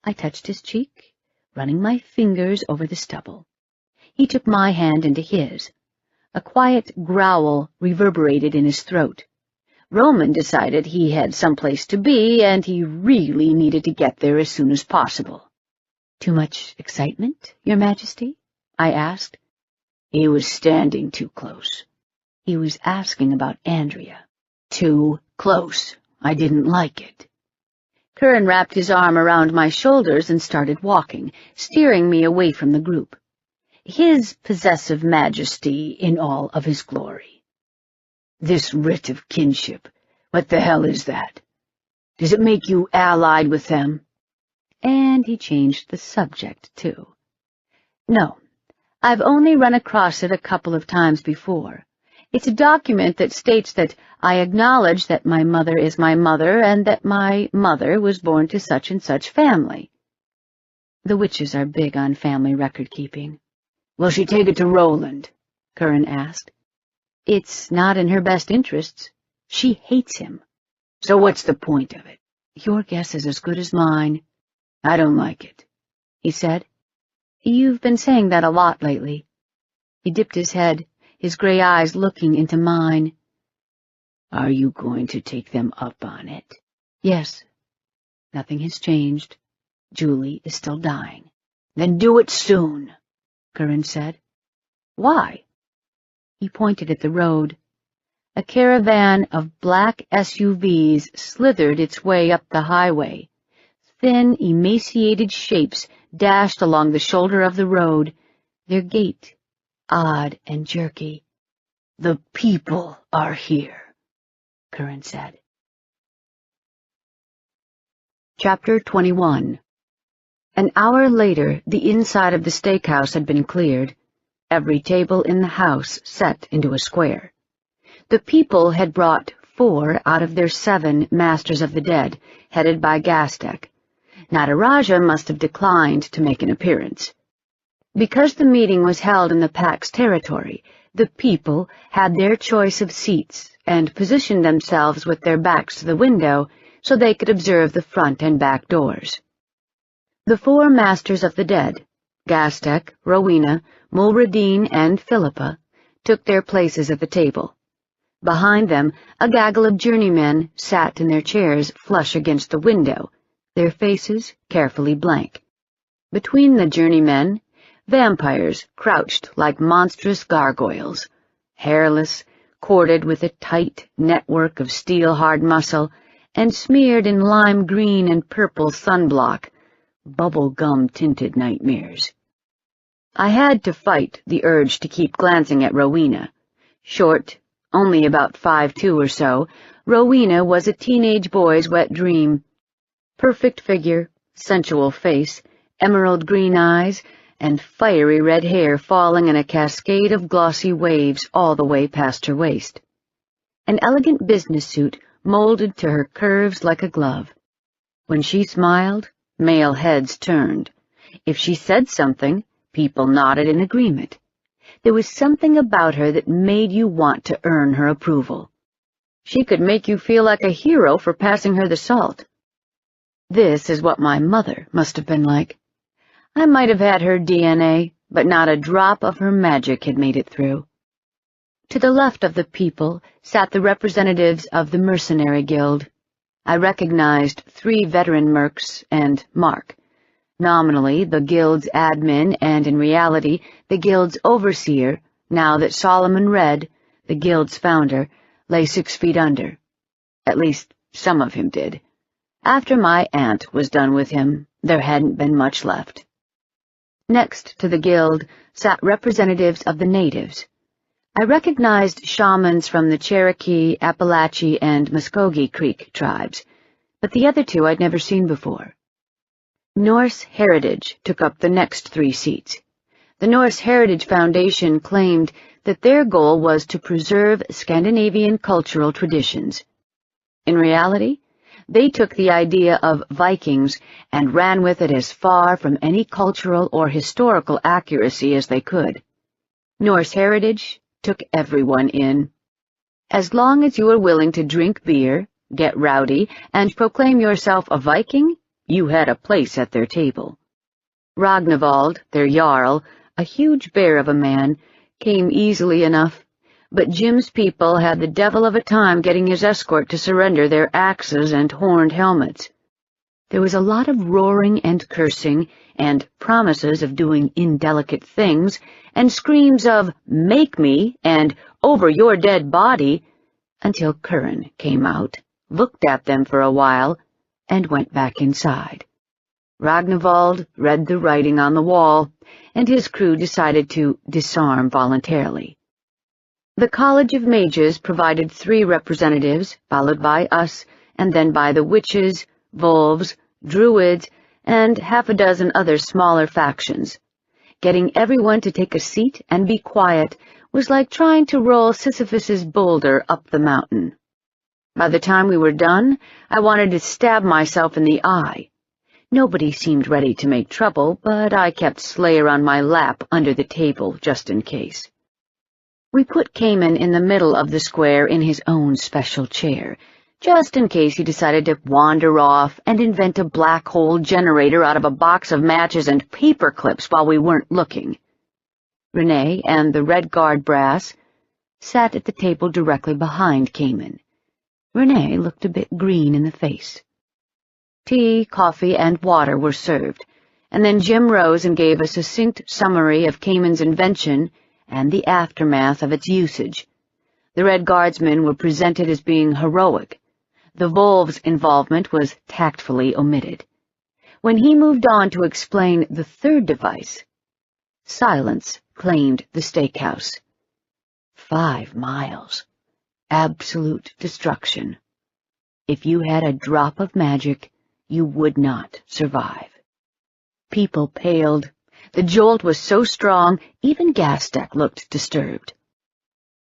I touched his cheek, running my fingers over the stubble. He took my hand into his. A quiet growl reverberated in his throat. Roman decided he had someplace to be, and he really needed to get there as soon as possible. "Too much excitement, Your Majesty?" I asked. He was standing too close. He was asking about Andrea. Too close. I didn't like it. Curran wrapped his arm around my shoulders and started walking, steering me away from the group. His possessive majesty in all of his glory. "This writ of kinship, what the hell is that? Does it make you allied with them?" And he changed the subject, too. "No, I've only run across it a couple of times before. It's a document that states that I acknowledge that my mother is my mother and that my mother was born to such and such family." The witches are big on family record-keeping. "Will she take it to Roland?" Curran asked. "It's not in her best interests. She hates him." "So what's the point of it?" "Your guess is as good as mine." "I don't like it," he said. "You've been saying that a lot lately." He dipped his head, his gray eyes looking into mine. "Are you going to take them up on it?" "Yes. Nothing has changed. Julie is still dying." "Then do it soon," Curran said. "Why?" He pointed at the road. A caravan of black SUVs slithered its way up the highway. Thin, emaciated shapes dashed along the shoulder of the road, their gait odd and jerky. "The people are here," Curran said. Chapter 21. An hour later, the inside of the steakhouse had been cleared, every table in the house set into a square. The people had brought 4 out of their 7 Masters of the Dead, headed by Gastek. Nataraja must have declined to make an appearance. Because the meeting was held in the Pack's territory, the people had their choice of seats and positioned themselves with their backs to the window so they could observe the front and back doors. The 4 Masters of the Dead, Gastek, Rowena, Mulradine, and Philippa, took their places at the table. Behind them, a gaggle of journeymen sat in their chairs flush against the window, their faces carefully blank. Between the journeymen, vampires crouched like monstrous gargoyles, hairless, corded with a tight network of steel-hard muscle, and smeared in lime green and purple sunblock, bubble-gum-tinted nightmares. I had to fight the urge to keep glancing at Rowena. Short, only about 5'2" or so, Rowena was a teenage boy's wet dream. Perfect figure, sensual face, emerald green eyes, and fiery red hair falling in a cascade of glossy waves all the way past her waist. An elegant business suit molded to her curves like a glove. When she smiled, male heads turned. If she said something, people nodded in agreement. There was something about her that made you want to earn her approval. She could make you feel like a hero for passing her the salt. This is what my mother must have been like. I might have had her DNA, but not a drop of her magic had made it through. To the left of the people sat the representatives of the Mercenary Guild. I recognized 3 veteran mercs and Mark, nominally the guild's admin and in reality the guild's overseer, now that Solomon Red, the guild's founder, lay 6 feet under. At least some of him did. After my aunt was done with him, There hadn't been much left. Next to the guild sat representatives of the natives. I recognized shamans from the Cherokee, Appalachee, and Muskogee Creek tribes, but the other two I'd never seen before. Norse Heritage took up the next 3 seats. The Norse Heritage Foundation claimed that their goal was to preserve Scandinavian cultural traditions. In reality, they took the idea of Vikings and ran with it as far from any cultural or historical accuracy as they could. Norse Heritage took everyone in. As long as you were willing to drink beer, get rowdy, and proclaim yourself a Viking, you had a place at their table. Ragnvald, their Jarl, a huge bear of a man, came easily enough, but Jim's people had the devil of a time getting his escort to surrender their axes and horned helmets. There was a lot of roaring and cursing, and promises of doing indelicate things, and screams of "make me" and "over your dead body," until Curran came out, looked at them for a while, and went back inside. Ragnvald read the writing on the wall, and his crew decided to disarm voluntarily. The College of Mages provided 3 representatives, followed by us, and then by the witches, wolves, druids, and half a dozen other smaller factions. Getting everyone to take a seat and be quiet was like trying to roll Sisyphus's boulder up the mountain. By the time we were done, I wanted to stab myself in the eye. Nobody seemed ready to make trouble, but I kept Slayer on my lap under the table just in case. We put Cayman in the middle of the square in his own special chair, just in case he decided to wander off and invent a black hole generator out of a box of matches and paper clips while we weren't looking. Renee and the Red Guard brass sat at the table directly behind Cayman. Renee looked a bit green in the face. Tea, coffee, and water were served, and then Jim rose and gave a succinct summary of Cayman's invention and the aftermath of its usage. The Red Guardsmen were presented as being heroic. The Wolves' involvement was tactfully omitted. When he moved on to explain the 3rd device, silence claimed the steakhouse. 5 miles. Absolute destruction. If you had a drop of magic, you would not survive. People paled. The jolt was so strong, even Gastek looked disturbed.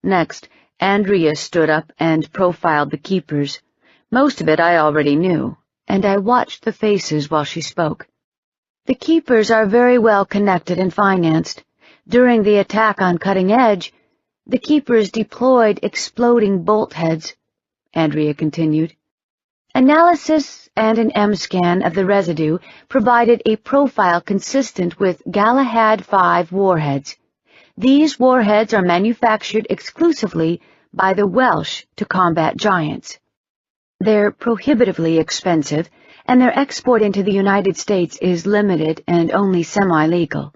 Next, Andrea stood up and profiled the keepers. Most of it I already knew, and I watched the faces while she spoke. The keepers are very well connected and financed. During the attack on Cutting Edge, the keepers deployed exploding bolt heads, Andrea continued. Analysis and an M-scan of the residue provided a profile consistent with Galahad 5 warheads. These warheads are manufactured exclusively by the Welsh to combat giants. They're prohibitively expensive, and their export into the United States is limited and only semi-legal.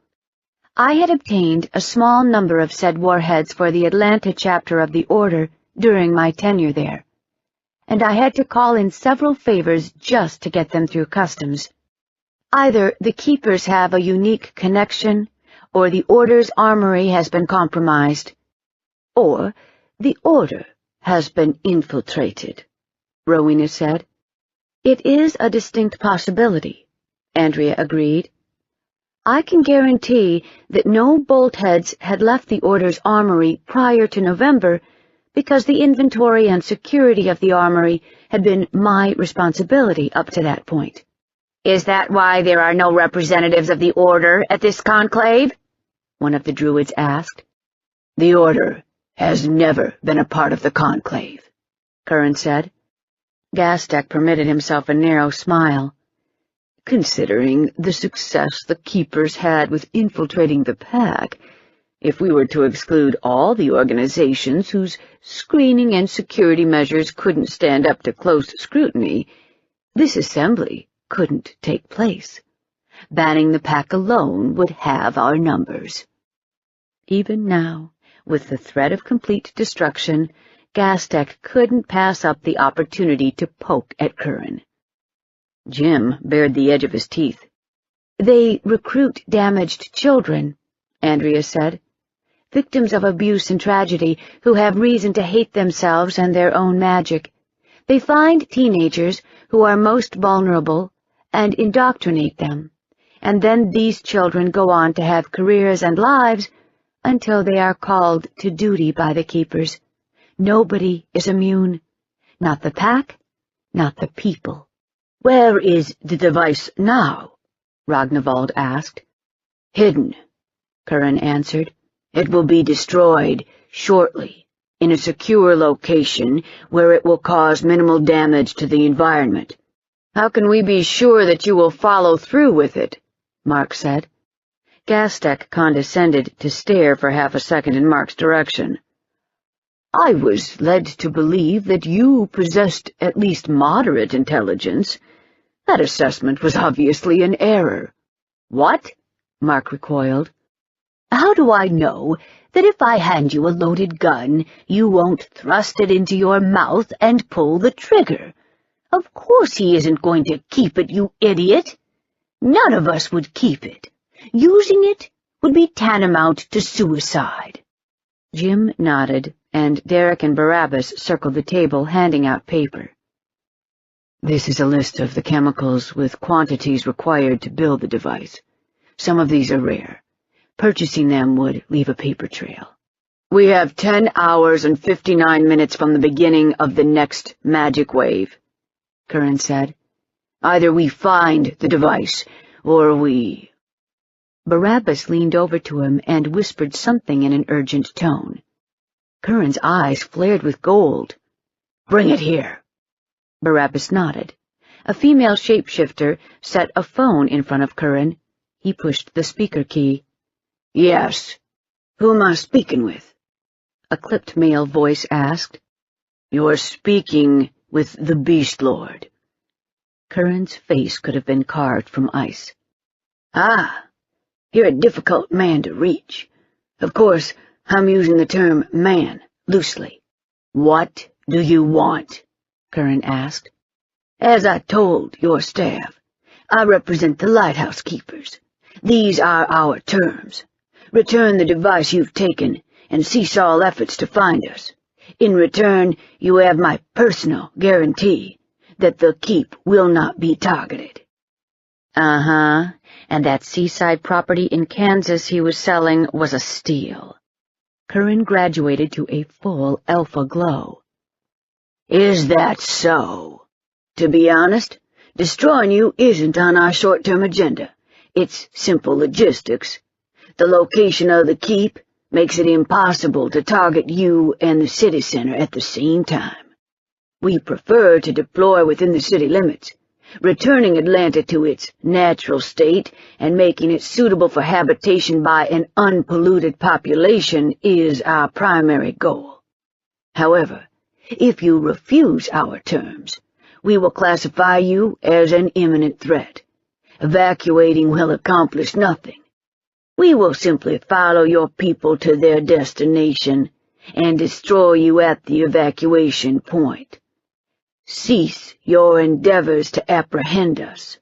I had obtained a small number of said warheads for the Atlanta chapter of the Order during my tenure there, and I had to call in several favors just to get them through customs. Either the keepers have a unique connection, or the Order's armory has been compromised, or the Order has been infiltrated, Rowena said. It is a distinct possibility, Andrea agreed. I can guarantee that no bolt heads had left the Order's armory prior to November because the inventory and security of the armory had been my responsibility up to that point. Is that why there are no representatives of the Order at this conclave? One of the druids asked. The Order has never been a part of the conclave, Curran said. Gastek permitted himself a narrow smile. Considering the success the Keepers had with infiltrating the pack, if we were to exclude all the organizations whose screening and security measures couldn't stand up to close scrutiny, this assembly couldn't take place. Banning the pack alone would have our numbers. Even now, with the threat of complete destruction, Gastek couldn't pass up the opportunity to poke at Curran. Jim bared the edge of his teeth. "They recruit damaged children," Andrea said. "Victims of abuse and tragedy who have reason to hate themselves and their own magic. They find teenagers who are most vulnerable and indoctrinate them, and then these children go on to have careers and lives until they are called to duty by the keepers. Nobody is immune. Not the pack, not the people." "Where is the device now?" Ragnvald asked. "Hidden," Curran answered. "It will be destroyed shortly, in a secure location where it will cause minimal damage to the environment." "How can we be sure that you will follow through with it?" Mark said. Gastek condescended to stare for half a second in Mark's direction. "I was led to believe that you possessed at least moderate intelligence. That assessment was obviously an error." "What?" Mark recoiled. "How do I know that if I hand you a loaded gun, you won't thrust it into your mouth and pull the trigger? Of course he isn't going to keep it, you idiot. None of us would keep it. Using it would be tantamount to suicide." Jim nodded, and Derek and Barabbas circled the table, handing out paper. "This is a list of the chemicals with quantities required to build the device. Some of these are rare. Purchasing them would leave a paper trail." "We have 10 hours and 59 minutes from the beginning of the next magic wave," Curran said. "Either we find the device, or we—" Barabbas leaned over to him and whispered something in an urgent tone. Curran's eyes flared with gold. "Bring it here." Barabbas nodded. A female shapeshifter set a phone in front of Curran. He pushed the speaker key. "Yes. Who am I speaking with?" A clipped male voice asked. "You're speaking with the Beast Lord." Curran's face could have been carved from ice. "Ah, you're a difficult man to reach. Of course, I'm using the term man loosely. What do you want?" Curran asked. "As I told your staff, I represent the lighthouse keepers. These are our terms. Return the device you've taken and cease all efforts to find us. In return, you have my personal guarantee that the keep will not be targeted." "Uh-huh, and that seaside property in Kansas he was selling was a steal." Curran graduated to a full alpha glow. "Is that so? To be honest, destroying you isn't on our short-term agenda. It's simple logistics. The location of the keep makes it impossible to target you and the city center at the same time. We prefer to deploy within the city limits. Returning Atlanta to its natural state and making it suitable for habitation by an unpolluted population is our primary goal. However, if you refuse our terms, we will classify you as an imminent threat. Evacuating will accomplish nothing. We will simply follow your people to their destination and destroy you at the evacuation point. Cease your endeavors to apprehend us."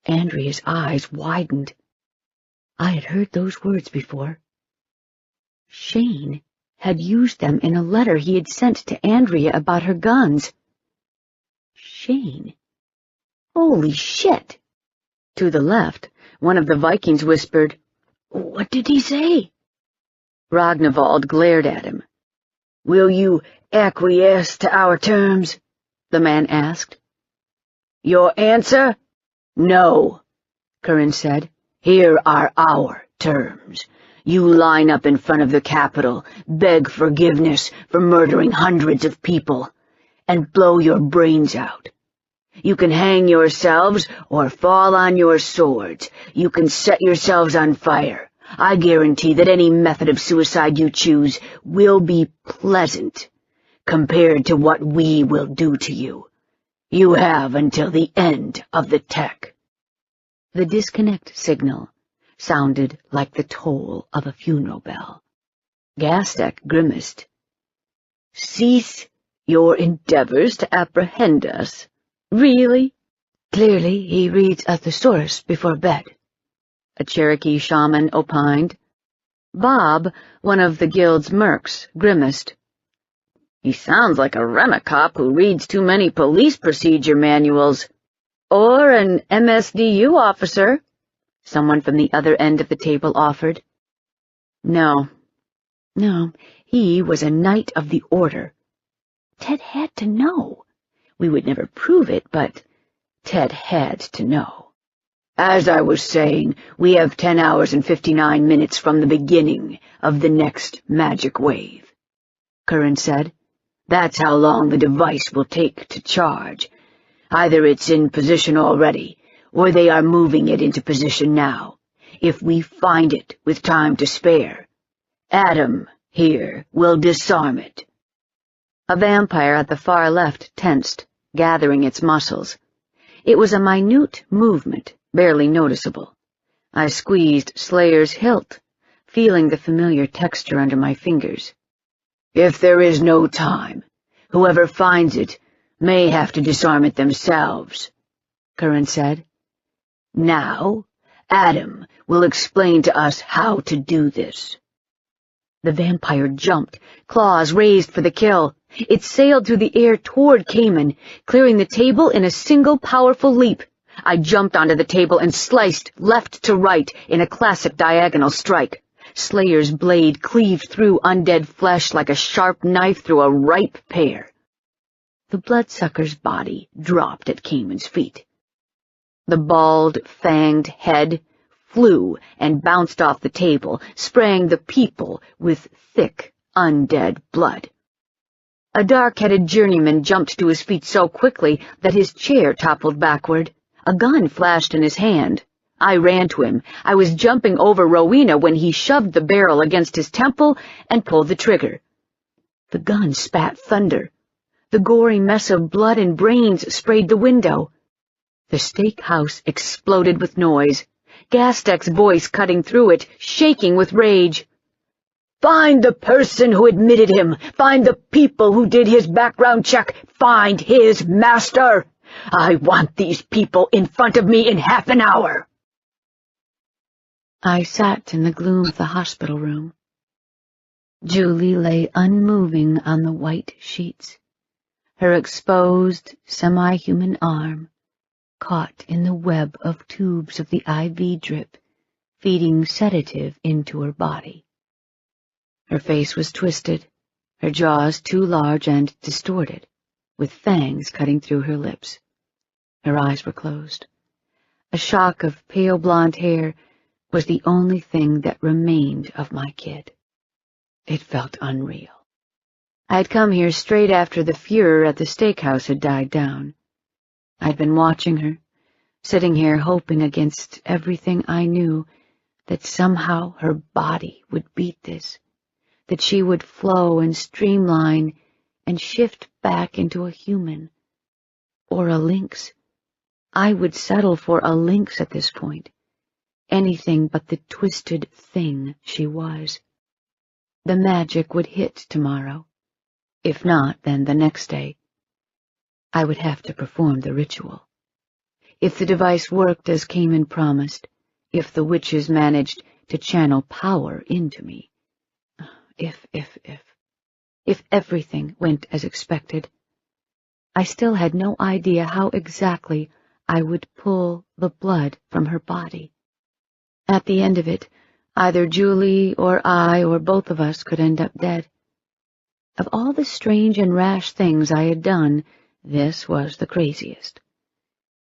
Andrea's eyes widened. I had heard those words before. Shane had used them in a letter he had sent to Andrea about her guns. Shane. Holy shit! To the left, one of the Vikings whispered, "What did he say?" Ragnvald glared at him. "Will you acquiesce to our terms?" the man asked. "Your answer?" "No," Curran said. "Here are our terms. You line up in front of the Capitol, beg forgiveness for murdering hundreds of people, and blow your brains out. You can hang yourselves or fall on your swords. You can set yourselves on fire. I guarantee that any method of suicide you choose will be pleasant compared to what we will do to you. You have until the end of the tech." The disconnect signal sounded like the toll of a funeral bell. Gastek grimaced. "Cease your endeavors to apprehend us. Really? Clearly, he reads a thesaurus before bed, a Cherokee shaman opined. Bob, one of the guild's mercs, grimaced. He sounds like a rent-a-cop who reads too many police procedure manuals. Or an MSDU officer, someone from the other end of the table offered. No, he was a Knight of the Order. Ted had to know. We would never prove it, but Ted had to know. As I was saying, we have 10 hours and 59 minutes from the beginning of the next magic wave, Curran said. That's how long the device will take to charge. Either it's in position already, or they are moving it into position now. If we find it with time to spare, Adam here will disarm it. A vampire at the far left tensed, gathering its muscles. It was a minute movement, barely noticeable. I squeezed Slayer's hilt, feeling the familiar texture under my fingers. If there is no time, whoever finds it may have to disarm it themselves, Curran said. Now, Adam will explain to us how to do this. The vampire jumped, claws raised for the kill. It sailed through the air toward Cayman, clearing the table in a single powerful leap. I jumped onto the table and sliced left to right in a classic diagonal strike. Slayer's blade cleaved through undead flesh like a sharp knife through a ripe pear. The bloodsucker's body dropped at Cayman's feet. The bald, fanged head flew and bounced off the table, spraying the people with thick, undead blood. A dark-headed journeyman jumped to his feet so quickly that his chair toppled backward. A gun flashed in his hand. I ran to him. I was jumping over Rowena when he shoved the barrel against his temple and pulled the trigger. The gun spat thunder. The gory mess of blood and brains sprayed the window. The steakhouse exploded with noise, Gastek's voice cutting through it, shaking with rage. Find the person who admitted him! Find the people who did his background check! Find his master! I want these people in front of me in half an hour! I sat in the gloom of the hospital room. Julie lay unmoving on the white sheets, her exposed, semi-human arm caught in the web of tubes of the IV drip, feeding sedative into her body. Her face was twisted, her jaws too large and distorted, with fangs cutting through her lips. Her eyes were closed. A shock of pale blonde hair was the only thing that remained of my kid. It felt unreal. I had come here straight after the furor at the steakhouse had died down. I'd been watching her, sitting here hoping against everything I knew that somehow her body would beat this, that she would flow and streamline and shift back into a human, or a lynx. I would settle for a lynx at this point, anything but the twisted thing she was. The magic would hit tomorrow. If not, then the next day. I would have to perform the ritual. If the device worked as Cayman promised, if the witches managed to channel power into me, if everything went as expected, I still had no idea how exactly I would pull the blood from her body. At the end of it, either Julie or I or both of us could end up dead. Of all the strange and rash things I had done, this was the craziest.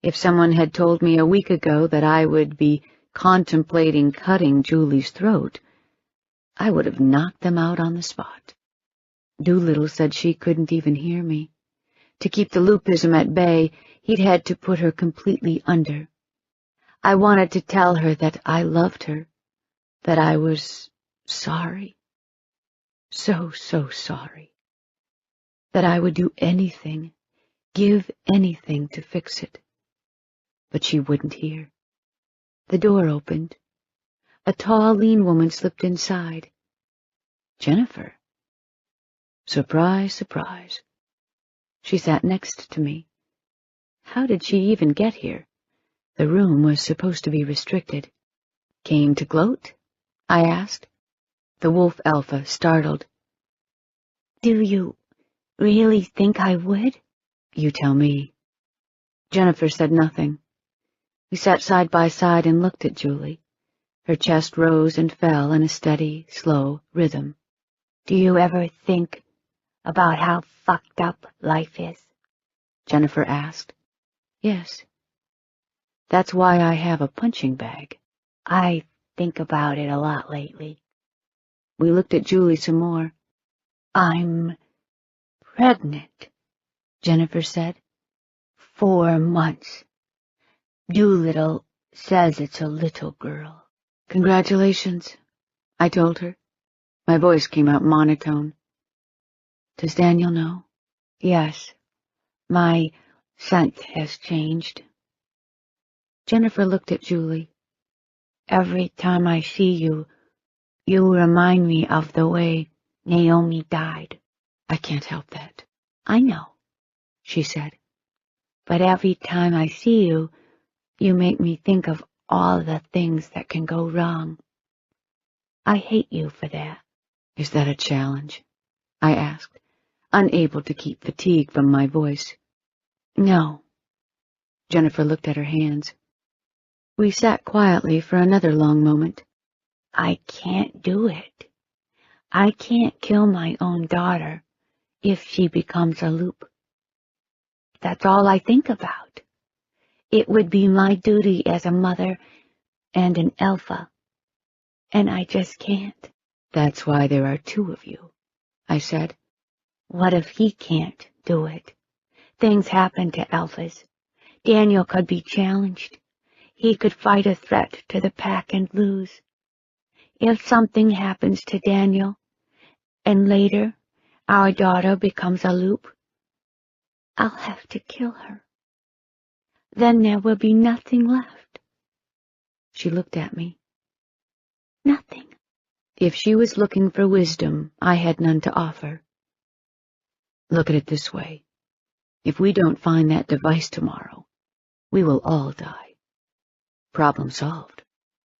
If someone had told me a week ago that I would be contemplating cutting Julie's throat, I would have knocked them out on the spot. Doolittle said she couldn't even hear me. To keep the loopism at bay, he'd had to put her completely under. I wanted to tell her that I loved her, that I was sorry, so sorry, that I would do anything, give anything to fix it. But she wouldn't hear. The door opened. A tall, lean woman slipped inside. Jennifer. Surprise, surprise. She sat next to me. How did she even get here? The room was supposed to be restricted. Came to gloat? I asked. The wolf alpha startled. Do you really think I would? You tell me. Jennifer said nothing. We sat side by side and looked at Julie. Her chest rose and fell in a steady, slow rhythm. Do you ever think about how fucked up life is? Jennifer asked. Yes. That's why I have a punching bag. I think about it a lot lately. We looked at Julie some more. I'm pregnant, Jennifer said. 4 months. Doolittle says it's a little girl. Congratulations, I told her. My voice came out monotone. Does Daniel know? Yes. My scent has changed. Jennifer looked at Julie. Every time I see you, you remind me of the way Naomi died. I can't help that. I know, she said. But every time I see you, you make me think of all the things that can go wrong. I hate you for that. Is that a challenge? I asked, unable to keep fatigue from my voice. No. Jennifer looked at her hands. We sat quietly for another long moment. I can't do it. I can't kill my own daughter if she becomes a loop. That's all I think about. It would be my duty as a mother and an alpha, and I just can't. That's why there are 2 of you, I said. What if he can't do it? Things happen to alphas. Daniel could be challenged. He could fight a threat to the pack and lose. If something happens to Daniel, and later our daughter becomes a loop, I'll have to kill her. Then there will be nothing left. She looked at me. Nothing. If she was looking for wisdom, I had none to offer. Look at it this way. If we don't find that device tomorrow, we will all die. Problem solved.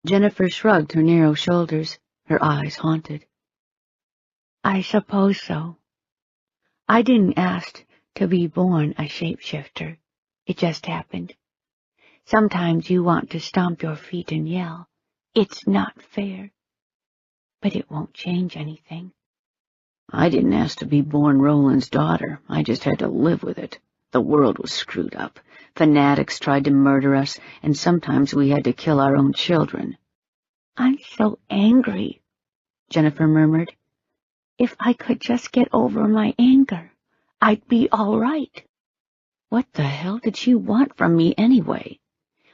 Jennifer shrugged her narrow shoulders, her eyes haunted. I suppose so. I didn't ask to be born a shapeshifter. It just happened. Sometimes you want to stomp your feet and yell, "It's not fair." But it won't change anything. I didn't ask to be born Roland's daughter. I just had to live with it. The world was screwed up. Fanatics tried to murder us, and sometimes we had to kill our own children. I'm so angry, Jennifer murmured. If I could just get over my anger, I'd be all right. What the hell did she want from me anyway?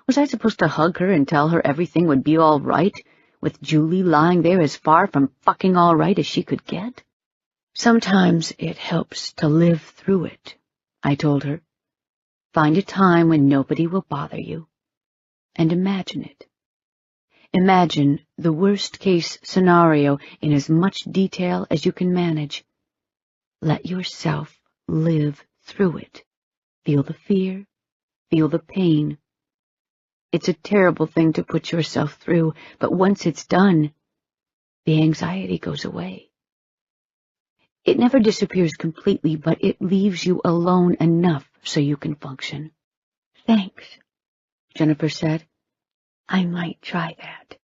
Was I supposed to hug her and tell her everything would be all right, with Julie lying there as far from fucking all right as she could get? Sometimes it helps to live through it, I told her. Find a time when nobody will bother you, and imagine it. Imagine the worst-case scenario in as much detail as you can manage. Let yourself live through it. Feel the fear, feel the pain. It's a terrible thing to put yourself through, but once it's done, the anxiety goes away. It never disappears completely, but it leaves you alone enough so you can function. Thanks, Jennifer said. I might try that.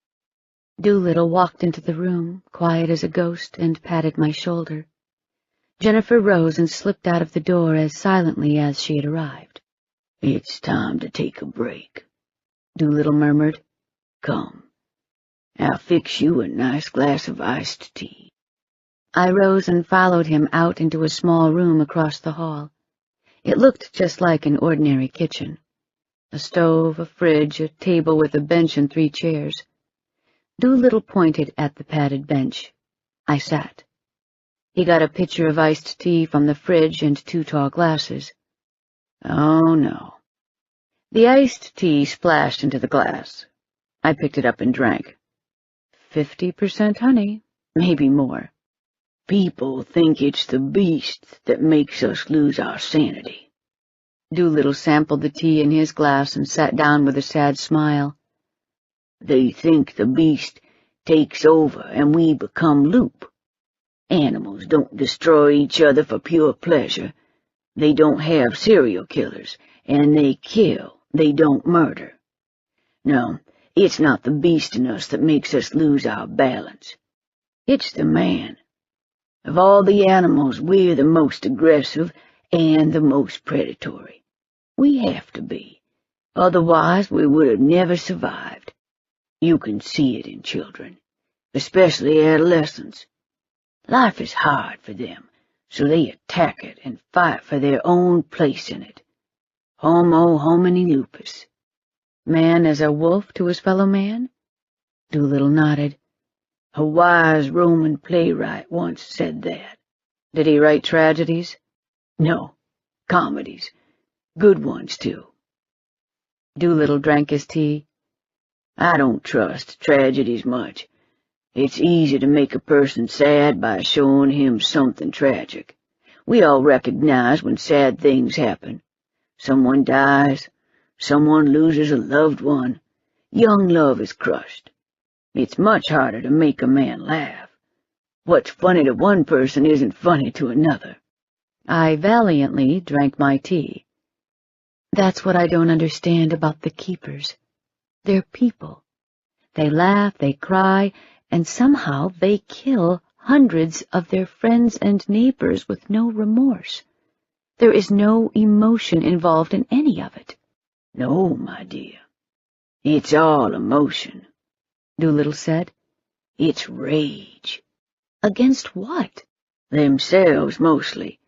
Doolittle walked into the room, quiet as a ghost, and patted my shoulder. Jennifer rose and slipped out of the door as silently as she had arrived. It's time to take a break, Doolittle murmured. Come, I'll fix you a nice glass of iced tea. I rose and followed him out into a small room across the hall. It looked just like an ordinary kitchen. A stove, a fridge, a table with a bench and 3 chairs. Doolittle pointed at the padded bench. I sat. He got a pitcher of iced tea from the fridge and 2 tall glasses. Oh, no. The iced tea splashed into the glass. I picked it up and drank. 50% honey, maybe more. People think it's the beast that makes us lose our sanity. Doolittle sampled the tea in his glass and sat down with a sad smile. They think the beast takes over and we become loop. Animals don't destroy each other for pure pleasure. They don't have serial killers, and they kill, they don't murder. No, it's not the beast in us that makes us lose our balance. It's the man. Of all the animals, we're the most aggressive and the most predatory. We have to be. Otherwise, we would have never survived. You can see it in children, especially adolescents. Life is hard for them, so they attack it and fight for their own place in it. Homo homini lupus. Man as a wolf to his fellow man? Doolittle nodded. A wise Roman playwright once said that. Did he write tragedies? No, comedies. Good ones, too. Doolittle drank his tea. I don't trust tragedies much. It's easy to make a person sad by showing him something tragic. We all recognize when sad things happen. Someone dies, someone loses a loved one, young love is crushed. It's much harder to make a man laugh. What's funny to one person isn't funny to another. I valiantly drank my tea. That's what I don't understand about the keepers. They're people. They laugh, they cry, and somehow they kill hundreds of their friends and neighbors with no remorse. There is no emotion involved in any of it. No, my dear. It's all emotion, Doolittle said. It's rage. Against what? Themselves, mostly.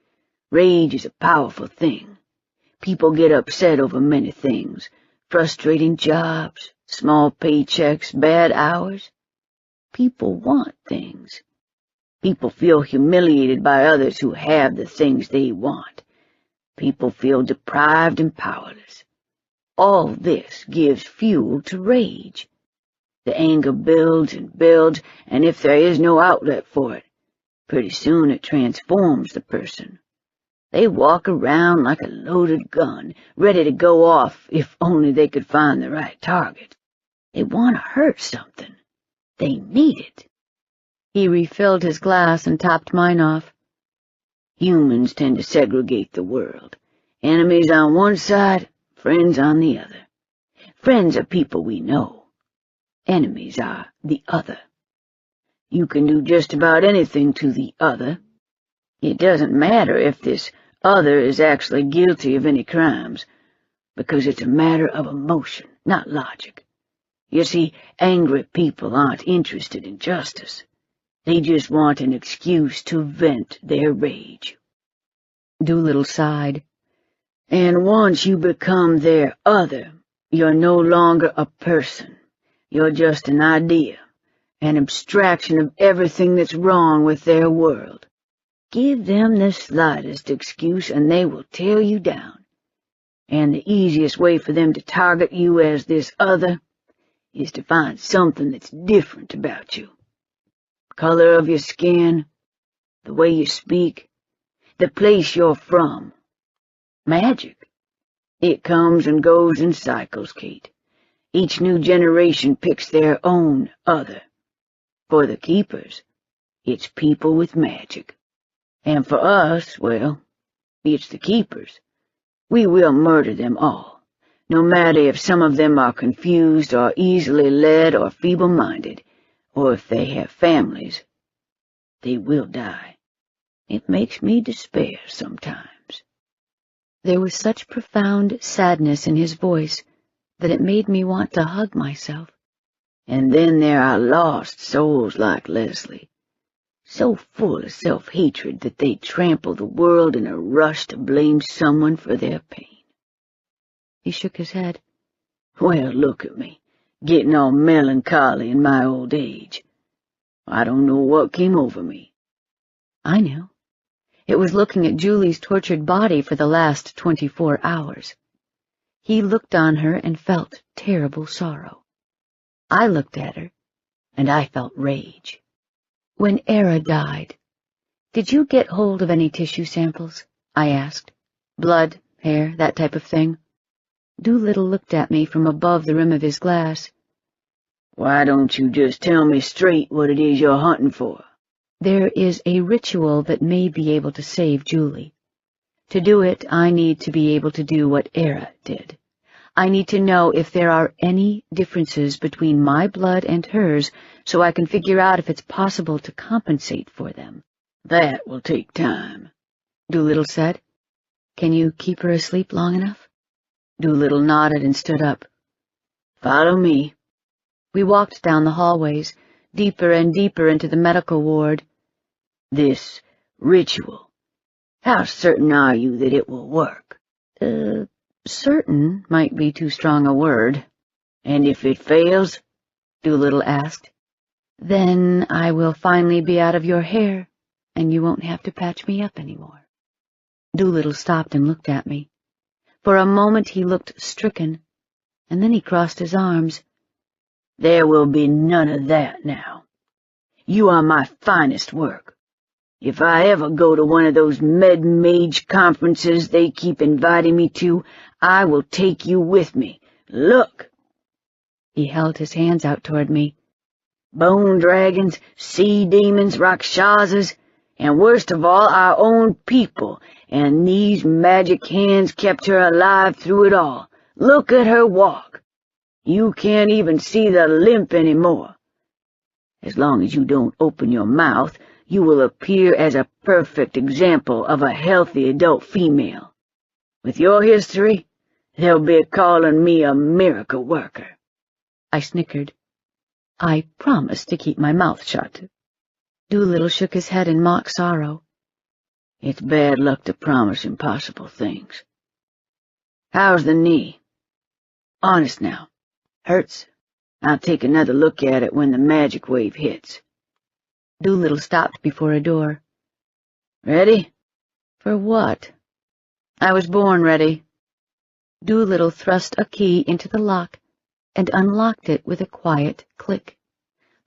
Rage is a powerful thing. People get upset over many things. Frustrating jobs, small paychecks, bad hours. People want things. People feel humiliated by others who have the things they want. People feel deprived and powerless. All this gives fuel to rage. The anger builds and builds, and if there is no outlet for it, pretty soon it transforms the person. They walk around like a loaded gun, ready to go off if only they could find the right target. They want to hurt something. They need it. He refilled his glass and topped mine off. Humans tend to segregate the world. Enemies on one side, friends on the other. Friends are people we know. Enemies are the other. You can do just about anything to the other. It doesn't matter if this other is actually guilty of any crimes, because it's a matter of emotion, not logic. You see, angry people aren't interested in justice. They just want an excuse to vent their rage. Doolittle sighed. And once you become their other, you're no longer a person. You're just an idea, an abstraction of everything that's wrong with their world. Give them the slightest excuse and they will tear you down. And the easiest way for them to target you as this other is to find something that's different about you. Color of your skin, the way you speak, the place you're from. Magic. It comes and goes in cycles, Kate. Each new generation picks their own other. For the keepers, it's people with magic. And for us, well, it's the keepers. We will murder them all, no matter if some of them are confused or easily led or feeble-minded, or if they have families. They will die. It makes me despair sometimes. There was such profound sadness in his voice that it made me want to hug myself. And then there are lost souls like Leslie, so full of self-hatred that they trample the world in a rush to blame someone for their pain. He shook his head. Well, look at me, getting all melancholy in my old age. I don't know what came over me. I knew. It was looking at Julie's tortured body for the last 24 hours. He looked on her and felt terrible sorrow. I looked at her, and I felt rage. When Era died, did you get hold of any tissue samples? I asked. Blood, hair, that type of thing. Doolittle looked at me from above the rim of his glass. Why don't you just tell me straight what it is you're hunting for? There is a ritual that may be able to save Julie. To do it, I need to be able to do what Era did. I need to know if there are any differences between my blood and hers, so I can figure out if it's possible to compensate for them. That will take time, Doolittle said. Can you keep her asleep long enough? Doolittle nodded and stood up. Follow me. We walked down the hallways, deeper and deeper into the medical ward. This ritual, how certain are you that it will work? Certain might be too strong a word. And if it fails? Doolittle asked. Then I will finally be out of your hair, and you won't have to patch me up anymore. Doolittle stopped and looked at me. For a moment he looked stricken, and then he crossed his arms. There will be none of that now. You are my finest work. If I ever go to one of those med-mage conferences they keep inviting me to, I will take you with me. Look! He held his hands out toward me. Bone dragons, sea demons, rakshasas, and worst of all, our own people, and these magic hands kept her alive through it all. Look at her walk. You can't even see the limp anymore. As long as you don't open your mouth, you will appear as a perfect example of a healthy adult female. With your history, they'll be calling me a miracle worker. I snickered. I promised to keep my mouth shut. Doolittle shook his head in mock sorrow. It's bad luck to promise impossible things. How's the knee? Honest now. Hurts? I'll take another look at it when the magic wave hits. Doolittle stopped before a door. Ready? For what? I was born ready. Doolittle thrust a key into the lock and unlocked it with a quiet click.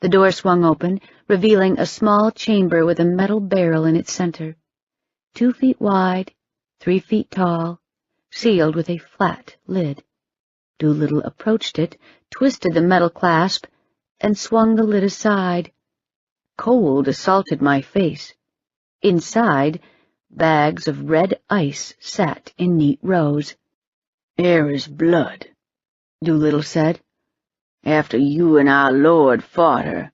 The door swung open, revealing a small chamber with a metal barrel in its center. 2 feet wide, 3 feet tall, sealed with a flat lid. Doolittle approached it, twisted the metal clasp, and swung the lid aside. Cold assaulted my face. Inside, bags of red ice sat in neat rows. Era's blood, Doolittle said. After you and our Lord fought her,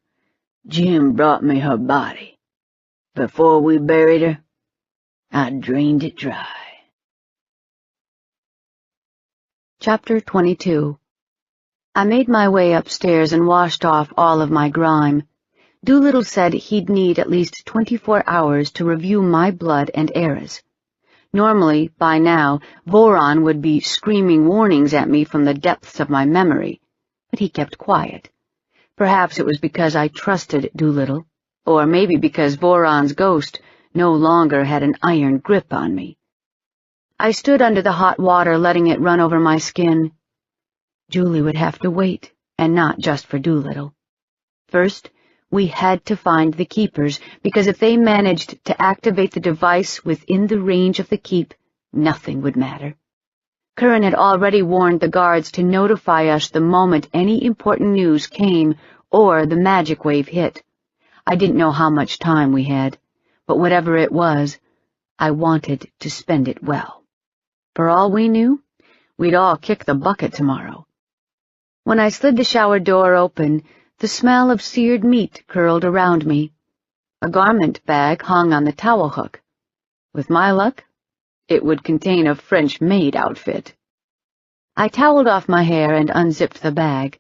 Jim brought me her body. Before we buried her, I drained it dry. Chapter 22. I made my way upstairs and washed off all of my grime. Doolittle said he'd need at least 24 hours to review my blood and Era's. Normally, by now, Voron would be screaming warnings at me from the depths of my memory, but he kept quiet. Perhaps it was because I trusted Doolittle, or maybe because Voron's ghost no longer had an iron grip on me. I stood under the hot water, letting it run over my skin. Julie would have to wait, and not just for Doolittle. First, we had to find the keepers, because if they managed to activate the device within the range of the keep, nothing would matter. Curran had already warned the guards to notify us the moment any important news came or the magic wave hit. I didn't know how much time we had, but whatever it was, I wanted to spend it well. For all we knew, we'd all kick the bucket tomorrow. When I slid the shower door open, the smell of seared meat curled around me. A garment bag hung on the towel hook. With my luck, it would contain a French maid outfit. I toweled off my hair and unzipped the bag.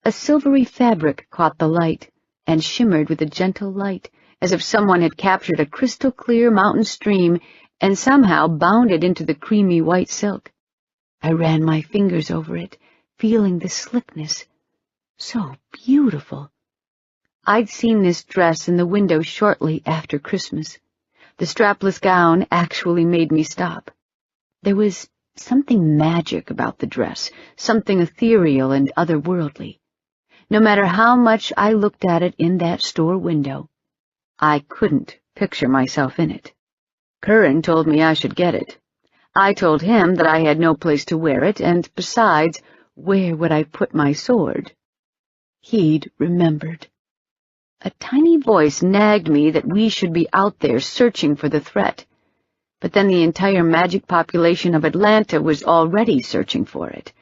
A silvery fabric caught the light and shimmered with a gentle light, as if someone had captured a crystal-clear mountain stream and somehow bound it into the creamy white silk. I ran my fingers over it, feeling the slickness. So beautiful. I'd seen this dress in the window shortly after Christmas. The strapless gown actually made me stop. There was something magic about the dress, something ethereal and otherworldly. No matter how much I looked at it in that store window, I couldn't picture myself in it. Curran told me I should get it. I told him that I had no place to wear it, and besides, where would I put my sword? He'd remembered. A tiny voice nagged me that we should be out there searching for the threat, but then the entire magic population of Atlanta was already searching for it.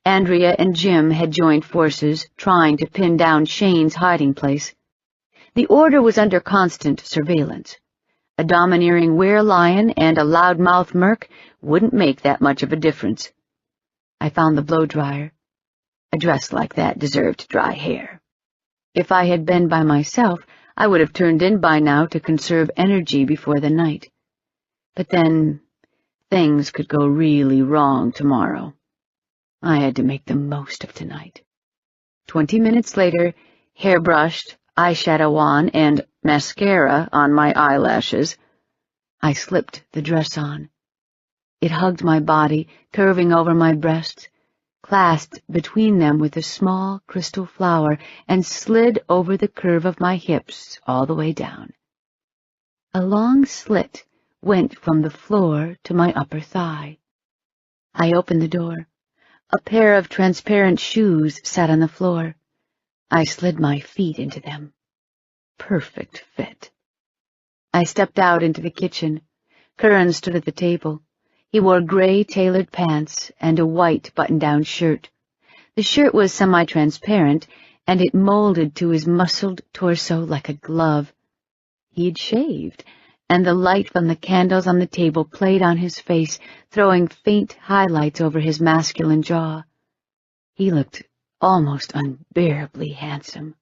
Andrea and Jim had joined forces, trying to pin down Shane's hiding place. The Order was under constant surveillance. A domineering were-lion and a loudmouth merc wouldn't make that much of a difference. I found the blow-dryer. A dress like that deserved dry hair. If I had been by myself, I would have turned in by now to conserve energy before the night. But then, things could go really wrong tomorrow. I had to make the most of tonight. 20 minutes later, hairbrushed, eyeshadow on, and mascara on my eyelashes, I slipped the dress on. It hugged my body, curving over my breasts, clasped between them with a small crystal flower, and slid over the curve of my hips all the way down. A long slit went from the floor to my upper thigh. I opened the door. A pair of transparent shoes sat on the floor. I slid my feet into them. Perfect fit. I stepped out into the kitchen. Curran stood at the table. He wore gray tailored pants and a white button-down shirt. The shirt was semi-transparent, and it molded to his muscled torso like a glove. He had shaved, and the light from the candles on the table played on his face, throwing faint highlights over his masculine jaw. He looked almost unbearably handsome.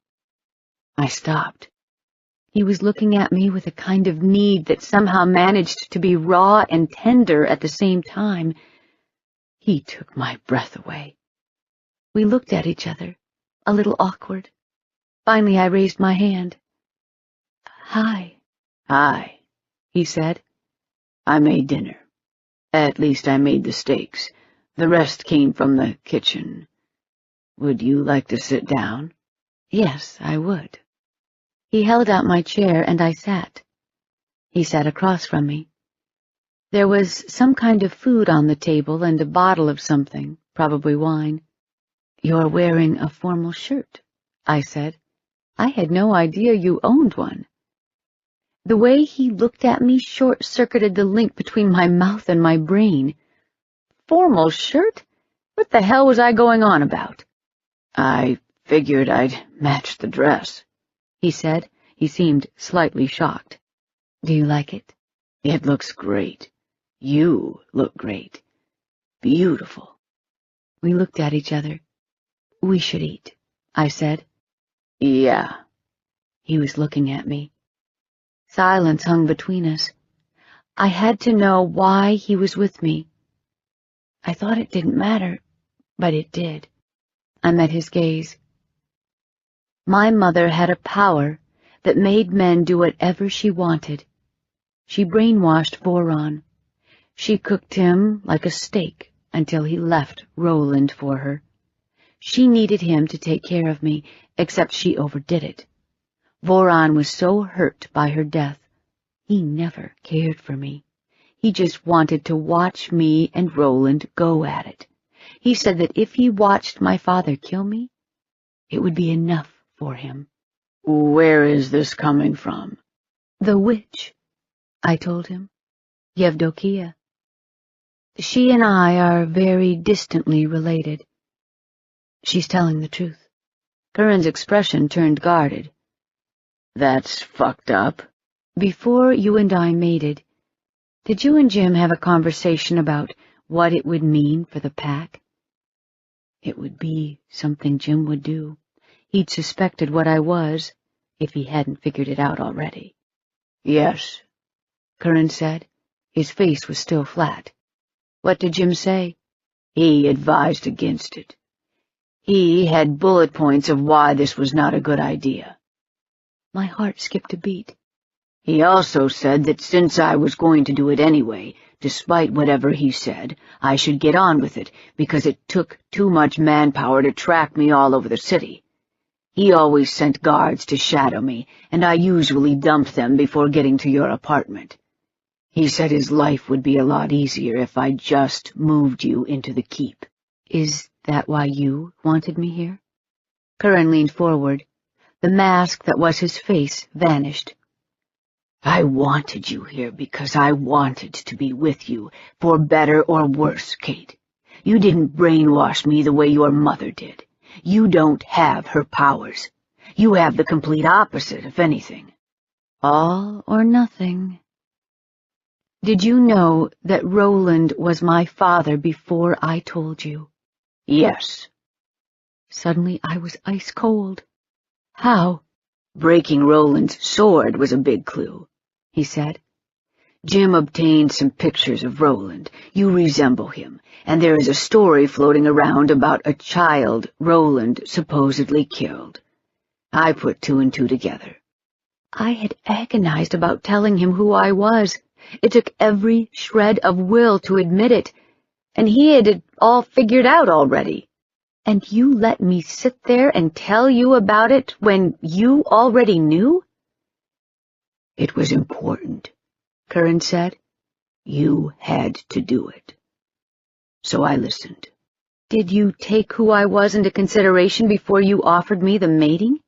I stopped. He was looking at me with a kind of need that somehow managed to be raw and tender at the same time. He took my breath away. We looked at each other, a little awkward. Finally, I raised my hand. "Hi." "Hi," he said. "I made dinner. At least I made the steaks. The rest came from the kitchen. Would you like to sit down?" Yes, I would. He held out my chair, and I sat. He sat across from me. There was some kind of food on the table and a bottle of something, probably wine. "You're wearing a formal shirt," I said. "I had no idea you owned one." The way he looked at me short-circuited the link between my mouth and my brain. Formal shirt? What the hell was I going on about? "I figured I'd match the dress," he said. He seemed slightly shocked. "Do you like it?" "It looks great. You look great. Beautiful." We looked at each other. "We should eat," I said. "Yeah." He was looking at me. Silence hung between us. I had to know why he was with me. I thought it didn't matter, but it did. I met his gaze. My mother had a power that made men do whatever she wanted. She brainwashed Voron. She cooked him like a steak until he left Roland for her. She needed him to take care of me, except she overdid it. Voron was so hurt by her death. He never cared for me. He just wanted to watch me and Roland go at it. He said that if he watched my father kill me, it would be enough for him. "Where is this coming from?" "The witch," I told him. "Yevdokia. She and I are very distantly related." "She's telling the truth." Curran's expression turned guarded. "That's fucked up." "Before you and I mated, did you and Jim have a conversation about what it would mean for the pack?" It would be something Jim would do. He'd suspected what I was, if he hadn't figured it out already. "Yes," Curran said. His face was still flat. "What did Jim say?" "He advised against it. He had bullet points of why this was not a good idea." My heart skipped a beat. "He also said that since I was going to do it anyway, despite whatever he said, I should get on with it, because it took too much manpower to track me all over the city. He always sent guards to shadow me, and I usually dumped them before getting to your apartment. He said his life would be a lot easier if I just moved you into the keep. Is that why you wanted me here? Curran leaned forward. The mask that was his face vanished. I wanted you here because I wanted to be with you, for better or worse, Kate. You didn't brainwash me the way your mother did. You don't have her powers. You have the complete opposite, if anything. All or nothing. Did you know that Roland was my father before I told you? Yes. Suddenly I was ice cold. How? Breaking Roland's sword was a big clue, he said. Jim obtained some pictures of Roland. You resemble him, and there is a story floating around about a child Roland supposedly killed. I put two and two together. I had agonized about telling him who I was. It took every shred of will to admit it, and he had it all figured out already. And you let me sit there and tell you about it when you already knew? It was important, Curran said. You had to do it. So I listened. Did you take who I was into consideration before you offered me the mating?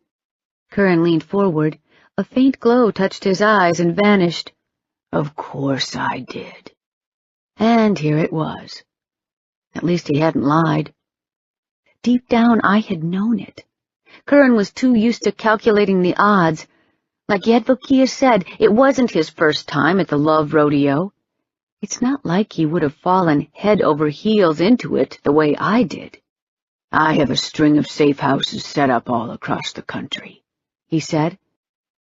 Curran leaned forward. A faint glow touched his eyes and vanished. Of course I did. And here it was. At least he hadn't lied. Deep down I had known it. Curran was too used to calculating the odds. Like Yedvokia said, it wasn't his first time at the love rodeo. It's not like he would have fallen head over heels into it the way I did. I have a string of safe houses set up all across the country, he said.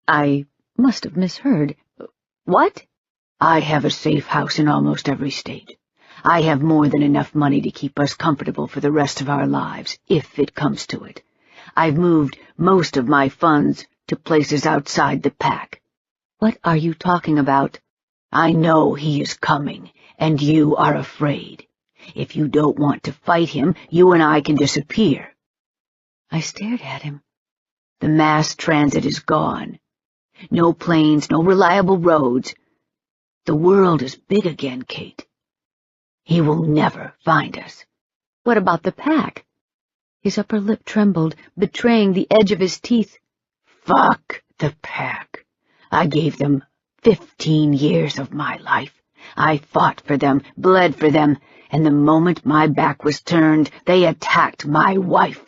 I must have misheard. What? I have a safe house in almost every state. I have more than enough money to keep us comfortable for the rest of our lives, if it comes to it. I've moved most of my funds to places outside the pack. What are you talking about? I know he is coming, and you are afraid. If you don't want to fight him, you and I can disappear. I stared at him. The mass transit is gone. No planes, no reliable roads. The world is big again, Kate. He will never find us. What about the pack? His upper lip trembled, betraying the edge of his teeth. Fuck the pack. I gave them 15 years of my life. I fought for them, bled for them, and the moment my back was turned, they attacked my wife.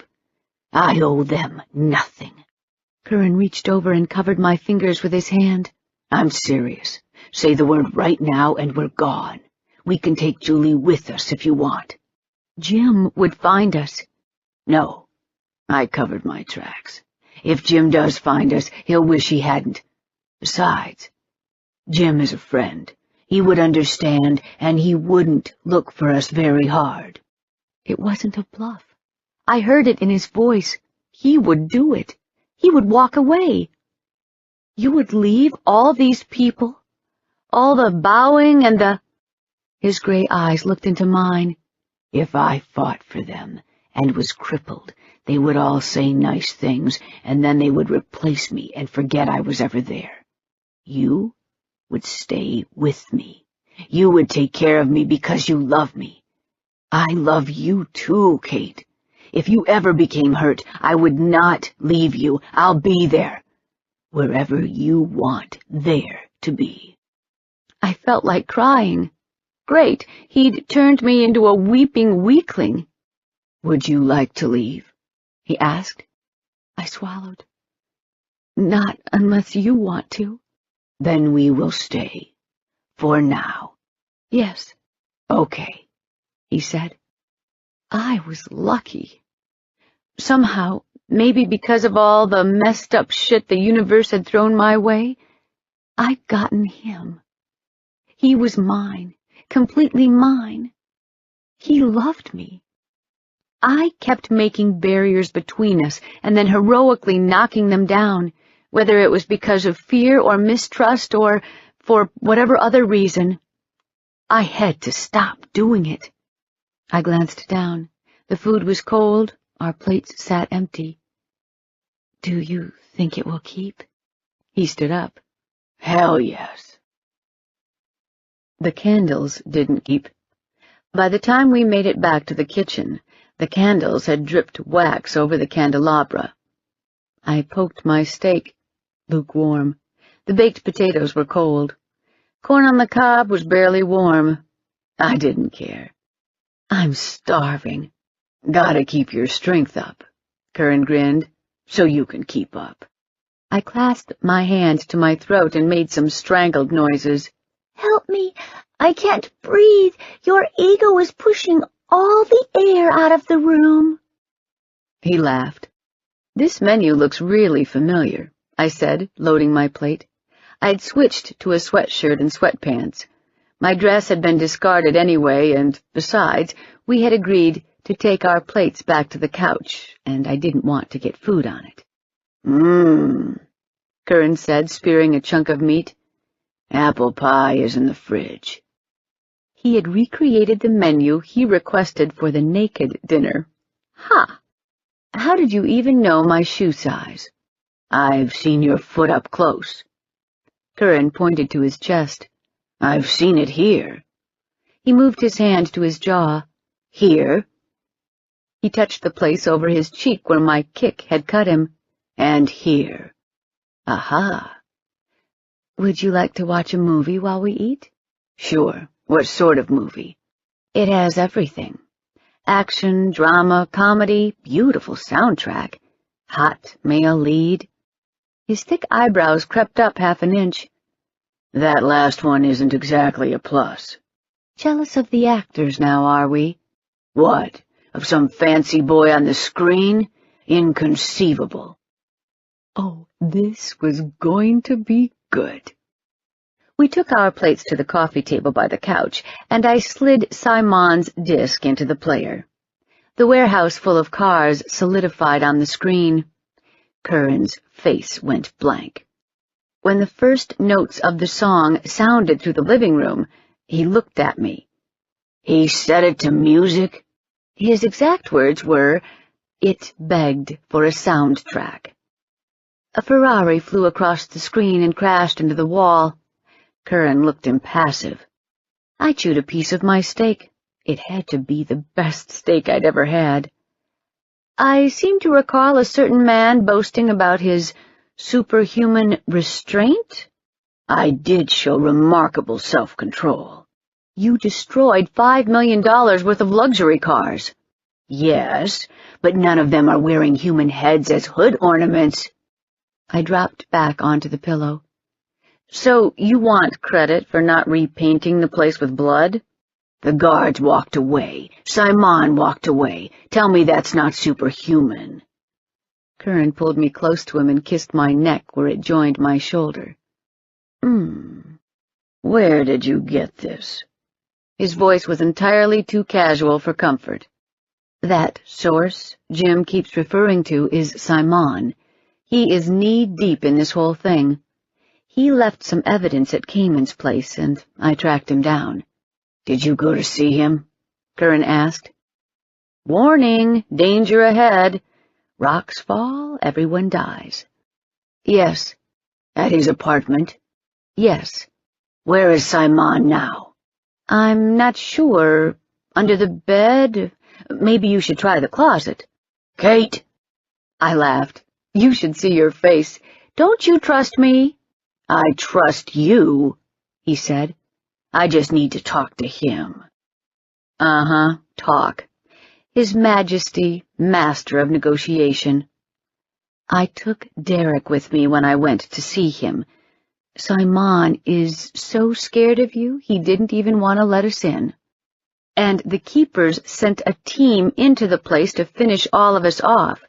I owe them nothing. Curran reached over and covered my fingers with his hand. I'm serious. Say the word right now and we're gone. We can take Julie with us if you want. Jim would find us. No, I covered my tracks. If Jim does find us, he'll wish he hadn't. Besides, Jim is a friend. He would understand, and he wouldn't look for us very hard. It wasn't a bluff. I heard it in his voice. He would do it. He would walk away. You would leave all these people? All the bowing and the— His gray eyes looked into mine. If I fought for them and was crippled, they would all say nice things, and then they would replace me and forget I was ever there. You would stay with me. You would take care of me because you love me. I love you too, Kate. If you ever became hurt, I would not leave you. I'll be there. Wherever you want there to be. I felt like crying. Great, he'd turned me into a weeping weakling. Would you like to leave? He asked. I swallowed. Not unless you want to. Then we will stay. For now. Yes. Okay, he said. I was lucky. Somehow, maybe because of all the messed up shit the universe had thrown my way, I'd gotten him. He was mine, completely mine. He loved me. I kept making barriers between us and then heroically knocking them down, whether it was because of fear or mistrust or for whatever other reason. I had to stop doing it. I glanced down. The food was cold. Our plates sat empty. Do you think it will keep? He stood up. Hell yes. The candles didn't keep. By the time we made it back to the kitchen, the candles had dripped wax over the candelabra. I poked my steak, lukewarm. The baked potatoes were cold. Corn on the cob was barely warm. I didn't care. I'm starving. Gotta keep your strength up, Curran grinned, so you can keep up. I clasped my hand to my throat and made some strangled noises. Help me. I can't breathe. Your ego is pushing all the air out of the room. He laughed. This menu looks really familiar, I said, loading my plate. I'd switched to a sweatshirt and sweatpants. My dress had been discarded anyway, and, besides, we had agreed to take our plates back to the couch, and I didn't want to get food on it. Curran said, spearing a chunk of meat. Apple pie is in the fridge. He had recreated the menu he requested for the naked dinner. Ha! How did you even know my shoe size? I've seen your foot up close. Curran pointed to his chest. I've seen it here. He moved his hand to his jaw. Here. He touched the place over his cheek where my kick had cut him. And here. Aha. Would you like to watch a movie while we eat? Sure. What sort of movie? It has everything. Action, drama, comedy, beautiful soundtrack. Hot male lead. His thick eyebrows crept up half an inch. That last one isn't exactly a plus. Jealous of the actors now, are we? What? Of some fancy boy on the screen? Inconceivable. Oh, this was going to be good. We took our plates to the coffee table by the couch, and I slid Simon's disc into the player. The warehouse full of cars solidified on the screen. Curran's face went blank. When the first notes of the song sounded through the living room, he looked at me. He set it to music? His exact words were, "It begged for a soundtrack." A Ferrari flew across the screen and crashed into the wall. Curran looked impassive. I chewed a piece of my steak. It had to be the best steak I'd ever had. I seem to recall a certain man boasting about his superhuman restraint. I did show remarkable self-control. You destroyed $5 million worth of luxury cars. Yes, but none of them are wearing human heads as hood ornaments. I dropped back onto the pillow. So you want credit for not repainting the place with blood? The guards walked away. Simon walked away. Tell me that's not superhuman. Curran pulled me close to him and kissed my neck where it joined my shoulder. Where did you get this? His voice was entirely too casual for comfort. That source Jim keeps referring to is Simon. He is knee-deep in this whole thing. He left some evidence at Cayman's place, and I tracked him down. Did you go to see him? Curran asked. Warning, danger ahead. Rocks fall, everyone dies. Yes. At his apartment? Yes. Where is Simon now? I'm not sure. Under the bed? Maybe you should try the closet. Kate! I laughed. You should see your face. Don't you trust me? I trust you, he said. I just need to talk to him. Talk. His Majesty, master of negotiation. I took Derek with me when I went to see him. Simon is so scared of you, he didn't even want to let us in. And the keepers sent a team into the place to finish all of us off.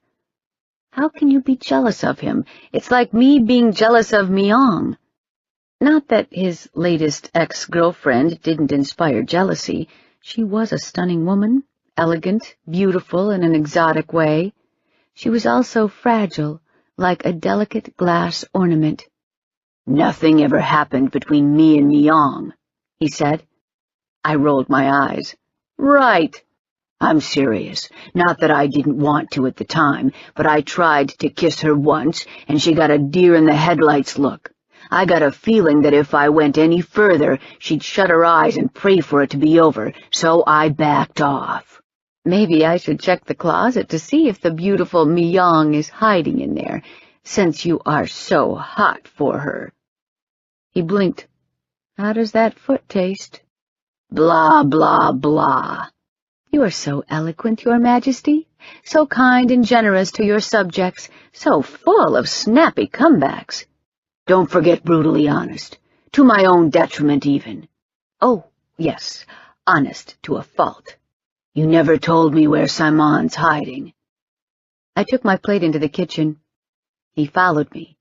How can you be jealous of him? It's like me being jealous of Myung. Not that his latest ex-girlfriend didn't inspire jealousy. She was a stunning woman, elegant, beautiful in an exotic way. She was also fragile, like a delicate glass ornament. Nothing ever happened between me and Myung, he said. I rolled my eyes. Right. I'm serious. Not that I didn't want to at the time, but I tried to kiss her once, and she got a deer-in-the-headlights look. I got a feeling that if I went any further, she'd shut her eyes and pray for it to be over, so I backed off. Maybe I should check the closet to see if the beautiful Myong is hiding in there, since you are so hot for her. He blinked. How does that foot taste? Blah, blah, blah. You are so eloquent, Your Majesty, so kind and generous to your subjects, so full of snappy comebacks. Don't forget brutally honest, to my own detriment even. Oh, yes, honest to a fault. You never told me where Simon's hiding. I took my plate into the kitchen. He followed me.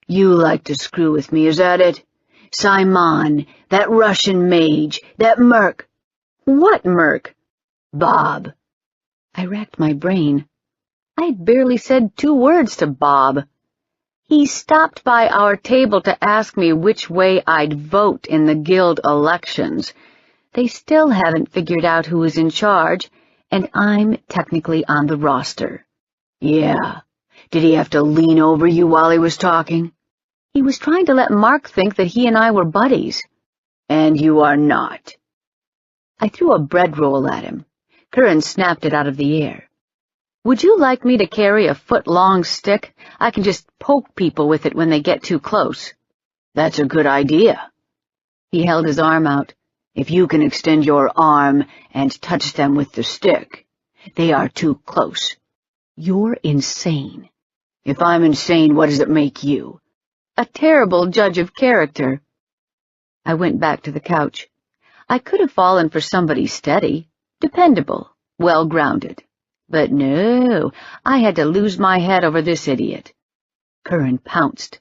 You like to screw with me, is that it? Simon, that Russian mage, that merc. What merc? Bob. I racked my brain. I'd barely said 2 words to Bob. He stopped by our table to ask me which way I'd vote in the guild elections. They still haven't figured out who is in charge, and I'm technically on the roster. Yeah. Did he have to lean over you while he was talking? He was trying to let Mark think that he and I were buddies. And you are not. I threw a bread roll at him. Curran snapped it out of the air. Would you like me to carry a foot-long stick? I can just poke people with it when they get too close. That's a good idea. He held his arm out. If you can extend your arm and touch them with the stick, they are too close. You're insane. If I'm insane, what does it make you? A terrible judge of character. I went back to the couch. I could have fallen for somebody steady, dependable, well-grounded. But no, I had to lose my head over this idiot. Curran pounced.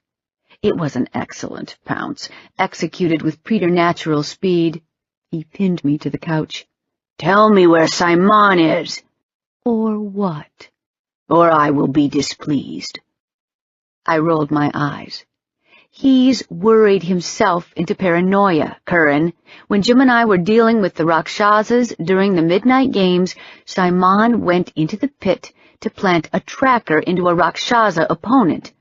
It was an excellent pounce, executed with preternatural speed. He pinned me to the couch. Tell me where Simon is. Or what? Or I will be displeased. I rolled my eyes. He's worried himself into paranoia, Curran. When Jim and I were dealing with the Rakshasas during the midnight games, Simon went into the pit to plant a tracker into a Rakshasa opponent.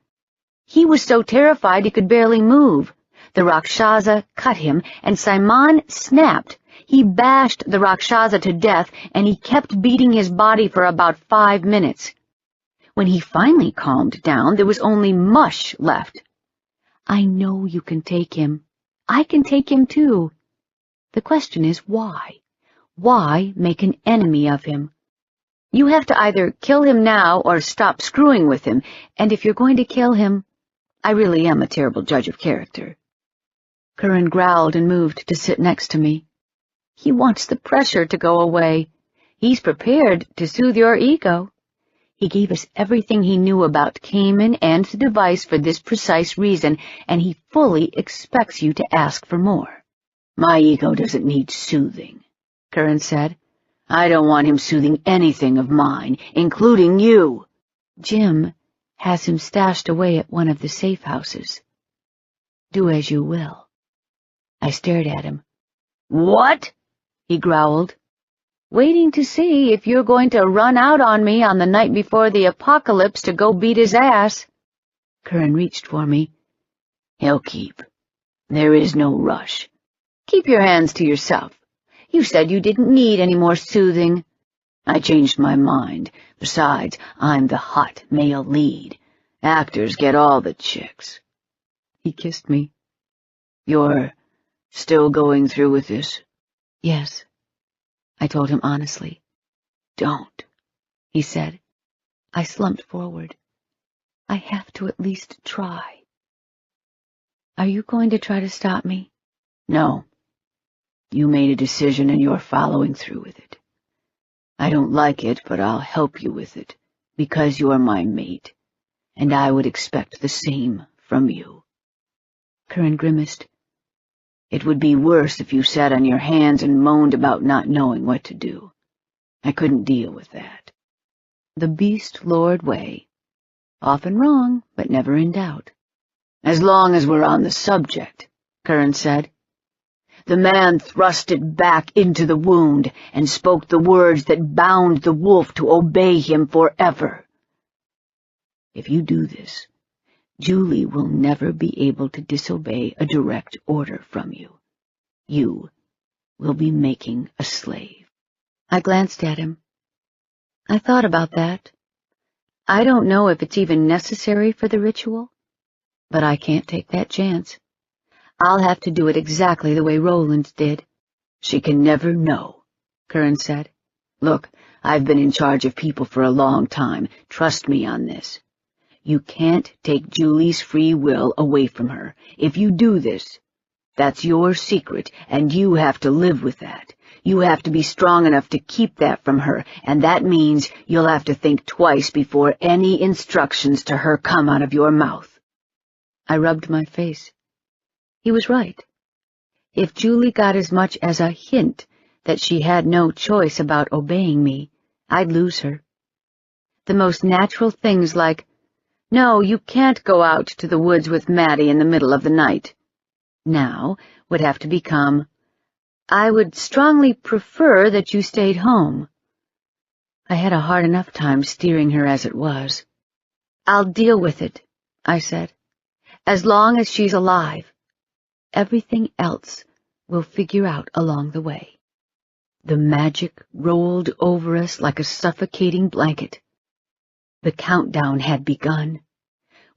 He was so terrified he could barely move. The Rakshasa cut him, and Simon snapped. He bashed the Rakshasa to death, and he kept beating his body for about 5 minutes. When he finally calmed down, there was only mush left. I know you can take him. I can take him too. The question is why? Why make an enemy of him? You have to either kill him now or stop screwing with him, and if you're going to kill him, I really am a terrible judge of character. Curran growled and moved to sit next to me. He wants the pressure to go away. He's prepared to soothe your ego. He gave us everything he knew about Cayman and the device for this precise reason, and he fully expects you to ask for more. My ego doesn't need soothing, Curran said. I don't want him soothing anything of mine, including you. Jim has him stashed away at one of the safe houses. Do as you will. I stared at him. What? He growled. Waiting to see if you're going to run out on me on the night before the apocalypse to go beat his ass. Curran reached for me. He'll keep. There is no rush. Keep your hands to yourself. You said you didn't need any more soothing. I changed my mind. Besides, I'm the hot male lead. Actors get all the chicks. He kissed me. You're still going through with this? Yes, I told him honestly. Don't, he said. I slumped forward. I have to at least try. Are you going to try to stop me? No. You made a decision and you're following through with it. I don't like it, but I'll help you with it, because you're my mate, and I would expect the same from you. Curran grimaced. It would be worse if you sat on your hands and moaned about not knowing what to do. I couldn't deal with that. The beast lord way. Often wrong, but never in doubt. As long as we're on the subject, Curran said. The man thrust it back into the wound and spoke the words that bound the wolf to obey him forever. If you do this, Julie will never be able to disobey a direct order from you. You will be making a slave." I glanced at him. I thought about that. I don't know if it's even necessary for the ritual, but I can't take that chance. I'll have to do it exactly the way Roland did. "She can never know," Curran said. "Look, I've been in charge of people for a long time. Trust me on this. You can't take Julie's free will away from her. If you do this, that's your secret, and you have to live with that. You have to be strong enough to keep that from her, and that means you'll have to think twice before any instructions to her come out of your mouth." I rubbed my face. He was right. If Julie got as much as a hint that she had no choice about obeying me, I'd lose her. The most natural things like, "No, you can't go out to the woods with Maddie in the middle of the night," now would have to become, "I would strongly prefer that you stayed home." I had a hard enough time steering her as it was. "I'll deal with it," I said. "As long as she's alive. Everything else we'll figure out along the way." The magic rolled over us like a suffocating blanket. The countdown had begun.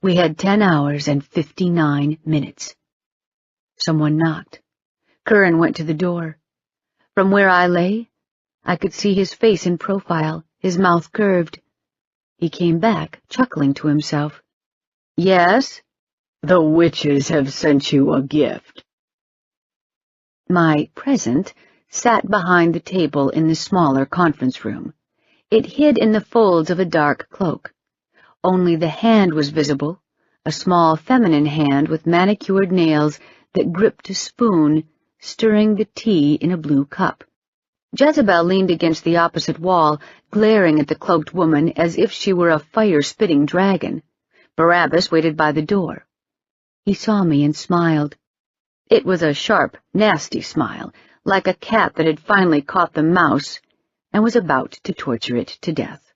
We had 10 hours and 59 minutes. Someone knocked. Curran went to the door. From where I lay, I could see his face in profile, his mouth curved. He came back, chuckling to himself. "Yes?" "The witches have sent you a gift." My present sat behind the table in the smaller conference room. It hid in the folds of a dark cloak. Only the hand was visible, a small feminine hand with manicured nails that gripped a spoon, stirring the tea in a blue cup. Jezebel leaned against the opposite wall, glaring at the cloaked woman as if she were a fire-spitting dragon. Barabbas waited by the door. He saw me and smiled. It was a sharp, nasty smile, like a cat that had finally caught the mouse and was about to torture it to death.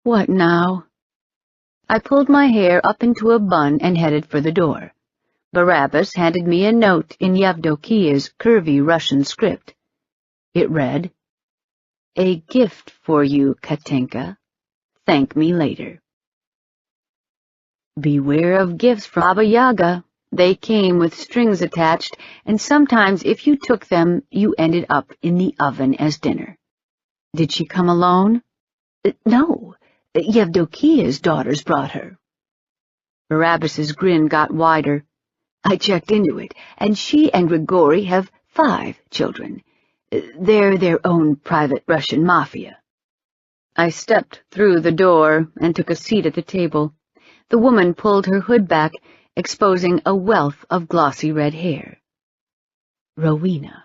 "What now?" I pulled my hair up into a bun and headed for the door. Barabbas handed me a note in Yevdokia's curvy Russian script. It read, "A gift for you, Katinka. Thank me later." Beware of gifts from Baba Yaga. They came with strings attached, and sometimes if you took them, you ended up in the oven as dinner. Did she come alone? "No. Yevdokia's daughters brought her." Barabbas's grin got wider. "I checked into it, and she and Grigori have 5 children. They're their own private Russian mafia." I stepped through the door and took a seat at the table. The woman pulled her hood back, exposing a wealth of glossy red hair. Rowena.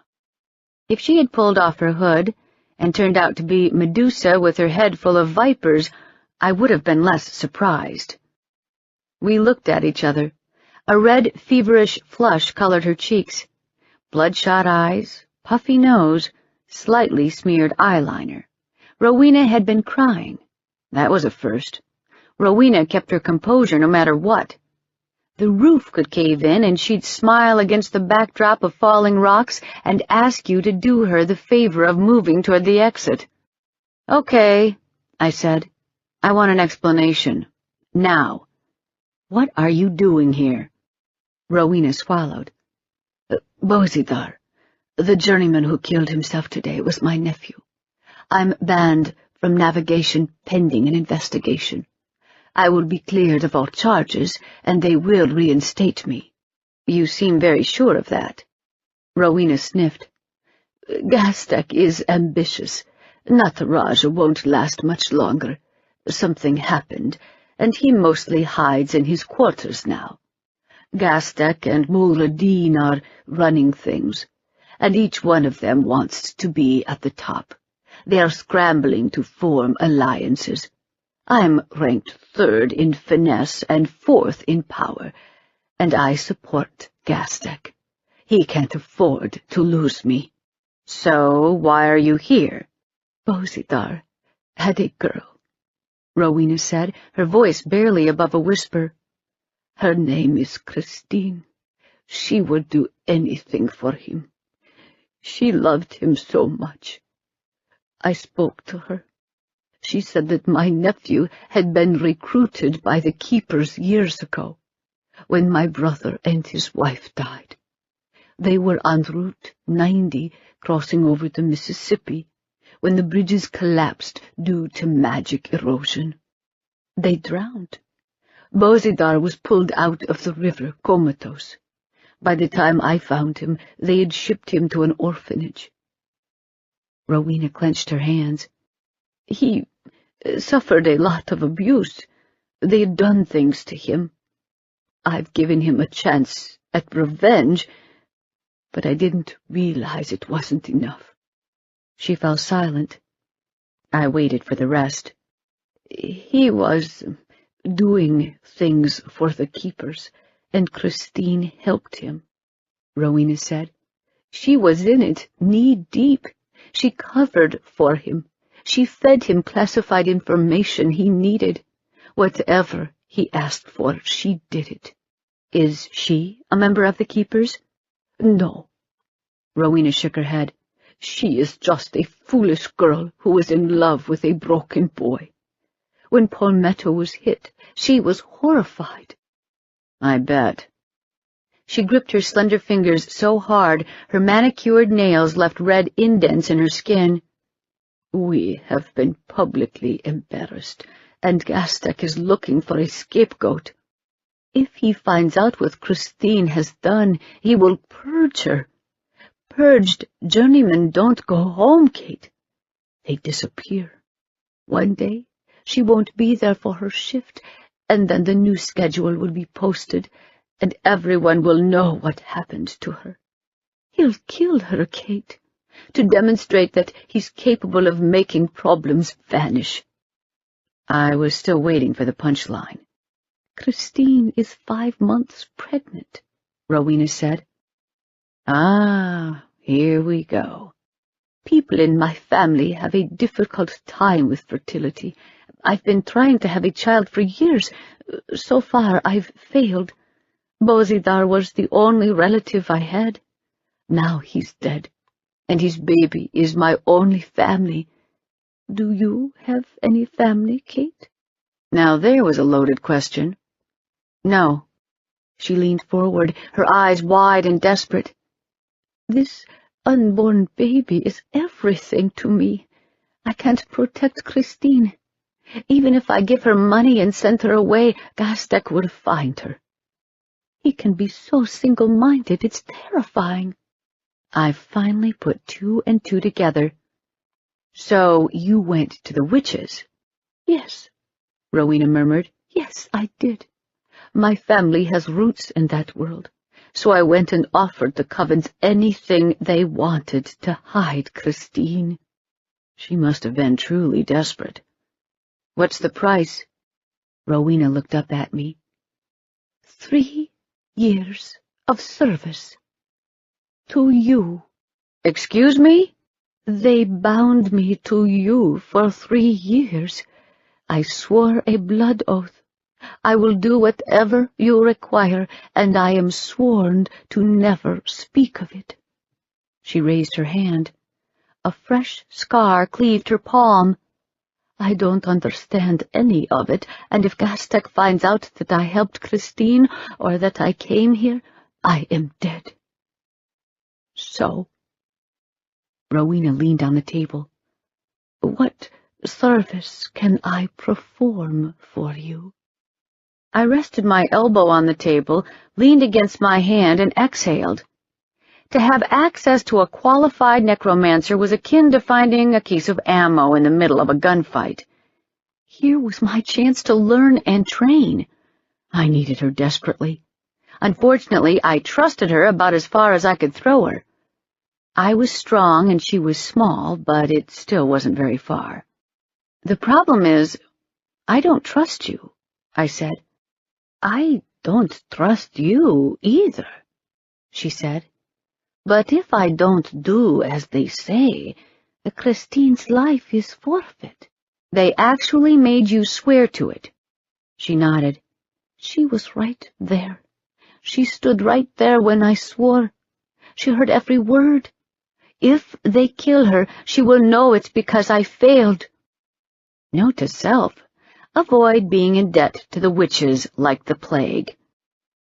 If she had pulled off her hood and turned out to be Medusa with her head full of vipers, I would have been less surprised. We looked at each other. A red, feverish flush colored her cheeks. Bloodshot eyes, puffy nose, slightly smeared eyeliner. Rowena had been crying. That was a first. Rowena kept her composure no matter what. The roof could cave in, and she'd smile against the backdrop of falling rocks and ask you to do her the favor of moving toward the exit. "Okay," I said. "I want an explanation. Now. What are you doing here?" Rowena swallowed. "Bozidar, the journeyman who killed himself today, was my nephew. I'm banned from navigation pending an investigation. I will be cleared of all charges, and they will reinstate me." "You seem very sure of that." Rowena sniffed. "Gastek is ambitious. Nataraja won't last much longer. Something happened, and he mostly hides in his quarters now. Gastek and Mulradin are running things, and each one of them wants to be at the top. They are scrambling to form alliances. I'm ranked 3rd in finesse and 4th in power, and I support Gastek. He can't afford to lose me." "So why are you here?" "Bozidar had a girl," Rowena said, her voice barely above a whisper. Her name is Christine. She would do anything for him. She loved him so much. I spoke to her. She said that my nephew had been recruited by the keepers years ago, when my brother and his wife died. They were en route 90 crossing over the Mississippi when the bridges collapsed due to magic erosion. They drowned. Bozidar was pulled out of the river comatose. By the time I found him, they had shipped him to an orphanage. Rowena clenched her hands. He suffered a lot of abuse. They had done things to him. I've given him a chance at revenge, but I didn't realize it wasn't enough. She fell silent. I waited for the rest. He was doing things for the keepers, and Christine helped him, Rowena said. She was in it, knee-deep. She covered for him. She fed him classified information he needed. Whatever he asked for, she did it. Is she a member of the keepers? No. Rowena shook her head. She is just a foolish girl who was in love with a broken boy. When Palmetto was hit, she was horrified. I bet. She gripped her slender fingers so hard her manicured nails left red indents in her skin. We have been publicly embarrassed, and Gastek is looking for a scapegoat. If he finds out what Christine has done, he will purge her. Purged journeymen don't go home, Kate. They disappear. One day, she won't be there for her shift, and then the new schedule will be posted, and everyone will know what happened to her. He'll kill her, Kate, to demonstrate that he's capable of making problems vanish. I was still waiting for the punchline. Christine is 5 months pregnant, Rowena said. Ah, here we go. People in my family have a difficult time with fertility. I've been trying to have a child for years. So far, I've failed. Bozidar was the only relative I had. Now he's dead, and his baby is my only family. Do you have any family, Kate? Now there was a loaded question. No. She leaned forward, her eyes wide and desperate. This unborn baby is everything to me. I can't protect Christine. Even if I give her money and send her away, Gastek will find her. He can be so single-minded, it's terrifying. I finally put 2 and 2 together. So you went to the witches? Yes, Rowena murmured. Yes, I did. My family has roots in that world, so I went and offered the covens anything they wanted to hide Christine. She must have been truly desperate. What's the price? Rowena looked up at me. 3 years of service. To you. Excuse me? They bound me to you for 3 years. I swore a blood oath. I will do whatever you require, and I am sworn to never speak of it. She raised her hand. A fresh scar cleaved her palm. I don't understand any of it, and if Gastek finds out that I helped Christine or that I came here, I am dead. So? Rowena leaned on the table. What service can I perform for you? I rested my elbow on the table, leaned against my hand, and exhaled. To have access to a qualified necromancer was akin to finding a case of ammo in the middle of a gunfight. Here was my chance to learn and train. I needed her desperately. Unfortunately, I trusted her about as far as I could throw her. I was strong and she was small, but it still wasn't very far. The problem is, I don't trust you, I said. I don't trust you either, she said. But if I don't do as they say, Christine's life is forfeit. They actually made you swear to it. She nodded. She was right there. She stood right there when I swore. She heard every word. If they kill her, she will know it's because I failed. Note to self, avoid being in debt to the witches like the plague.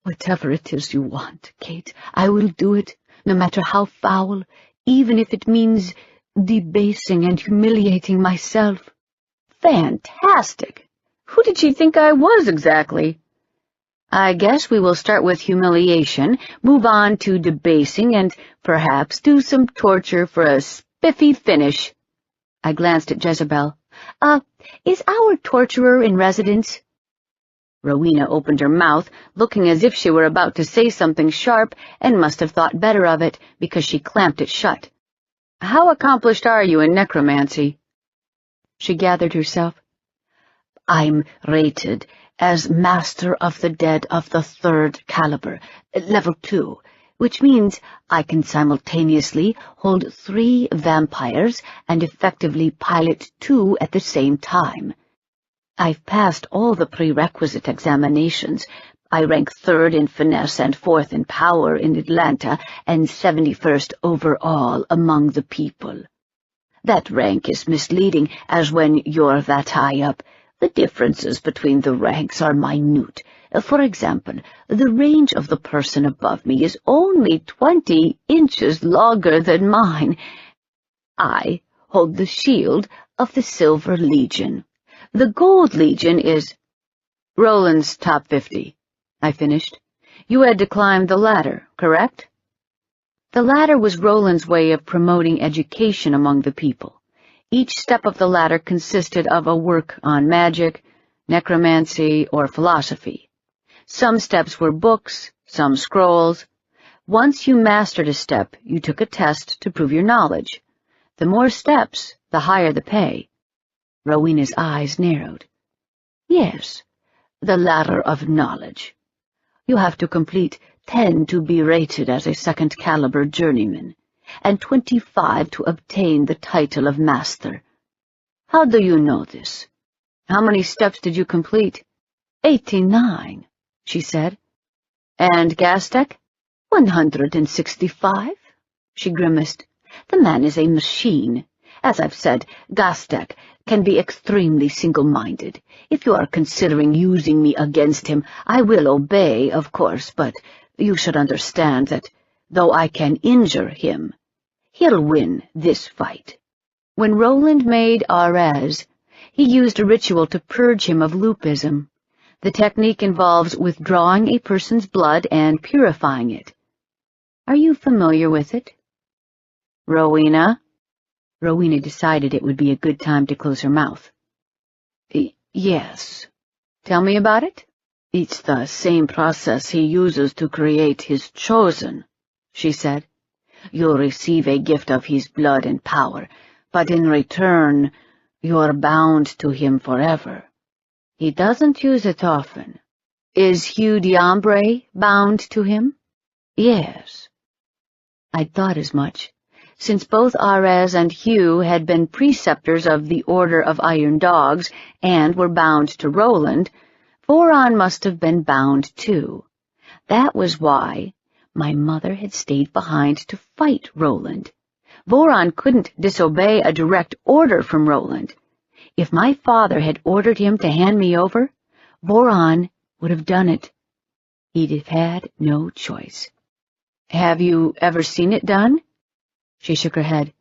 Whatever it is you want, Kate, I will do it, no matter how foul, even if it means debasing and humiliating myself. Fantastic! Who did she think I was exactly? I guess we will start with humiliation, move on to debasing, and perhaps do some torture for a spiffy finish. I glanced at Jezebel. Is our torturer in residence? Rowena opened her mouth, looking as if she were about to say something sharp, and must have thought better of it, because she clamped it shut. How accomplished are you in necromancy? She gathered herself. I'm rated as Master of the Dead of the 3rd caliber, level 2, which means I can simultaneously hold 3 vampires and effectively pilot 2 at the same time. I've passed all the prerequisite examinations. I rank 3rd in finesse and 4th in power in Atlanta and 71st overall among the people. That rank is misleading, as when you're that high up, the differences between the ranks are minute. For example, the range of the person above me is only 20 inches longer than mine. I hold the shield of the Silver Legion. The Gold Legion is Roland's top 50. I finished. You had to climb the ladder, correct? The ladder was Roland's way of promoting education among the people. Each step of the ladder consisted of a work on magic, necromancy, or philosophy. Some steps were books, some scrolls. Once you mastered a step, you took a test to prove your knowledge. The more steps, the higher the pay. Rowena's eyes narrowed. Yes, the ladder of knowledge. You have to complete 10 to be rated as a 2nd caliber journeyman, and 25 to obtain the title of master. How do you know this? How many steps did you complete? 89, she said. And Gastek? 165, she grimaced. The man is a machine. As I've said, Gastek can be extremely single-minded. If you are considering using me against him, I will obey, of course, but you should understand that, though I can injure him, he'll win this fight. When Roland made Arez, he used a ritual to purge him of loopism. The technique involves withdrawing a person's blood and purifying it. Are you familiar with it? Rowena? Rowena decided it would be a good time to close her mouth. Yes. Tell me about it. It's the same process he uses to create his chosen, she said. You'll receive a gift of his blood and power, but in return, you're bound to him forever. He doesn't use it often. Is Hugh d'Ambre bound to him? Yes. I'd thought as much. Since both Arez and Hugh had been preceptors of the Order of Iron Dogs and were bound to Roland, Voron must have been bound too. That was why my mother had stayed behind to fight Roland. Voron couldn't disobey a direct order from Roland. If my father had ordered him to hand me over, Voron would have done it. He'd have had no choice. Have you ever seen it done? She shook her head.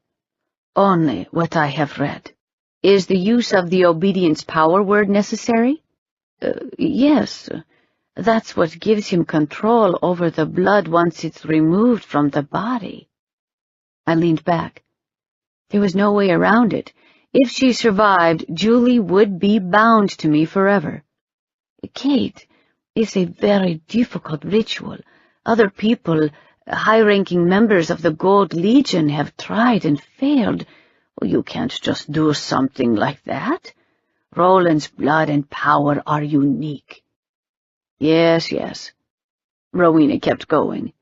Only what I have read. Is the use of the obedience power word necessary? Yes. That's what gives him control over the blood once it's removed from the body. I leaned back. There was no way around it. If she survived, Julie would be bound to me forever. Kate, it's a very difficult ritual. Other people, high-ranking members of the Gold Legion, have tried and failed. You can't just do something like that. Roland's blood and power are unique. Yes, yes. Rowena kept going.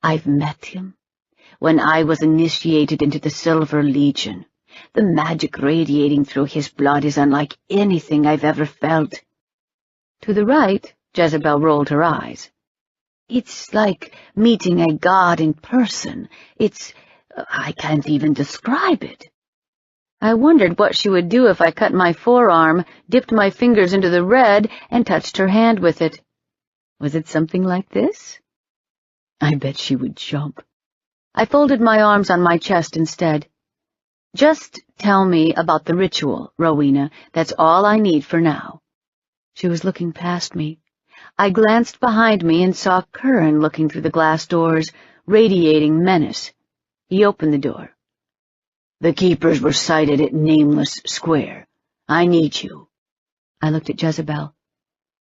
I've met him. When I was initiated into the Silver Legion, the magic radiating through his blood is unlike anything I've ever felt. To the right, Jezebel rolled her eyes. It's like meeting a god in person. I can't even describe it. I wondered what she would do if I cut my forearm, dipped my fingers into the red, and touched her hand with it. Was it something like this? I bet she would jump. I folded my arms on my chest instead. Just tell me about the ritual, Rowena. That's all I need for now. She was looking past me. I glanced behind me and saw Curran looking through the glass doors, radiating menace. He opened the door. The keepers were sighted at Nameless Square. I need you. I looked at Jezebel.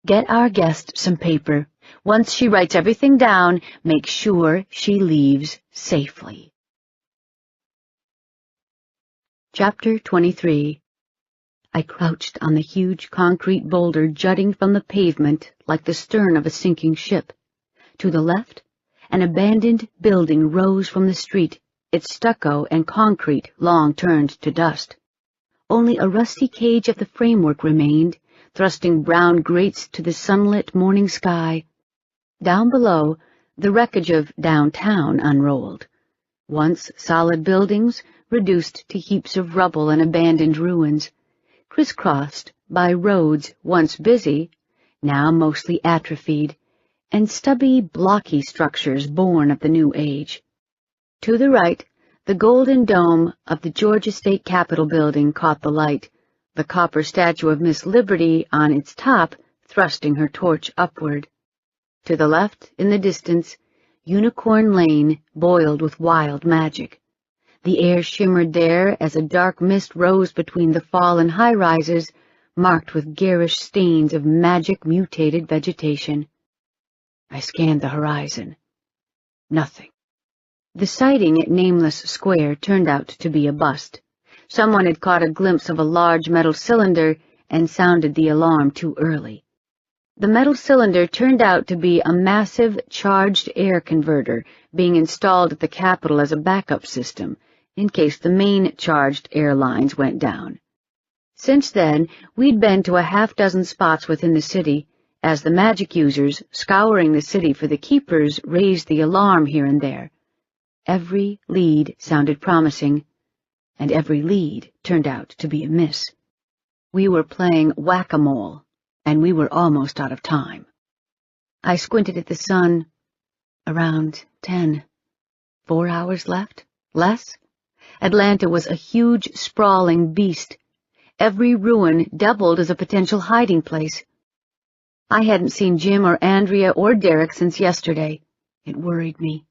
Get our guest some paper. Once she writes everything down, make sure she leaves safely. Chapter 23. I crouched on the huge concrete boulder jutting from the pavement like the stern of a sinking ship. To the left, an abandoned building rose from the street, its stucco and concrete long turned to dust. Only a rusty cage of the framework remained, thrusting brown grates to the sunlit morning sky. Down below, the wreckage of downtown unrolled. Once solid buildings, reduced to heaps of rubble and abandoned ruins, crisscrossed by roads once busy, now mostly atrophied, and stubby, blocky structures born of the new age. To the right, the golden dome of the Georgia State Capitol building caught the light, the copper statue of Miss Liberty on its top thrusting her torch upward. To the left, in the distance, Unicorn Lane boiled with wild magic. The air shimmered there as a dark mist rose between the fallen high-rises, marked with garish stains of magic-mutated vegetation. I scanned the horizon. Nothing. The sighting at Nameless Square turned out to be a bust. Someone had caught a glimpse of a large metal cylinder and sounded the alarm too early. The metal cylinder turned out to be a massive charged air converter being installed at the Capitol as a backup system, in case the main charged air lines went down. Since then, we'd been to a half-dozen spots within the city, as the magic users, scouring the city for the keepers, raised the alarm here and there. Every lead sounded promising, and every lead turned out to be a miss. We were playing whack-a-mole, and we were almost out of time. I squinted at the sun. Around 10. 4 hours left? Less? Atlanta was a huge, sprawling beast. Every ruin doubled as a potential hiding place. I hadn't seen Jim or Andrea or Derek since yesterday. It worried me.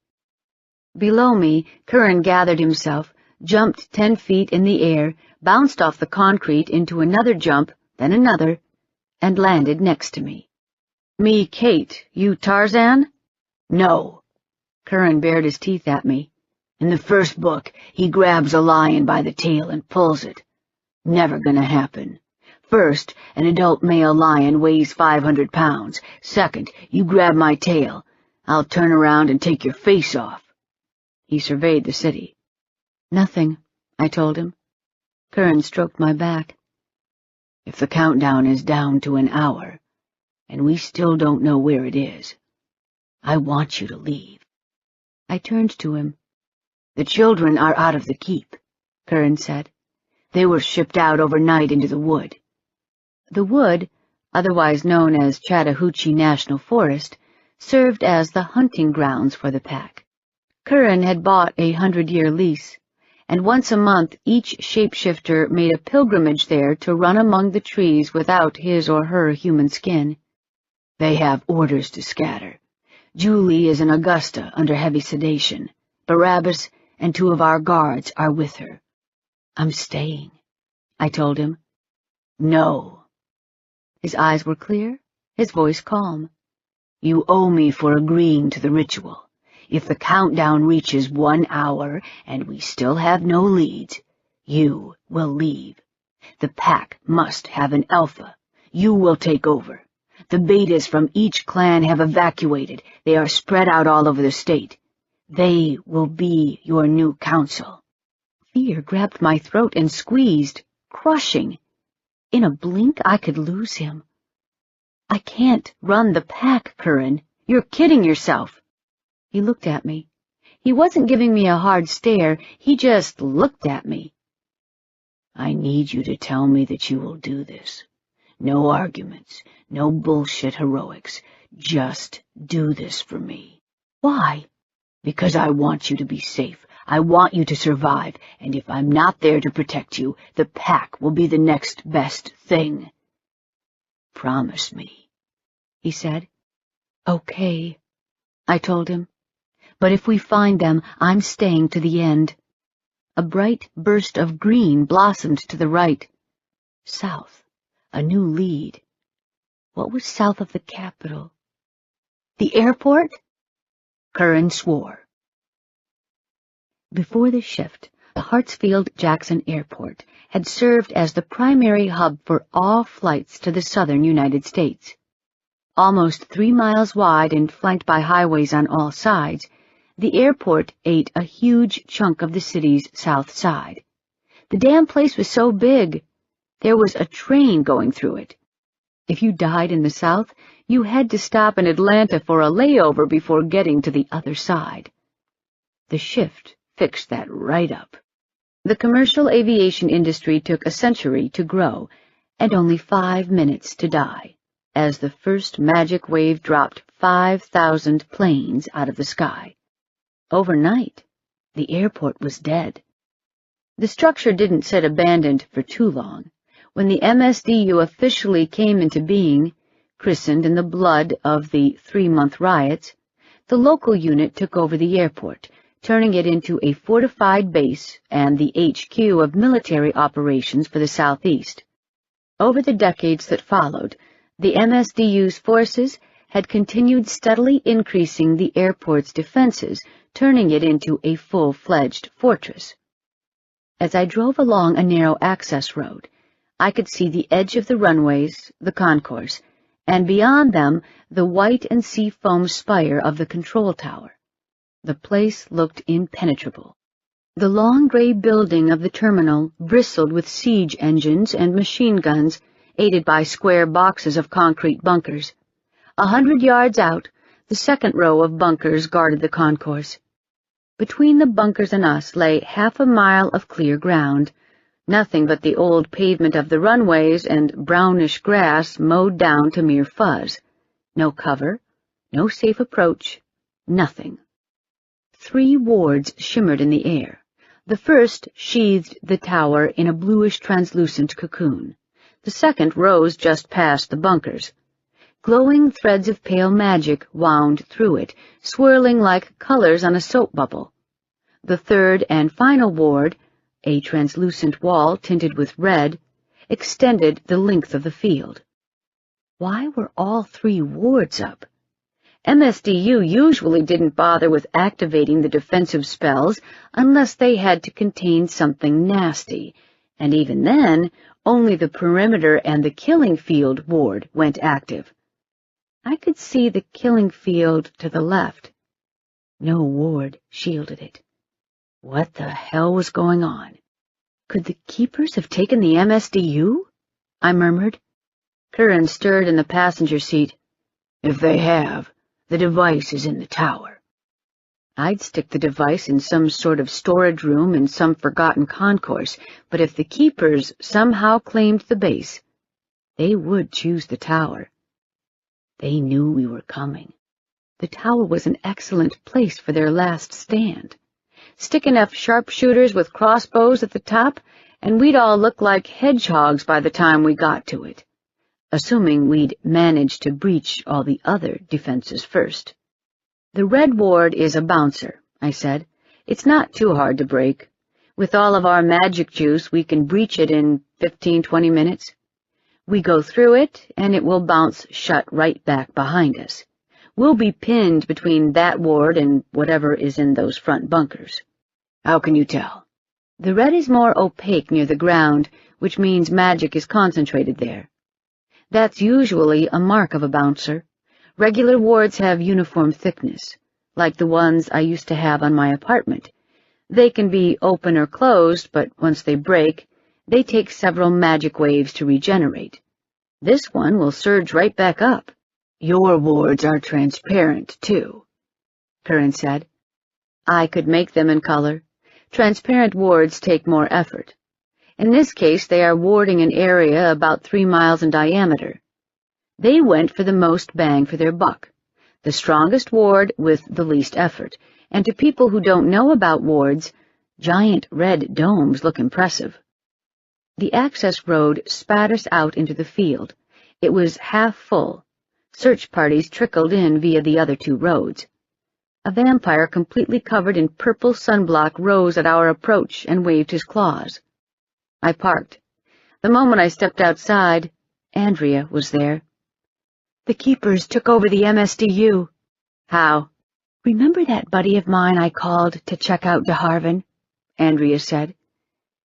Below me, Curran gathered himself, jumped 10 feet in the air, bounced off the concrete into another jump, then another, and landed next to me. Me, Kate, you Tarzan? No. Curran bared his teeth at me. In the first book, he grabs a lion by the tail and pulls it. Never gonna happen. First, an adult male lion weighs 500 pounds. Second, you grab my tail. I'll turn around and take your face off. He surveyed the city. Nothing, I told him. Curran stroked my back. If the countdown is down to an hour, and we still don't know where it is, I want you to leave. I turned to him. The children are out of the keep, Curran said. They were shipped out overnight into the wood. The wood, otherwise known as Chattahoochee National Forest, served as the hunting grounds for the pack. Curran had bought a 100-year lease, and once a month each shapeshifter made a pilgrimage there to run among the trees without his or her human skin. They have orders to scatter. Julie is in Augusta under heavy sedation. Barabbas and 2 of our guards are with her. I'm staying, I told him. No. His eyes were clear, his voice calm. You owe me for agreeing to the ritual. If the countdown reaches 1 hour and we still have no leads, you will leave. The pack must have an alpha. You will take over. The betas from each clan have evacuated. They are spread out all over the state. They will be your new council. Fear grabbed my throat and squeezed, crushing. In a blink, I could lose him. I can't run the pack, Curran. You're kidding yourself. He looked at me. He wasn't giving me a hard stare, he just looked at me. I need you to tell me that you will do this. No arguments, no bullshit heroics. Just do this for me. Why? Because I want you to be safe. I want you to survive, and if I'm not there to protect you, the pack will be the next best thing. Promise me, he said. Okay, I told him. But if we find them, I'm staying to the end. A bright burst of green blossomed to the right. South, a new lead. What was south of the capital? The airport? Curran swore. Before the shift, the Hartsfield-Jackson Airport had served as the primary hub for all flights to the southern United States. Almost 3 miles wide and flanked by highways on all sides, the airport ate a huge chunk of the city's south side. The damn place was so big, there was a train going through it. If you died in the south, you had to stop in Atlanta for a layover before getting to the other side. The shift fixed that right up. The commercial aviation industry took a century to grow and only 5 minutes to die, as the first magic wave dropped 5,000 planes out of the sky. Overnight, the airport was dead. The structure didn't sit abandoned for too long. When the MSDU officially came into being, christened in the blood of the 3-month riots, the local unit took over the airport, turning it into a fortified base and the HQ of military operations for the Southeast. Over the decades that followed, the MSDU's forces had continued steadily increasing the airport's defenses, turning it into a full-fledged fortress. As I drove along a narrow access road, I could see the edge of the runways, the concourse, and beyond them the white and sea-foam spire of the control tower. The place looked impenetrable. The long gray building of the terminal bristled with siege engines and machine guns, aided by square boxes of concrete bunkers. 100 yards out, the second row of bunkers guarded the concourse. Between the bunkers and us lay half a mile of clear ground, nothing but the old pavement of the runways and brownish grass mowed down to mere fuzz. No cover, no safe approach, nothing. 3 wards shimmered in the air. The first sheathed the tower in a bluish translucent cocoon. The second rose just past the bunkers. Glowing threads of pale magic wound through it, swirling like colors on a soap bubble. The third and final ward, a translucent wall tinted with red, extended the length of the field. Why were all 3 wards up? MSDU usually didn't bother with activating the defensive spells unless they had to contain something nasty, and even then, only the perimeter and the killing field ward went active. I could see the killing field to the left. No ward shielded it. What the hell was going on? Could the keepers have taken the MSDU? I murmured. Curran stirred in the passenger seat. If they have, the device is in the tower. I'd stick the device in some sort of storage room in some forgotten concourse, but if the keepers somehow claimed the base, they would choose the tower. They knew we were coming. The tower was an excellent place for their last stand. Stick enough sharpshooters with crossbows at the top, and we'd all look like hedgehogs by the time we got to it, assuming we'd managed to breach all the other defenses first. The red ward is a bouncer, I said. It's not too hard to break. With all of our magic juice, we can breach it in 15-20 minutes. We go through it, and it will bounce shut right back behind us. We'll be pinned between that ward and whatever is in those front bunkers. How can you tell? The red is more opaque near the ground, which means magic is concentrated there. That's usually a mark of a bouncer. Regular wards have uniform thickness, like the ones I used to have on my apartment. They can be open or closed, but once they break, they take several magic waves to regenerate. This one will surge right back up. Your wards are transparent, too, Curran said. I could make them in color. Transparent wards take more effort. In this case, they are warding an area about 3 miles in diameter. They went for the most bang for their buck, the strongest ward with the least effort, and to people who don't know about wards, giant red domes look impressive. The access road spat us out into the field. It was half full. Search parties trickled in via the other 2 roads. A vampire completely covered in purple sunblock rose at our approach and waved his claws. I parked. The moment I stepped outside, Andrea was there. The keepers took over the MSDU. How? Remember that buddy of mine I called to check out DeHarvin? Andrea said.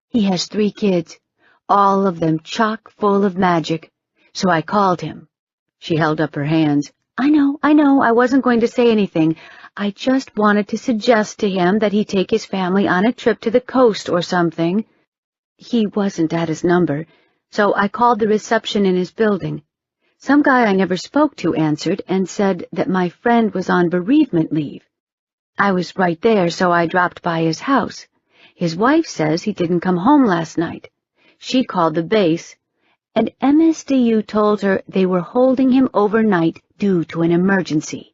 He has 3 kids, all of them chock full of magic, so I called him. She held up her hands. I know, I wasn't going to say anything. I just wanted to suggest to him that he take his family on a trip to the coast or something. He wasn't at his number, so I called the reception in his building. Some guy I never spoke to answered and said that my friend was on bereavement leave. I was right there, so I dropped by his house. His wife says he didn't come home last night. She called the base, and MSDU told her they were holding him overnight due to an emergency.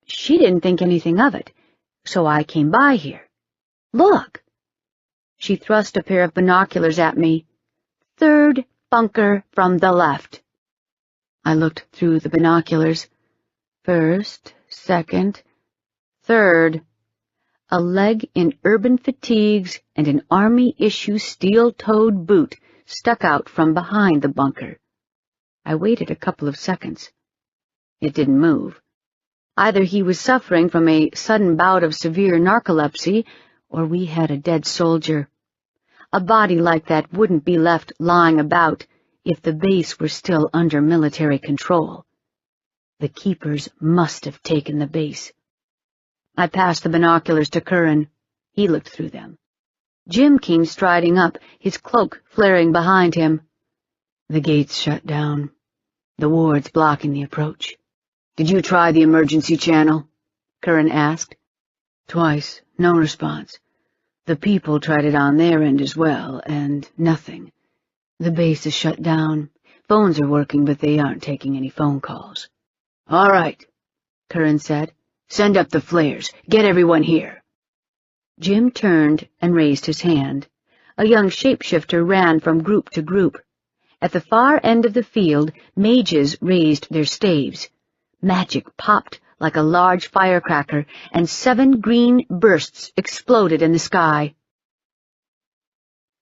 She didn't think anything of it, so I came by here. Look! She thrust a pair of binoculars at me. 3rd bunker from the left. I looked through the binoculars. 1st, 2nd, 3rd. A leg in urban fatigues and an army-issue steel-toed boot stuck out from behind the bunker. I waited a couple of seconds. It didn't move. Either he was suffering from a sudden bout of severe narcolepsy, or we had a dead soldier. A body like that wouldn't be left lying about if the base were still under military control. The keepers must have taken the base. I passed the binoculars to Curran. He looked through them. Jim came striding up, his cloak flaring behind him. The gates shut down. The wards blocking the approach. Did you try the emergency channel? Curran asked. Twice, no response. The people tried it on their end as well, and nothing. The base is shut down. Phones are working, but they aren't taking any phone calls. All right, Curran said. Send up the flares. Get everyone here. Jim turned and raised his hand. A young shapeshifter ran from group to group. At the far end of the field, mages raised their staves. Magic popped like a large firecracker, and 7 green bursts exploded in the sky.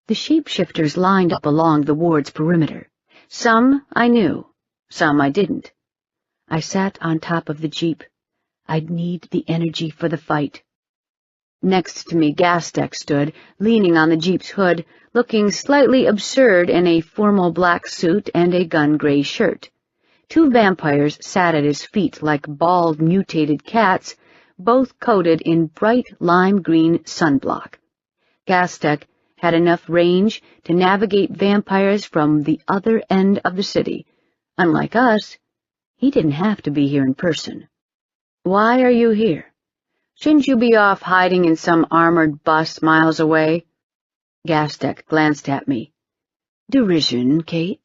The shapeshifters lined up along the ward's perimeter. Some I knew, some I didn't. I sat on top of the jeep. I'd need the energy for the fight. Next to me, Gastek stood, leaning on the jeep's hood, looking slightly absurd in a formal black suit and a gun-gray shirt. 2 vampires sat at his feet like bald, mutated cats, both coated in bright lime-green sunblock. Gastek had enough range to navigate vampires from the other end of the city. Unlike us, he didn't have to be here in person. Why are you here? Shouldn't you be off hiding in some armored bus miles away? Gastek glanced at me. Derision, Kate?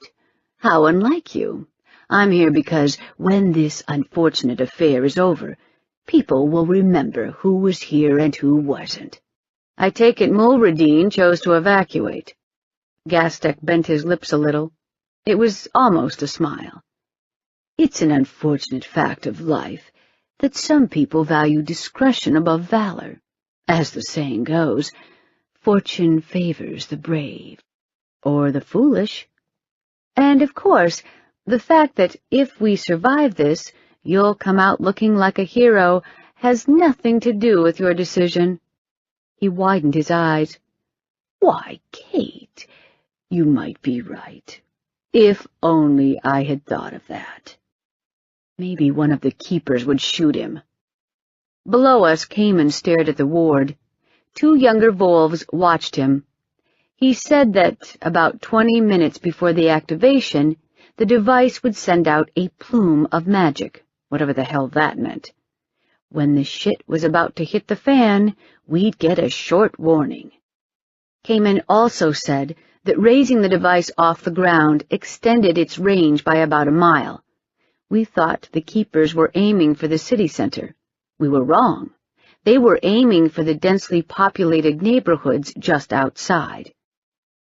How unlike you. I'm here because when this unfortunate affair is over, people will remember who was here and who wasn't. I take it Mulradine chose to evacuate. Gastek bent his lips a little. It was almost a smile. It's an unfortunate fact of life that some people value discretion above valor. As the saying goes, fortune favors the brave, or the foolish. And, of course, the fact that if we survive this, you'll come out looking like a hero has nothing to do with your decision. He widened his eyes. Why, Kate, you might be right. If only I had thought of that. Maybe one of the keepers would shoot him. Below us, Cayman stared at the ward. 2 younger Volves watched him. He said that, about 20 minutes before the activation, the device would send out a plume of magic, whatever the hell that meant. When the shit was about to hit the fan, we'd get a short warning. Kamen also said that raising the device off the ground extended its range by about a mile. We thought the keepers were aiming for the city center. We were wrong. They were aiming for the densely populated neighborhoods just outside.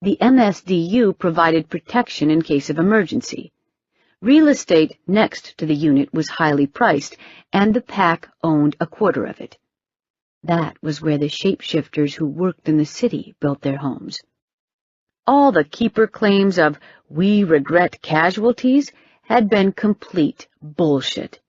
The MSDU provided protection in case of emergency. Real estate next to the unit was highly priced, and the pack owned a quarter of it. That was where the shapeshifters who worked in the city built their homes. All the keeper claims of "we regret casualties" had been complete bullshit.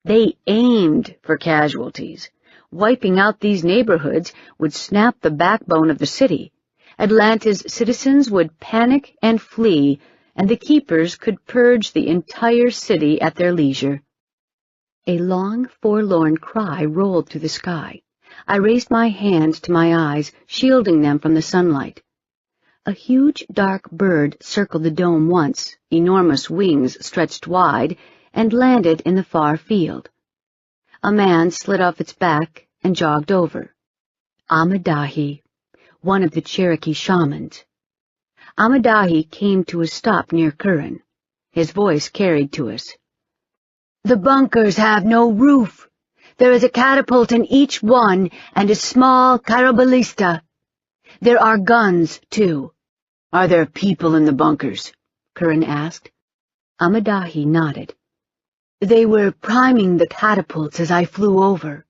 They aimed for casualties. Wiping out these neighborhoods would snap the backbone of the city. Atlanta's citizens would panic and flee, and the keepers could purge the entire city at their leisure. A long, forlorn cry rolled through the sky. I raised my hand to my eyes, shielding them from the sunlight. A huge, dark bird circled the dome once, enormous wings stretched wide, and landed in the far field. A man slid off its back and jogged over. Amadahi, one of the Cherokee shamans. Amadahi came to a stop near Curran. His voice carried to us. "The bunkers have no roof. There is a catapult in each one and a small caraballista. There are guns, too." "Are there people in the bunkers?" Curran asked. Amadahi nodded. "They were priming the catapults as I flew over."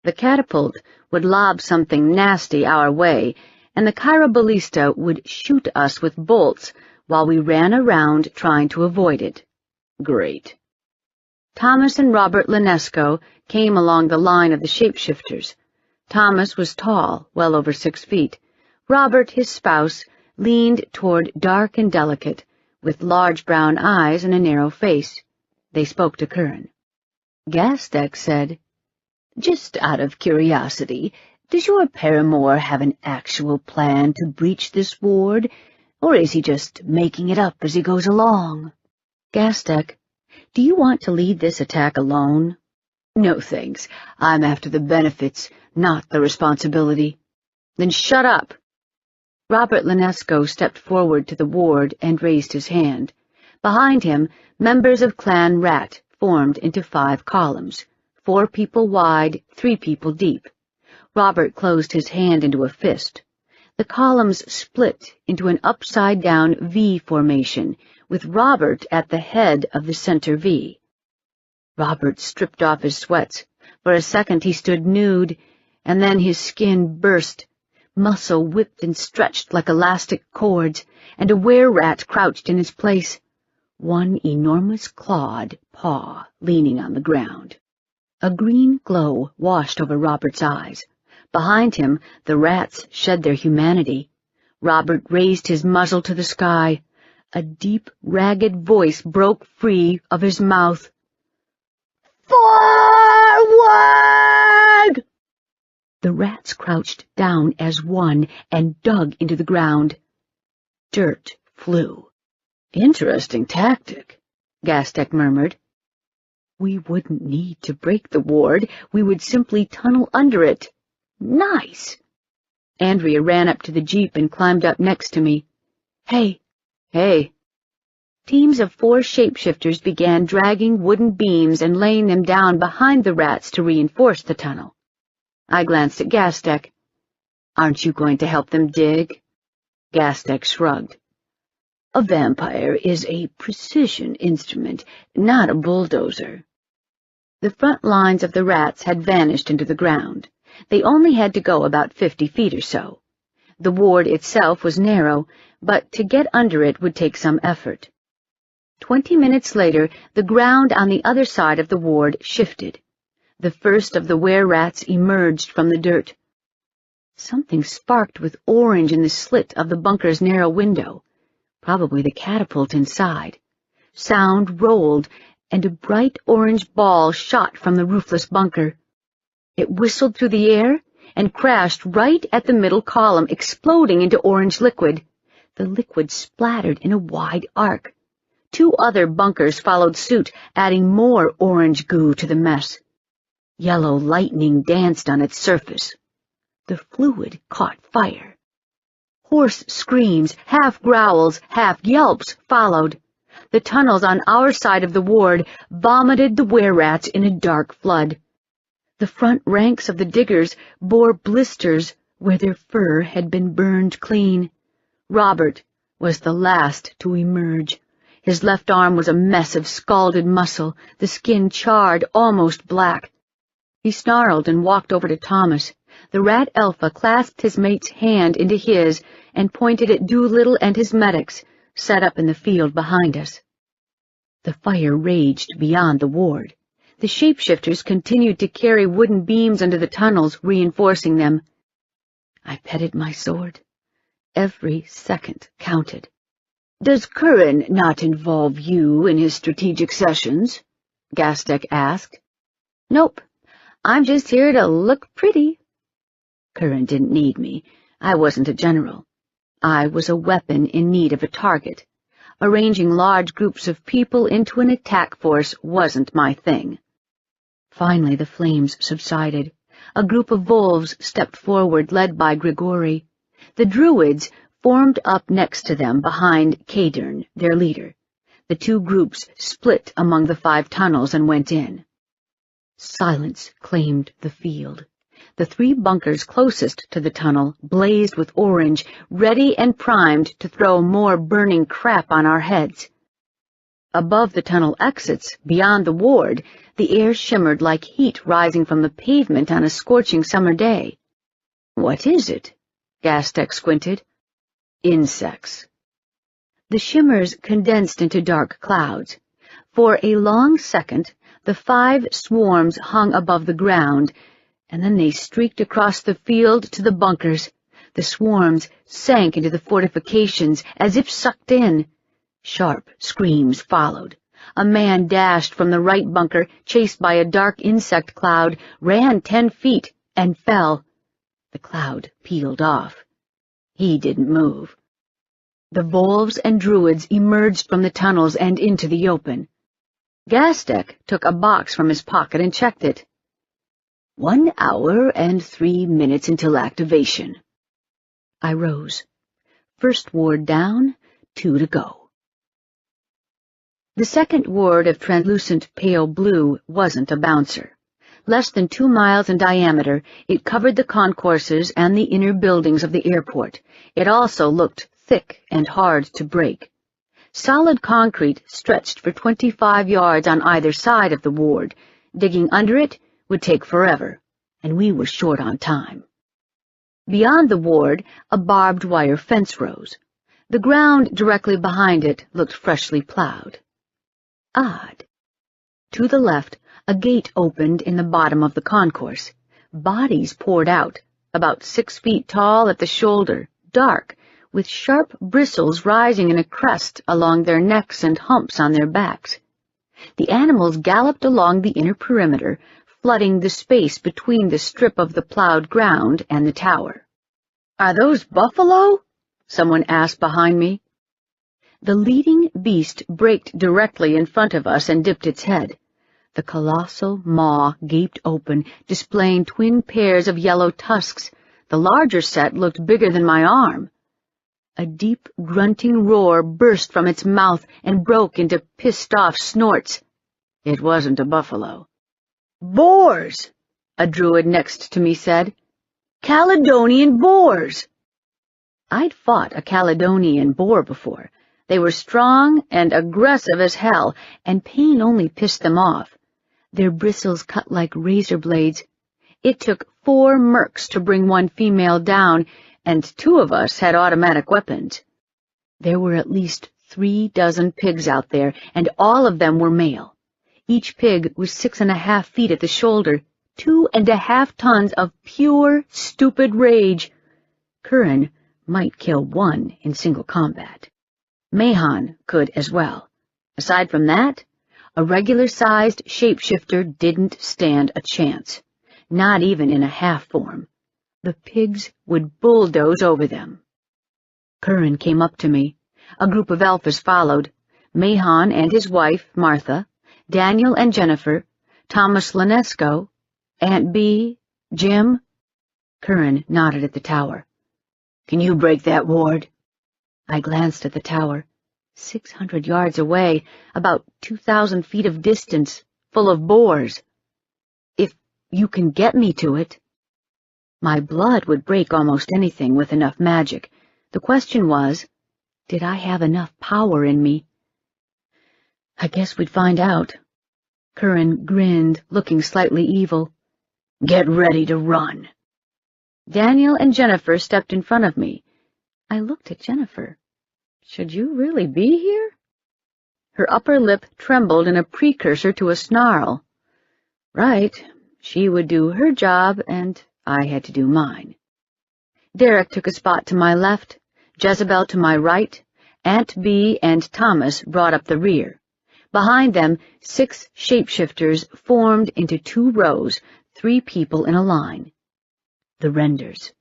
The catapult would lob something nasty our way, and the caraballista would shoot us with bolts while we ran around trying to avoid it. Great. Thomas and Robert Linesco came along the line of the shapeshifters. Thomas was tall, well over 6 feet. Robert, his spouse, leaned toward dark and delicate, with large brown eyes and a narrow face. They spoke to Curran. Gastek said, "Just out of curiosity, does your paramour have an actual plan to breach this ward, or is he just making it up as he goes along?" Gastek, "Do you want to lead this attack alone?" "No, thanks. I'm after the benefits, not the responsibility." "Then shut up." Robert Linesco stepped forward to the ward and raised his hand. Behind him, members of Clan Rat formed into 5 columns, 4 people wide, 3 people deep. Robert closed his hand into a fist. The columns split into an upside-down V formation, with Robert at the head of the center V. Robert stripped off his sweats. For a second he stood nude, and then his skin burst. Muscle whipped and stretched like elastic cords, and a were-rat crouched in its place, one enormous clawed paw leaning on the ground. A green glow washed over Robert's eyes. Behind him, the rats shed their humanity. Robert raised his muzzle to the sky. A deep, ragged voice broke free of his mouth. "Forward!" The rats crouched down as one and dug into the ground. Dirt flew. "Interesting tactic," Gastek murmured. "We wouldn't need to break the ward. We would simply tunnel under it." "Nice." Andrea ran up to the jeep and climbed up next to me. "Hey." "Hey." Teams of 4 shapeshifters began dragging wooden beams and laying them down behind the rats to reinforce the tunnel. I glanced at Gastek. "Aren't you going to help them dig?" Gastek shrugged. "A vampire is a precision instrument, not a bulldozer." The front lines of the rats had vanished into the ground. They only had to go about 50 feet or so. The ward itself was narrow, but to get under it would take some effort. 20 minutes later, the ground on the other side of the ward shifted. The first of the were-rats emerged from the dirt. Something sparked with orange in the slit of the bunker's narrow window, probably the catapult inside. Sound rolled, and a bright orange ball shot from the roofless bunker. It whistled through the air and crashed right at the middle column, exploding into orange liquid. The liquid splattered in a wide arc. 2 other bunkers followed suit, adding more orange goo to the mess. Yellow lightning danced on its surface. The fluid caught fire. Hoarse screams, half growls, half yelps followed. The tunnels on our side of the ward vomited the were-rats in a dark flood. The front ranks of the diggers bore blisters where their fur had been burned clean. Robert was the last to emerge. His left arm was a mess of scalded muscle, the skin charred, almost black. He snarled and walked over to Thomas. The rat alpha clasped his mate's hand into his and pointed at Doolittle and his medics, set up in the field behind us. The fire raged beyond the ward. The shapeshifters continued to carry wooden beams under the tunnels, reinforcing them. I petted my sword. Every second counted. "Does Curran not involve you in his strategic sessions?" Gastek asked. "Nope. I'm just here to look pretty." Curran didn't need me. I wasn't a general. I was a weapon in need of a target. Arranging large groups of people into an attack force wasn't my thing. Finally the flames subsided. A group of wolves stepped forward, led by Grigori. The druids formed up next to them behind Kadern, their leader. The 2 groups split among the 5 tunnels and went in. Silence claimed the field. The 3 bunkers closest to the tunnel blazed with orange, ready and primed to throw more burning crap on our heads. Above the tunnel exits, beyond the ward, the air shimmered like heat rising from the pavement on a scorching summer day. "What is it?" Gastek squinted. "Insects." The shimmers condensed into dark clouds. For a long second, the 5 swarms hung above the ground, and then they streaked across the field to the bunkers. The swarms sank into the fortifications as if sucked in. Sharp screams followed. A man dashed from the right bunker, chased by a dark insect cloud, ran 10 feet, and fell. The cloud peeled off. He didn't move. The wolves and druids emerged from the tunnels and into the open. Gastek took a box from his pocket and checked it. 1 hour and 3 minutes until activation. I rose. First ward down, 2 to go. The second ward of translucent pale blue wasn't a bouncer. Less than 2 miles in diameter, it covered the concourses and the inner buildings of the airport. It also looked thick and hard to break. Solid concrete stretched for 25 yards on either side of the ward. Digging under it would take forever, and we were short on time. Beyond the ward, a barbed wire fence rose. The ground directly behind it looked freshly plowed. Odd. To the left, a gate opened in the bottom of the concourse. Bodies poured out, about 6 feet tall at the shoulder, dark, with sharp bristles rising in a crest along their necks and humps on their backs. The animals galloped along the inner perimeter, flooding the space between the strip of the plowed ground and the tower. "Are those buffalo?" someone asked behind me. The leading beast braked directly in front of us and dipped its head. The colossal maw gaped open, displaying twin pairs of yellow tusks. The larger set looked bigger than my arm. A deep, grunting roar burst from its mouth and broke into pissed-off snorts. It wasn't a buffalo. "Boars," a druid next to me said. "Caledonian boars." I'd fought a Caledonian boar before. They were strong and aggressive as hell, and pain only pissed them off. Their bristles cut like razor blades. It took 4 mercs to bring one female down, and 2 of us had automatic weapons. There were at least 3 dozen pigs out there, and all of them were male. Each pig was 6.5 feet at the shoulder, 2.5 tons of pure, stupid rage. Curran might kill 1 in single combat. Mahon could as well. Aside from that, a regular-sized shapeshifter didn't stand a chance, not even in a half-form. The pigs would bulldoze over them. Curran came up to me. A group of alphas followed. Mahon and his wife, Martha, Daniel and Jennifer, Thomas Linesco, Aunt Bee, Jim. Curran nodded at the tower. Can you break that ward? I glanced at the tower. 600 yards away, about 2,000 feet of distance, full of boars. If you can get me to it. My blood would break almost anything with enough magic. The question was, did I have enough power in me? I guess we'd find out. Curran grinned, looking slightly evil. Get ready to run. Daniel and Jennifer stepped in front of me. I looked at Jennifer. Should you really be here? Her upper lip trembled in a precursor to a snarl. Right, she would do her job, and I had to do mine. Derek took a spot to my left, Jezebel to my right, Aunt Bee and Thomas brought up the rear. Behind them, 6 shapeshifters formed into 2 rows, 3 people in a line. The Renders.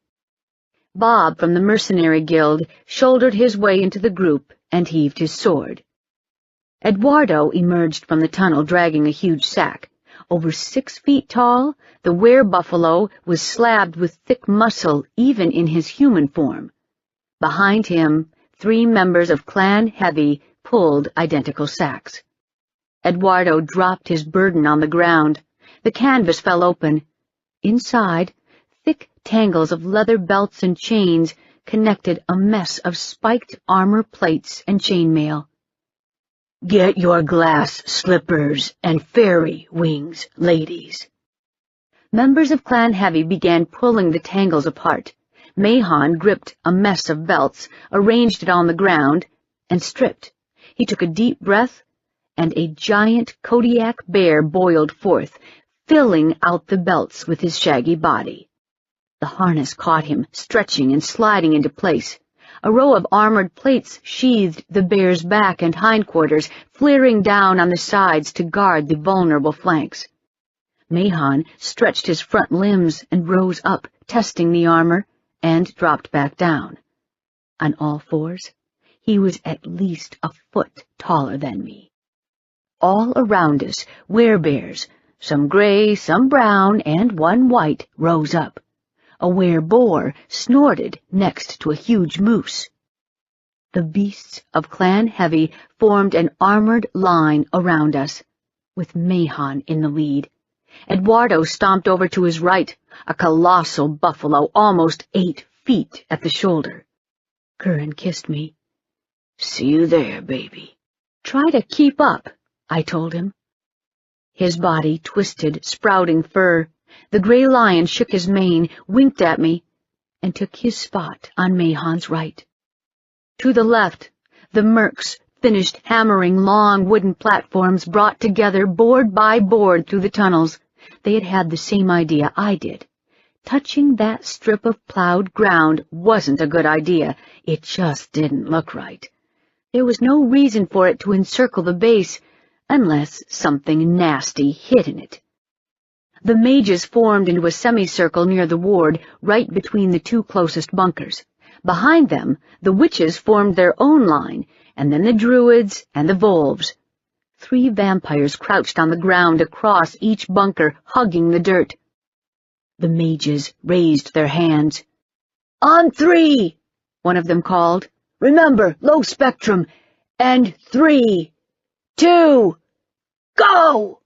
Bob from the Mercenary Guild shouldered his way into the group and heaved his sword. Eduardo emerged from the tunnel dragging a huge sack. Over 6 feet tall, the were-buffalo was slabbed with thick muscle even in his human form. Behind him, 3 members of Clan Heavy pulled identical sacks. Eduardo dropped his burden on the ground. The canvas fell open. Inside, thick tangles of leather belts and chains connected a mess of spiked armor plates and chainmail. Get your glass slippers and fairy wings, ladies. Members of Clan Heavy began pulling the tangles apart. Mahon gripped a mess of belts, arranged it on the ground, and stripped. He took a deep breath, and a giant Kodiak bear boiled forth, filling out the belts with his shaggy body. The harness caught him, stretching and sliding into place. A row of armored plates sheathed the bear's back and hindquarters, flaring down on the sides to guard the vulnerable flanks. Mahon stretched his front limbs and rose up, testing the armor, and dropped back down. On all fours, he was at least a foot taller than me. All around us, werebears, some gray, some brown, and one white, rose up. A were-boar snorted next to a huge moose. The beasts of Clan Heavy formed an armored line around us, with Mahon in the lead. Eduardo stomped over to his right, a colossal buffalo almost 8 feet at the shoulder. Curran kissed me. See you there, baby. Try to keep up, I told him. His body twisted, sprouting fur. The gray lion shook his mane, winked at me, and took his spot on Mahon's right. To the left, the mercs finished hammering long wooden platforms brought together board by board through the tunnels. They had had the same idea I did. Touching that strip of plowed ground wasn't a good idea. It just didn't look right. There was no reason for it to encircle the base, unless something nasty hid in it. The mages formed into a semicircle near the ward, right between the 2 closest bunkers. Behind them, the witches formed their own line, and then the druids and the wolves. 3 vampires crouched on the ground across each bunker, hugging the dirt. The mages raised their hands. On 3, one of them called. Remember, low spectrum. And 3, 2, go!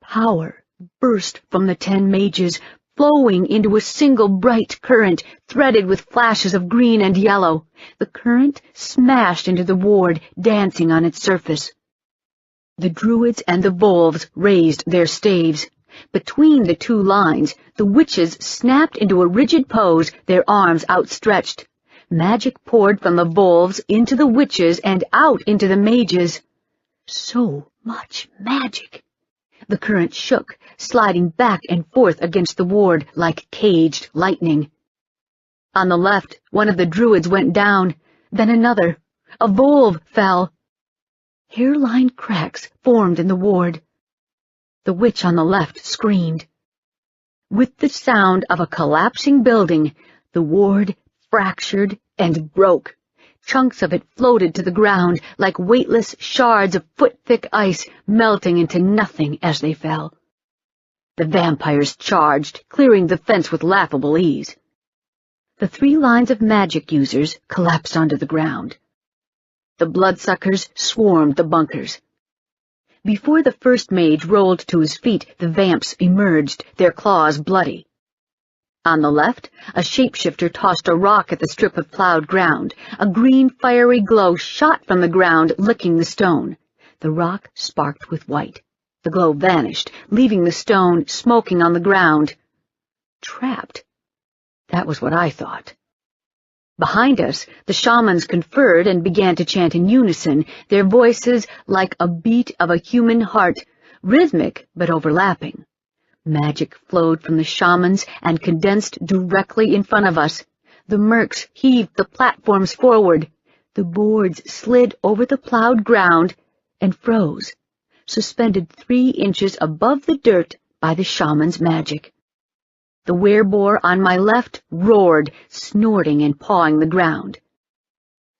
Power burst from the 10 mages, flowing into a single bright current, threaded with flashes of green and yellow. The current smashed into the ward, dancing on its surface. The druids and the wolves raised their staves. Between the 2 lines, the witches snapped into a rigid pose, their arms outstretched. Magic poured from the wolves into the witches and out into the mages. So much magic! The current shook, sliding back and forth against the ward like caged lightning. On the left, one of the druids went down, then another. A wolf fell. Hairline cracks formed in the ward. The witch on the left screamed. With the sound of a collapsing building, the ward fractured and broke. Chunks of it floated to the ground like weightless shards of foot-thick ice, melting into nothing as they fell. The vampires charged, clearing the fence with laughable ease. The 3 lines of magic users collapsed onto the ground. The bloodsuckers swarmed the bunkers. Before the first mage rolled to his feet, the vamps emerged, their claws bloody. On the left, a shapeshifter tossed a rock at the strip of plowed ground. A green, fiery glow shot from the ground, licking the stone. The rock sparked with white. The glow vanished, leaving the stone smoking on the ground. Trapped. That was what I thought. Behind us, the shamans conferred and began to chant in unison, their voices like a beat of a human heart, rhythmic but overlapping. Magic flowed from the shamans and condensed directly in front of us. The mercs heaved the platforms forward. The boards slid over the plowed ground and froze, suspended 3 inches above the dirt by the shaman's magic. The wereboar on my left roared, snorting and pawing the ground.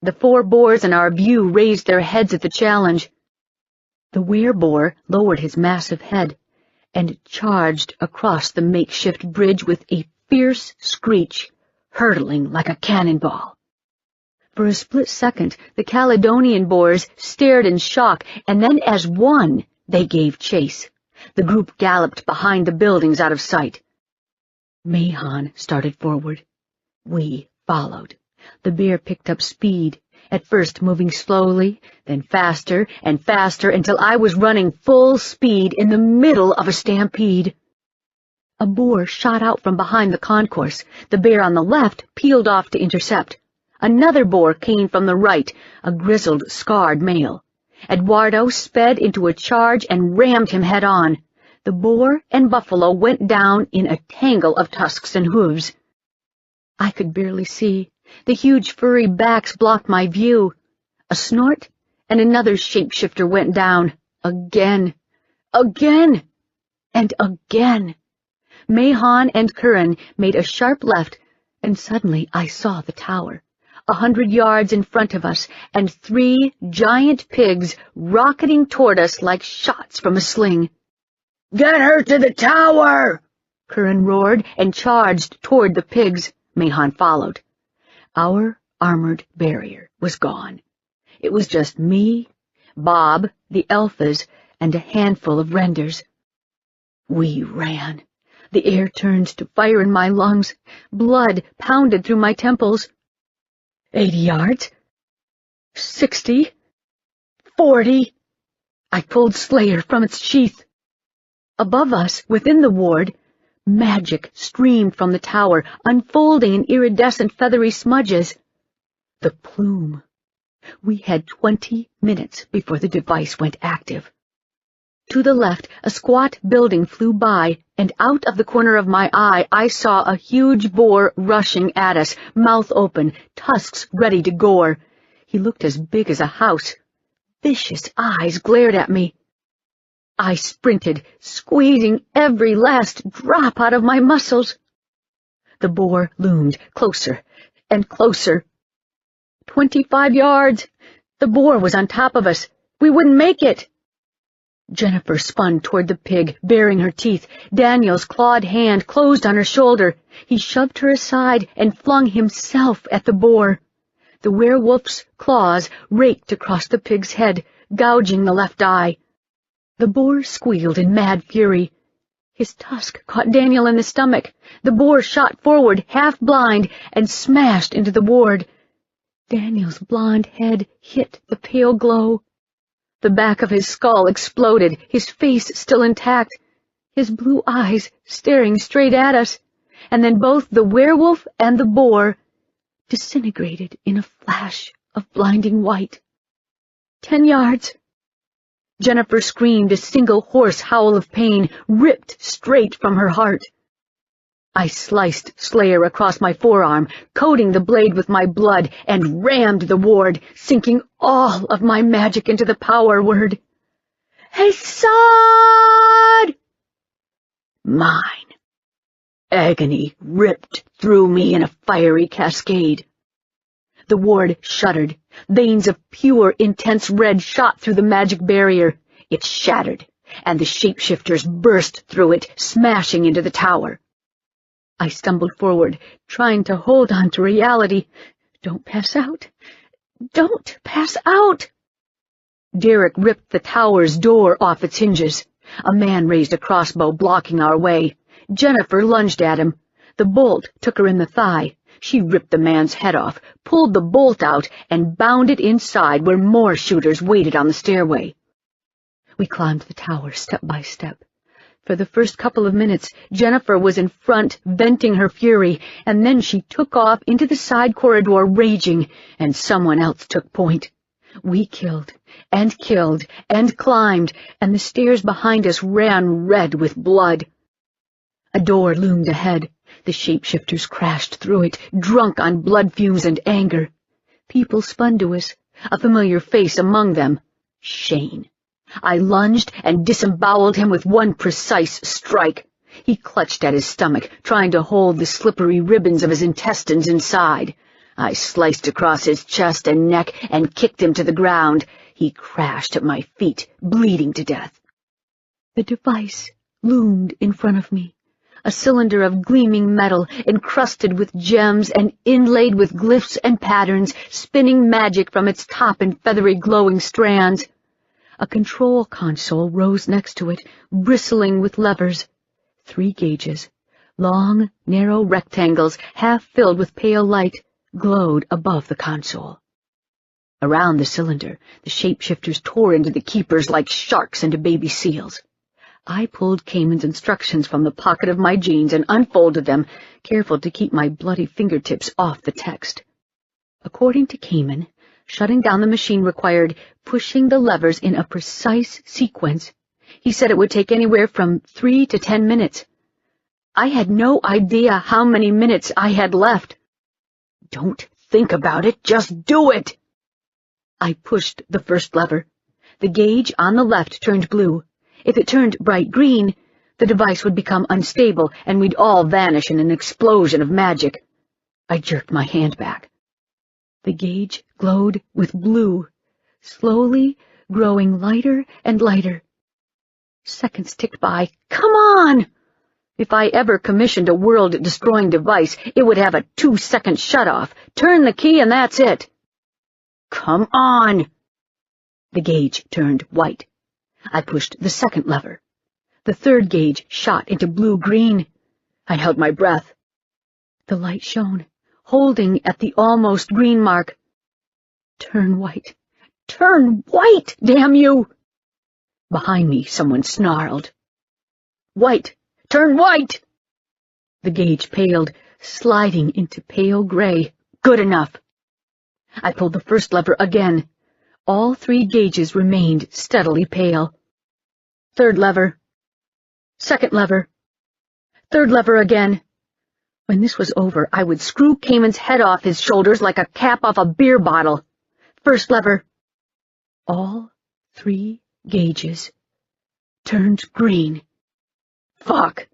The 4 boars in our view raised their heads at the challenge. The wereboar lowered his massive head and charged across the makeshift bridge with a fierce screech, hurtling like a cannonball. For a split second, the Caledonian boars stared in shock, and then as one, they gave chase. The group galloped behind the buildings out of sight. Mahon started forward. We followed. The bear picked up speed, at first moving slowly, then faster and faster until I was running full speed in the middle of a stampede. A boar shot out from behind the concourse. The bear on the left peeled off to intercept. Another boar came from the right, a grizzled, scarred male. Eduardo sped into a charge and rammed him head-on. The boar and buffalo went down in a tangle of tusks and hooves. I could barely see. The huge furry backs blocked my view. A snort, and another shapeshifter went down. Again. Again. And again. Mahon and Curran made a sharp left, and suddenly I saw the tower, 100 yards in front of us, and 3 giant pigs rocketing toward us like shots from a sling. "Get her to the tower!" Curran roared and charged toward the pigs. Mahon followed. Our armored barrier was gone. It was just me, Bob, the Elphas, and a handful of renders. We ran. The air turned to fire in my lungs. Blood pounded through my temples. 80 yards. 60. 40. I pulled Slayer from its sheath. Above us, within the ward, magic streamed from the tower, unfolding in iridescent feathery smudges. The plume. We had 20 minutes before the device went active. To the left, a squat building flew by, and out of the corner of my eye I saw a huge boar rushing at us, mouth open, tusks ready to gore. He looked as big as a house. Vicious eyes glared at me. I sprinted, squeezing every last drop out of my muscles. The boar loomed closer and closer. 25 yards. The boar was on top of us. We wouldn't make it. Jennifer spun toward the pig, baring her teeth. Daniel's clawed hand closed on her shoulder. He shoved her aside and flung himself at the boar. The werewolf's claws raked across the pig's head, gouging the left eye. The boar squealed in mad fury. His tusk caught Daniel in the stomach. The boar shot forward, half blind, and smashed into the ward. Daniel's blond head hit the pale glow. The back of his skull exploded, his face still intact, his blue eyes staring straight at us, and then both the werewolf and the boar disintegrated in a flash of blinding white. 10 yards. Jennifer screamed a single hoarse howl of pain, ripped straight from her heart. I sliced Slayer across my forearm, coating the blade with my blood, and rammed the ward, sinking all of my magic into the power word. Hasad! Mine. Agony ripped through me in a fiery cascade. The ward shuddered. Veins of pure, intense red shot through the magic barrier. It shattered, and the shapeshifters burst through it, smashing into the tower. I stumbled forward, trying to hold on to reality. Don't pass out. Don't pass out! Derek ripped the tower's door off its hinges. A man raised a crossbow, blocking our way. Jennifer lunged at him. The bolt took her in the thigh. She ripped the man's head off, pulled the bolt out, and bounded inside where more shooters waited on the stairway. We climbed the tower step by step. For the first couple of minutes, Jennifer was in front, venting her fury, and then she took off into the side corridor, raging, and someone else took point. We killed, and climbed, and the stairs behind us ran red with blood. A door loomed ahead. The shapeshifters crashed through it, drunk on blood fumes and anger. People spun to us, a familiar face among them, Shane. I lunged and disemboweled him with one precise strike. He clutched at his stomach, trying to hold the slippery ribbons of his intestines inside. I sliced across his chest and neck and kicked him to the ground. He crashed at my feet, bleeding to death. The device loomed in front of me, a cylinder of gleaming metal encrusted with gems and inlaid with glyphs and patterns, spinning magic from its top in feathery glowing strands. A control console rose next to it, bristling with levers. 3 gauges, long, narrow rectangles, half filled with pale light, glowed above the console. Around the cylinder, the shapeshifters tore into the keepers like sharks into baby seals. I pulled Cayman's instructions from the pocket of my jeans and unfolded them, careful to keep my bloody fingertips off the text. According to Cayman, shutting down the machine required pushing the levers in a precise sequence. He said it would take anywhere from 3 to 10 minutes. I had no idea how many minutes I had left. Don't think about it, just do it! I pushed the first lever. The gauge on the left turned blue. If it turned bright green, the device would become unstable and we'd all vanish in an explosion of magic. I jerked my hand back. The gauge glowed with blue, slowly growing lighter and lighter. Seconds ticked by. Come on! If I ever commissioned a world-destroying device, it would have a 2-second shut-off. Turn the key and that's it. Come on! The gauge turned white. I pushed the second lever. The third gauge shot into blue-green. I held my breath. The light shone, holding at the almost green mark. Turn white. Turn white, damn you! Behind me, someone snarled. White! Turn white! The gauge paled, sliding into pale gray. Good enough. I pulled the first lever again. All 3 gauges remained steadily pale. Third lever. Second lever. Third lever again. When this was over, I would screw Cayman's head off his shoulders like a cap off a beer bottle. First lever. All 3 gauges turned green. Fuck!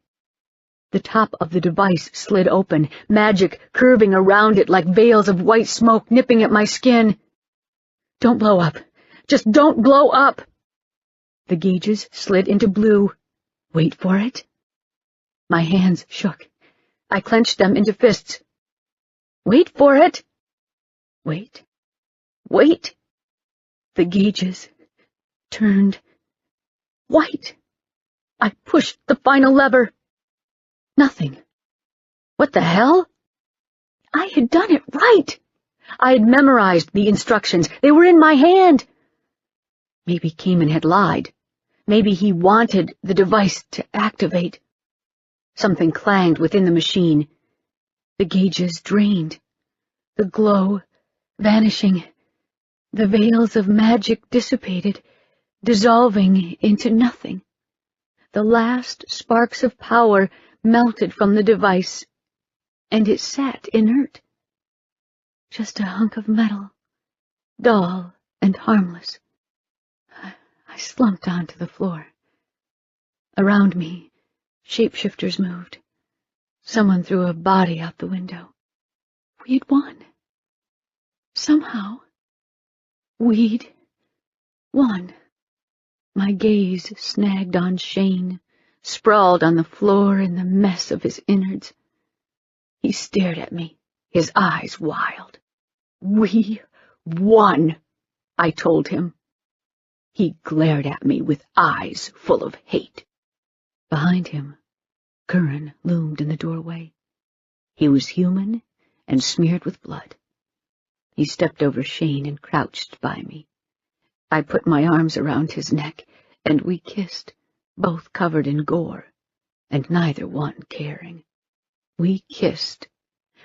The top of the device slid open, magic curving around it like veils of white smoke nipping at my skin. Don't blow up. Just don't blow up! The gauges slid into blue. Wait for it. My hands shook. I clenched them into fists. Wait for it. Wait. Wait. The gauges turned white. I pushed the final lever. Nothing. What the hell? I had done it right. I had memorized the instructions. They were in my hand. Maybe Cayman had lied. Maybe he wanted the device to activate. Something clanged within the machine. The gauges drained. The glow vanishing. The veils of magic dissipated, dissolving into nothing. The last sparks of power melted from the device, and it sat inert. Just a hunk of metal, dull and harmless. I slumped onto the floor. Around me, shapeshifters moved. Someone threw a body out the window. We had won. somehow, we'd won. My gaze snagged on Shane, sprawled on the floor in the mess of his innards. He stared at me, his eyes wild. "We won," I told him. He glared at me with eyes full of hate. Behind him, Curran loomed in the doorway. He was human and smeared with blood. He stepped over Shane and crouched by me. I put my arms around his neck, and we kissed, both covered in gore, and neither one caring. We kissed,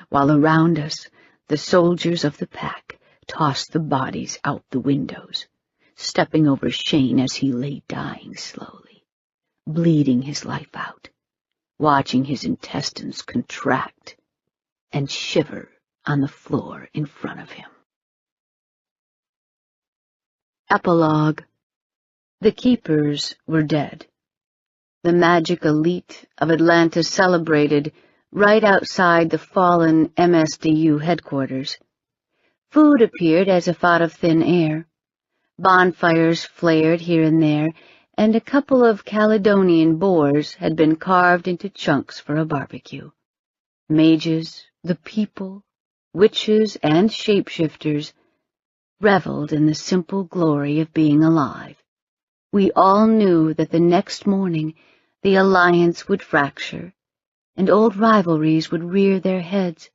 while around us the soldiers of the pack tossed the bodies out the windows, stepping over Shane as he lay dying slowly, bleeding his life out, watching his intestines contract and shiver on the floor in front of him. Epilogue. The keepers were dead. The magic elite of Atlanta celebrated right outside the fallen MSDU headquarters. Food appeared as if out of thin air. Bonfires flared here and there, and a couple of Caledonian boars had been carved into chunks for a barbecue. Mages, the people, witches, and shapeshifters reveled in the simple glory of being alive. We all knew that the next morning the alliance would fracture, and old rivalries would rear their heads.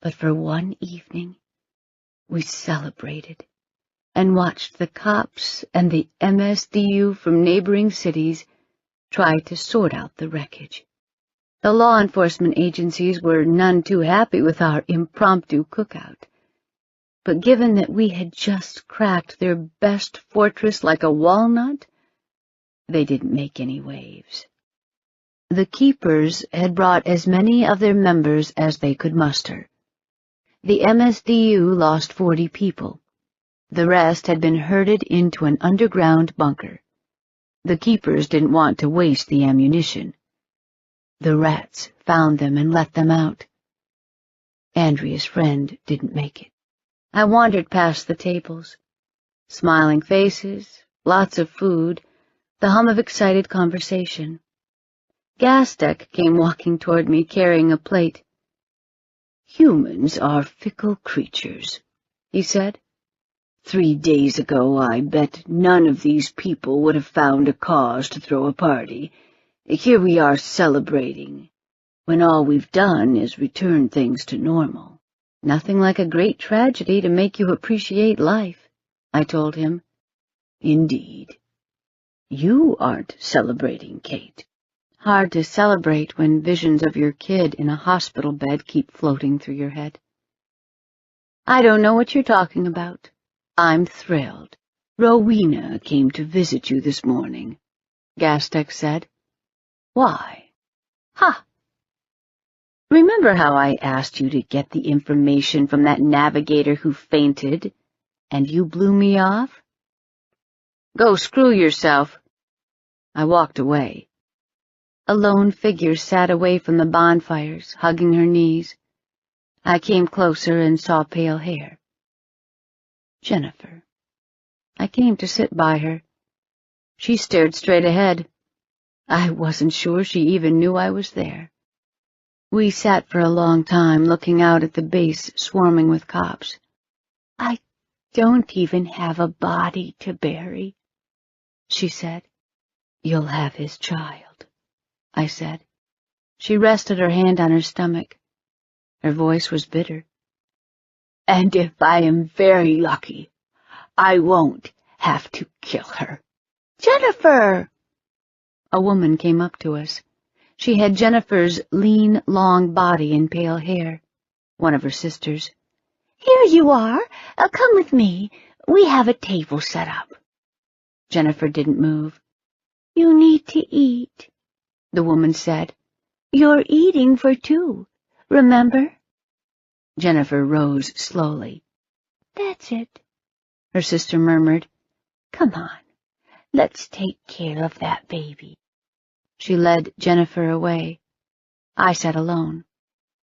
But for one evening, we celebrated and watched the cops and the MSDU from neighboring cities try to sort out the wreckage. The law enforcement agencies were none too happy with our impromptu cookout. But given that we had just cracked their best fortress like a walnut, they didn't make any waves. The keepers had brought as many of their members as they could muster. The MSDU lost 40 people. The rest had been herded into an underground bunker. The keepers didn't want to waste the ammunition. The rats found them and let them out. Andrea's friend didn't make it. I wandered past the tables. Smiling faces, lots of food, the hum of excited conversation. Gastek came walking toward me carrying a plate. "Humans are fickle creatures," he said. 3 days ago I bet none of these people would have found a cause to throw a party. Here we are celebrating, when all we've done is return things to normal. Nothing like a great tragedy to make you appreciate life, I told him. Indeed. You aren't celebrating, Kate. Hard to celebrate when visions of your kid in a hospital bed keep floating through your head. I don't know what you're talking about. I'm thrilled. Rowena came to visit you this morning, Gastek said. Why? Ha! Remember how I asked you to get the information from that navigator who fainted, and you blew me off? Go screw yourself. I walked away. A lone figure sat away from the bonfires, hugging her knees. I came closer and saw pale hair. Jennifer. I came to sit by her. She stared straight ahead. I wasn't sure she even knew I was there. We sat for a long time, looking out at the base swarming with cops. I don't even have a body to bury, she said. You'll have his child, I said. She rested her hand on her stomach. Her voice was bitter. And if I am very lucky, I won't have to kill her. Jennifer! A woman came up to us. She had Jennifer's lean, long body and pale hair, one of her sisters. Here you are. Come with me. We have a table set up. Jennifer didn't move. You need to eat, the woman said. You're eating for 2, remember? Jennifer rose slowly. That's it, her sister murmured. Come on, let's take care of that baby. She led Jennifer away. I sat alone.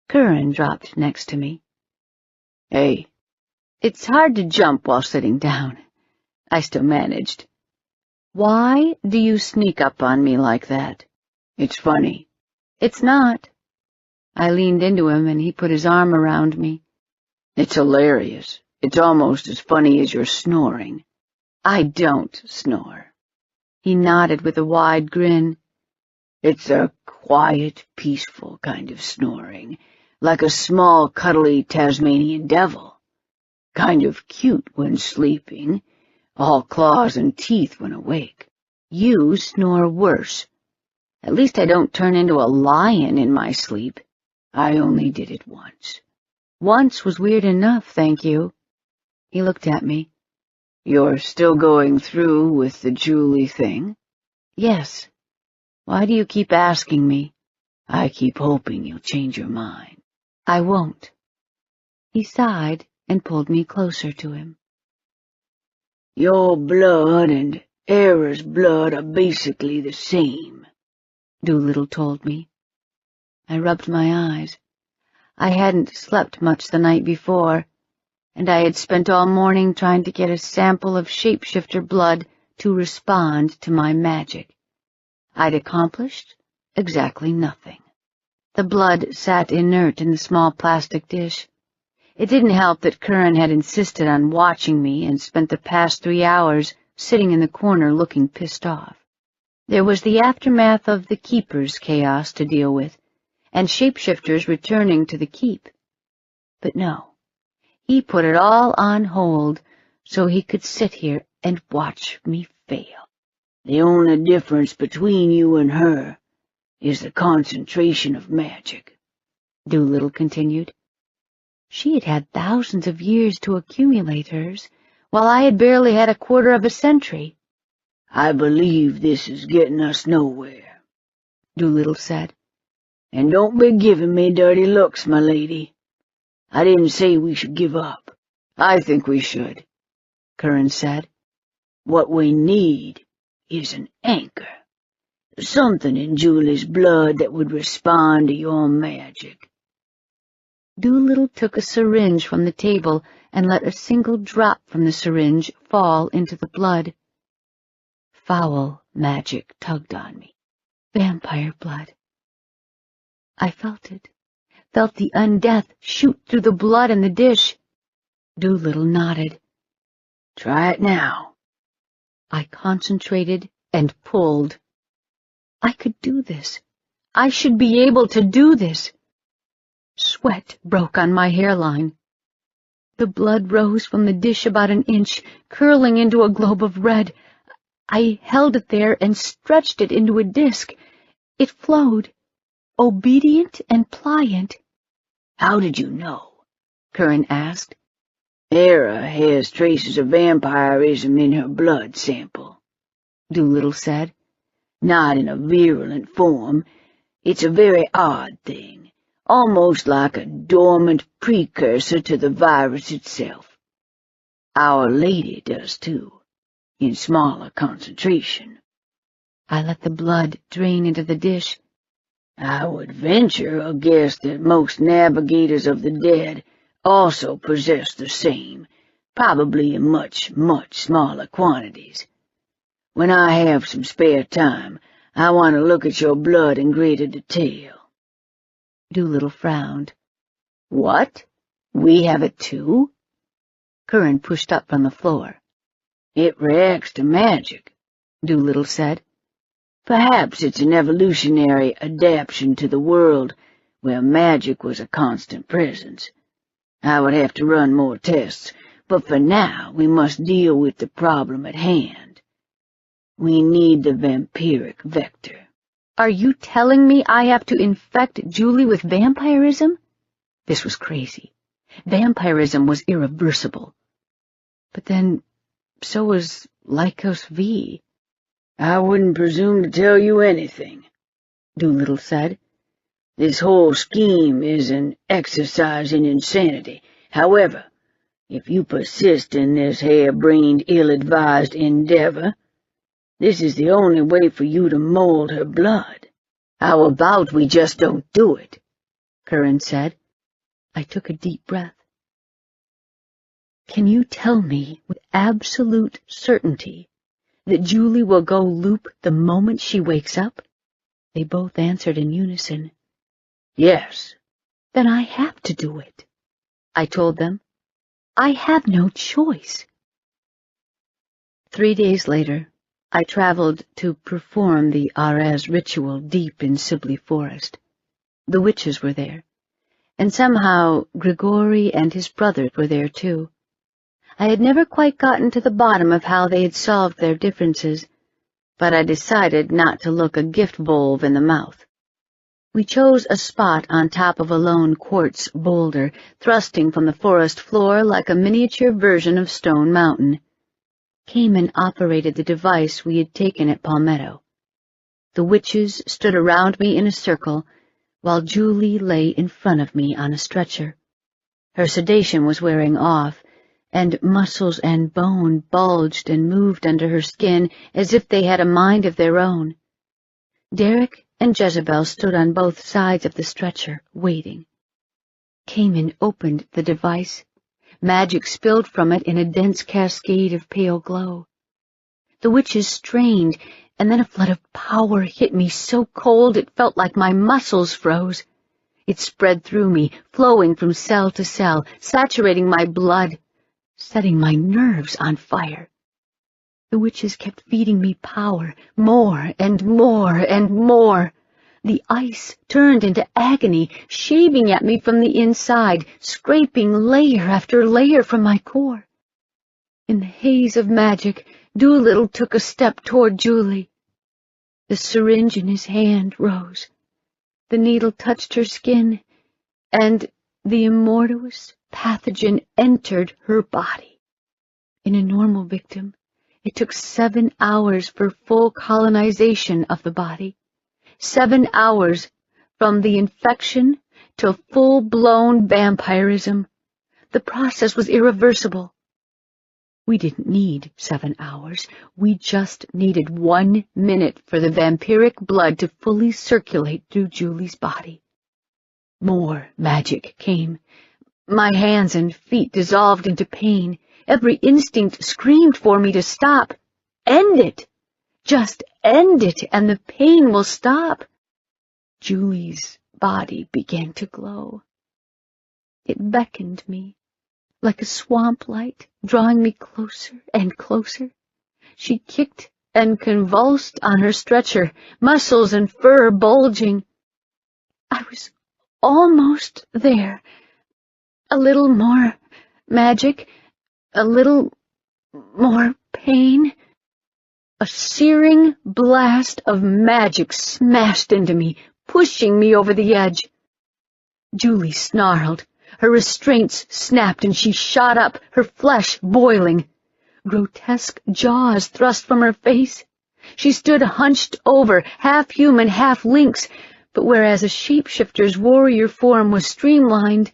Curran dropped next to me. Hey, It's hard to jump while sitting down. I still managed. Why do you sneak up on me like that? It's funny. It's not. I leaned into him and he put his arm around me. It's hilarious. It's almost as funny as your snoring. I don't snore. He nodded with a wide grin. It's a quiet, peaceful kind of snoring, like a small, cuddly Tasmanian devil. Kind of cute when sleeping, all claws and teeth when awake. You snore worse. At least I don't turn into a lion in my sleep. I only did it once. Once was weird enough, thank you. He looked at me. You're still going through with the Julie thing? Yes. Why do you keep asking me? I keep hoping you'll change your mind. I won't. He sighed and pulled me closer to him. Your blood and Era's blood are basically the same, Doolittle told me. I rubbed my eyes. I hadn't slept much the night before, and I had spent all morning trying to get a sample of shapeshifter blood to respond to my magic. I'd accomplished exactly nothing. The blood sat inert in the small plastic dish. It didn't help that Curran had insisted on watching me and spent the past 3 hours sitting in the corner looking pissed off. There was the aftermath of the Keeper's chaos to deal with, and shapeshifters returning to the keep. But no, he put it all on hold so he could sit here and watch me fail. The only difference between you and her is the concentration of magic, Doolittle continued. She had had thousands of years to accumulate hers, while I had barely had a quarter of a century. I believe this is getting us nowhere, Doolittle said. And don't be giving me dirty looks, my lady. I didn't say we should give up. I think we should, Curran said. What we need is an anchor. Something in Julie's blood that would respond to your magic. Doolittle took a syringe from the table and let a single drop from the syringe fall into the blood. Foul magic tugged on me. Vampire blood. I felt it, felt the undeath shoot through the blood in the dish. Doolittle nodded. Try it now. I concentrated and pulled. I could do this. I should be able to do this. Sweat broke on my hairline. The blood rose from the dish about an inch, curling into a globe of red. I held it there and stretched it into a disk. It flowed, obedient and pliant. How did you know? Curran asked. Era has traces of vampirism in her blood sample, Doolittle said. Not in a virulent form. It's a very odd thing, almost like a dormant precursor to the virus itself. Our Lady does too, in smaller concentration. I let the blood drain into the dish. I would venture a guess that most navigators of the dead also possess the same, probably in much, much smaller quantities. When I have some spare time, I want to look at your blood in greater detail. Doolittle frowned. What? We have it too? Curran pushed up from the floor. It reacts to magic, Doolittle said. Perhaps it's an evolutionary adaptation to the world where magic was a constant presence. I would have to run more tests, but for now we must deal with the problem at hand. We need the vampiric vector. Are you telling me I have to infect Julie with vampirism? This was crazy. Vampirism was irreversible. But then, so was Lycos V. I wouldn't presume to tell you anything, Doolittle said. This whole scheme is an exercise in insanity. However, if you persist in this harebrained, ill-advised endeavor, this is the only way for you to mold her blood. How about we just don't do it? Curran said. I took a deep breath. Can you tell me with absolute certainty that Julie will go loop the moment she wakes up?" They both answered in unison. "Yes." "Then I have to do it," I told them. "I have no choice." 3 days later, I traveled to perform the Arez ritual deep in Sibley Forest. The witches were there, and somehow Grigori and his brothers were there too. I had never quite gotten to the bottom of how they had solved their differences, but I decided not to look a gift volve in the mouth. We chose a spot on top of a lone quartz boulder, thrusting from the forest floor like a miniature version of Stone Mountain. Cayman operated the device we had taken at Palmetto. The witches stood around me in a circle, while Julie lay in front of me on a stretcher. Her sedation was wearing off, and muscles and bone bulged and moved under her skin as if they had a mind of their own. Derek and Jezebel stood on both sides of the stretcher, waiting. Cayman opened the device. Magic spilled from it in a dense cascade of pale glow. The witches strained, and then a flood of power hit me so cold it felt like my muscles froze. It spread through me, flowing from cell to cell, saturating my blood, setting my nerves on fire. The witches kept feeding me power, more and more and more. The ice turned into agony, shaving at me from the inside, scraping layer after layer from my core. In the haze of magic, Doolittle took a step toward Julie. The syringe in his hand rose. The needle touched her skin, and the immortous pathogen entered her body. In a normal victim, it took 7 hours for full colonization of the body. 7 hours from the infection to full-blown vampirism. The process was irreversible. We didn't need 7 hours. We just needed 1 minute for the vampiric blood to fully circulate through Julie's body. More magic came. My hands and feet dissolved into pain. Every instinct screamed for me to stop. End it! Just end it, and the pain will stop. Julie's body began to glow. It beckoned me, like a swamp light, drawing me closer and closer. She kicked and convulsed on her stretcher, muscles and fur bulging. I was almost there. A little more magic, a little more pain. A searing blast of magic smashed into me, pushing me over the edge. Julie snarled. Her restraints snapped and she shot up, her flesh boiling. Grotesque jaws thrust from her face. She stood hunched over, half human, half lynx, but whereas a shapeshifter's warrior form was streamlined,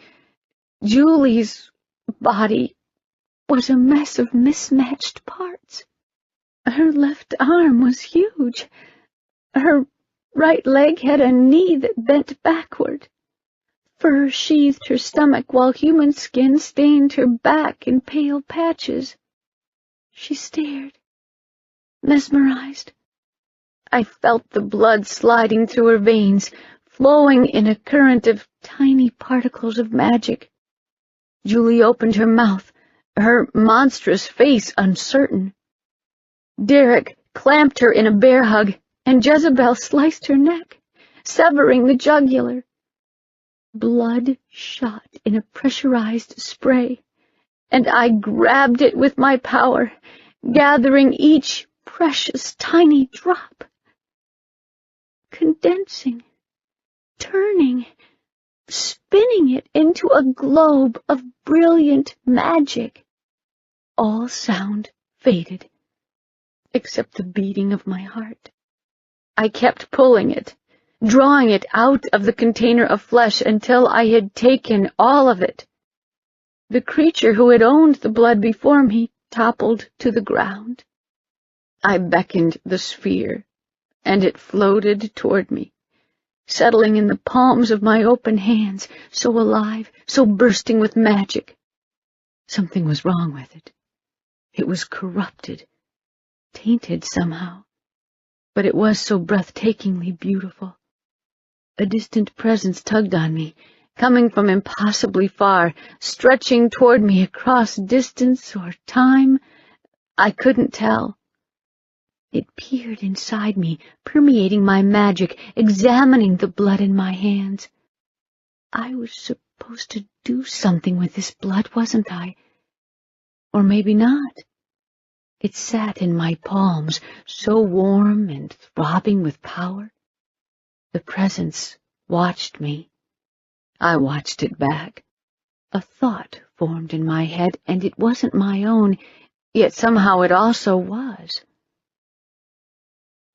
Julie's body was a mess of mismatched parts. Her left arm was huge. Her right leg had a knee that bent backward. Fur sheathed her stomach while human skin stained her back in pale patches. She stared, mesmerized. I felt the blood sliding through her veins, flowing in a current of tiny particles of magic. Julie opened her mouth, her monstrous face uncertain. Derek clamped her in a bear hug, and Jezebel sliced her neck, severing the jugular. Blood shot in a pressurized spray, and I grabbed it with my power, gathering each precious tiny drop. Condensing, turning, spinning it into a globe of brilliant magic. All sound faded, except the beating of my heart. I kept pulling it, drawing it out of the container of flesh until I had taken all of it. The creature who had owned the blood before me toppled to the ground. I beckoned the sphere, and it floated toward me, settling in the palms of my open hands, so alive, so bursting with magic. Something was wrong with it. It was corrupted, tainted somehow, but it was so breathtakingly beautiful. A distant presence tugged on me, coming from impossibly far, stretching toward me across distance or time. I couldn't tell. It peered inside me, permeating my magic, examining the blood in my hands. I was supposed to do something with this blood, wasn't I? Or maybe not. It sat in my palms, so warm and throbbing with power. The presence watched me. I watched it back. A thought formed in my head, and it wasn't my own, yet somehow it also was.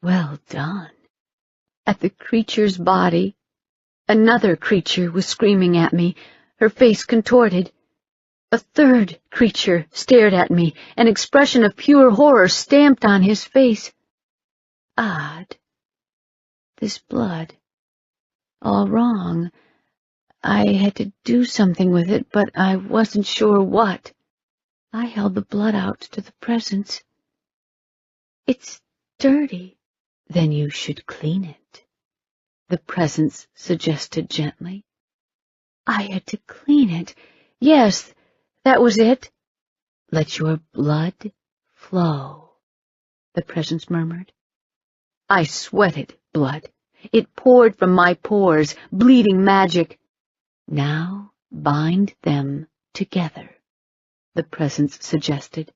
Well done. At the creature's body, another creature was screaming at me, her face contorted. A third creature stared at me, an expression of pure horror stamped on his face. Odd. This blood. All wrong. I had to do something with it, but I wasn't sure what. I held the blood out to the presence. It's dirty. Then you should clean it, the presence suggested gently. I had to clean it. Yes, that was it. Let your blood flow, the presence murmured. I sweated blood. It poured from my pores, bleeding magic. Now bind them together, the presence suggested.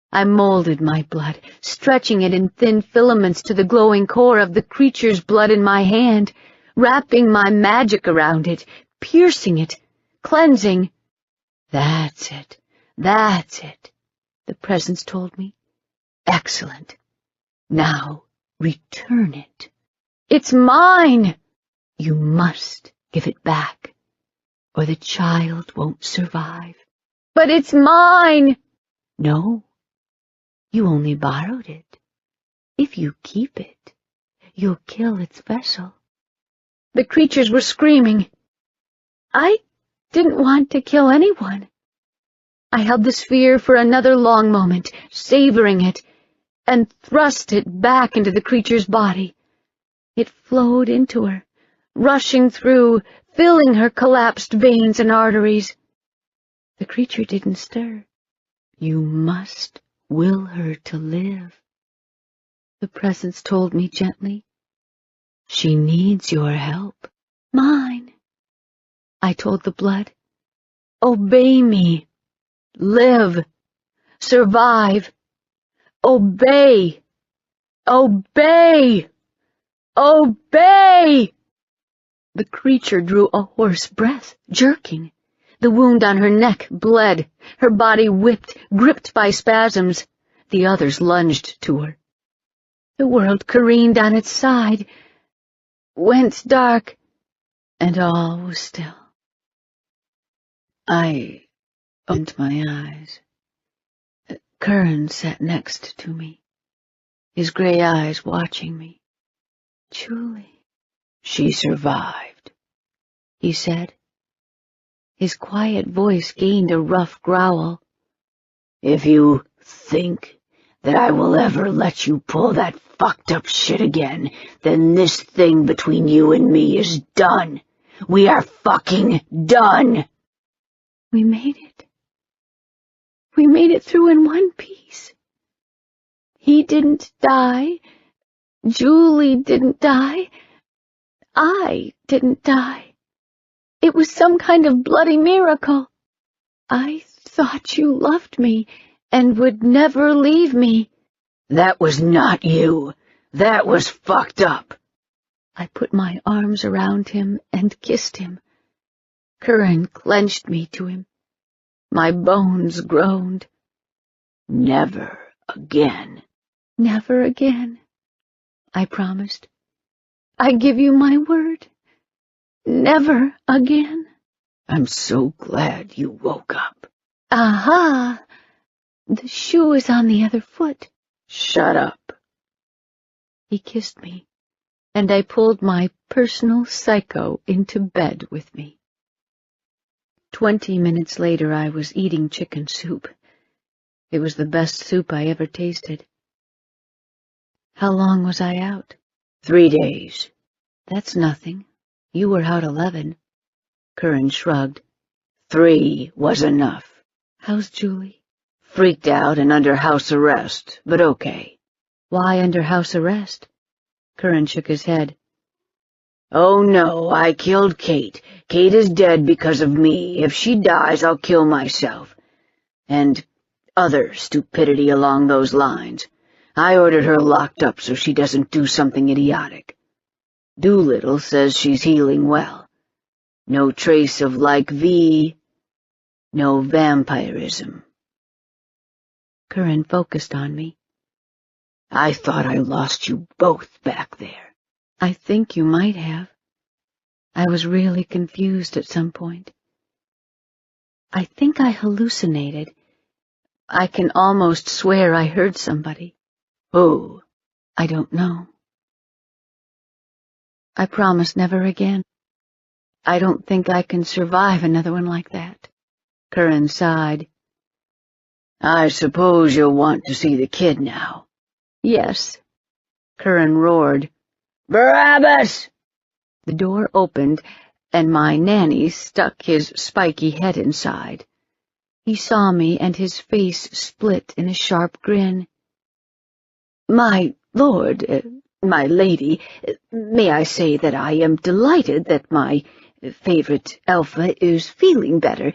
I molded my blood, stretching it in thin filaments to the glowing core of the creature's blood in my hand, wrapping my magic around it, piercing it, cleansing. That's it, the presence told me. Excellent. Now return it. It's mine! You must give it back, or the child won't survive. But it's mine! No. You only borrowed it. If you keep it, you'll kill its vessel. The creatures were screaming. I didn't want to kill anyone. I held the sphere for another long moment, savoring it, and thrust it back into the creature's body. It flowed into her, rushing through, filling her collapsed veins and arteries. The creature didn't stir. You must will her to live, the presence told me gently. She needs your help. Mine. I told the blood. Obey me. Live. Survive. Obey. Obey. Obey. The creature drew a hoarse breath, jerking. The wound on her neck bled, her body whipped, gripped by spasms. The others lunged to her. The world careened on its side, went dark, and all was still. I opened my eyes. Curran sat next to me, his gray eyes watching me. Julie, she survived, he said. His quiet voice gained a rough growl. If you think that I will ever let you pull that fucked up shit again, then this thing between you and me is done. We are fucking done. We made it. We made it through in one piece. He didn't die. Julie didn't die. I didn't die. It was some kind of bloody miracle. I thought you loved me and would never leave me. That was not you. That was fucked up. I put my arms around him and kissed him. Curran clenched me to him. My bones groaned. Never again. Never again, I promised. I give you my word. Never again. I'm so glad you woke up. Aha! The shoe is on the other foot. Shut up. He kissed me, and I pulled my personal psycho into bed with me. 20 minutes later, I was eating chicken soup. It was the best soup I ever tasted. How long was I out? 3 days. That's nothing. You were out 11. Curran shrugged. 3 was enough. How's Julie? Freaked out and under house arrest, but okay. Why under house arrest? Curran shook his head. Oh no, I killed Kate. Kate is dead because of me. If she dies, I'll kill myself. And other stupidity along those lines. I ordered her locked up so she doesn't do something idiotic. Doolittle says she's healing well. No trace of like V, no vampirism. Curran focused on me. I thought I lost you both back there. I think you might have. I was really confused at some point. I think I hallucinated. I can almost swear I heard somebody. Who? I don't know. I promise never again. I don't think I can survive another one like that. Curran sighed. I suppose you'll want to see the kid now. Yes. Curran roared. Barabbas! The door opened, and my nanny stuck his spiky head inside. He saw me, and his face split in a sharp grin. My lord, my lady, may I say that I am delighted that my favorite Alpha is feeling better.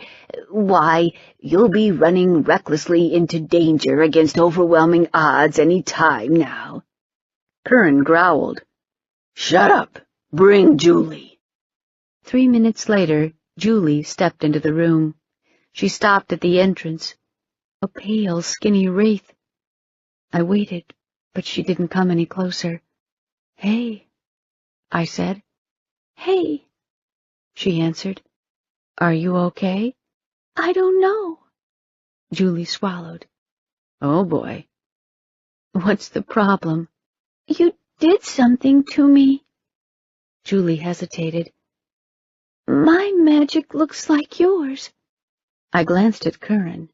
Why, you'll be running recklessly into danger against overwhelming odds any time now. Curran growled. Shut up. Bring Julie. 3 minutes later, Julie stepped into the room. She stopped at the entrance, a pale, skinny wraith. I waited, but she didn't come any closer. Hey, I said. Hey, she answered. Are you okay? I don't know. Julie swallowed. Oh, boy. What's the problem? You did something to me. Julie hesitated. My magic looks like yours. I glanced at Curran.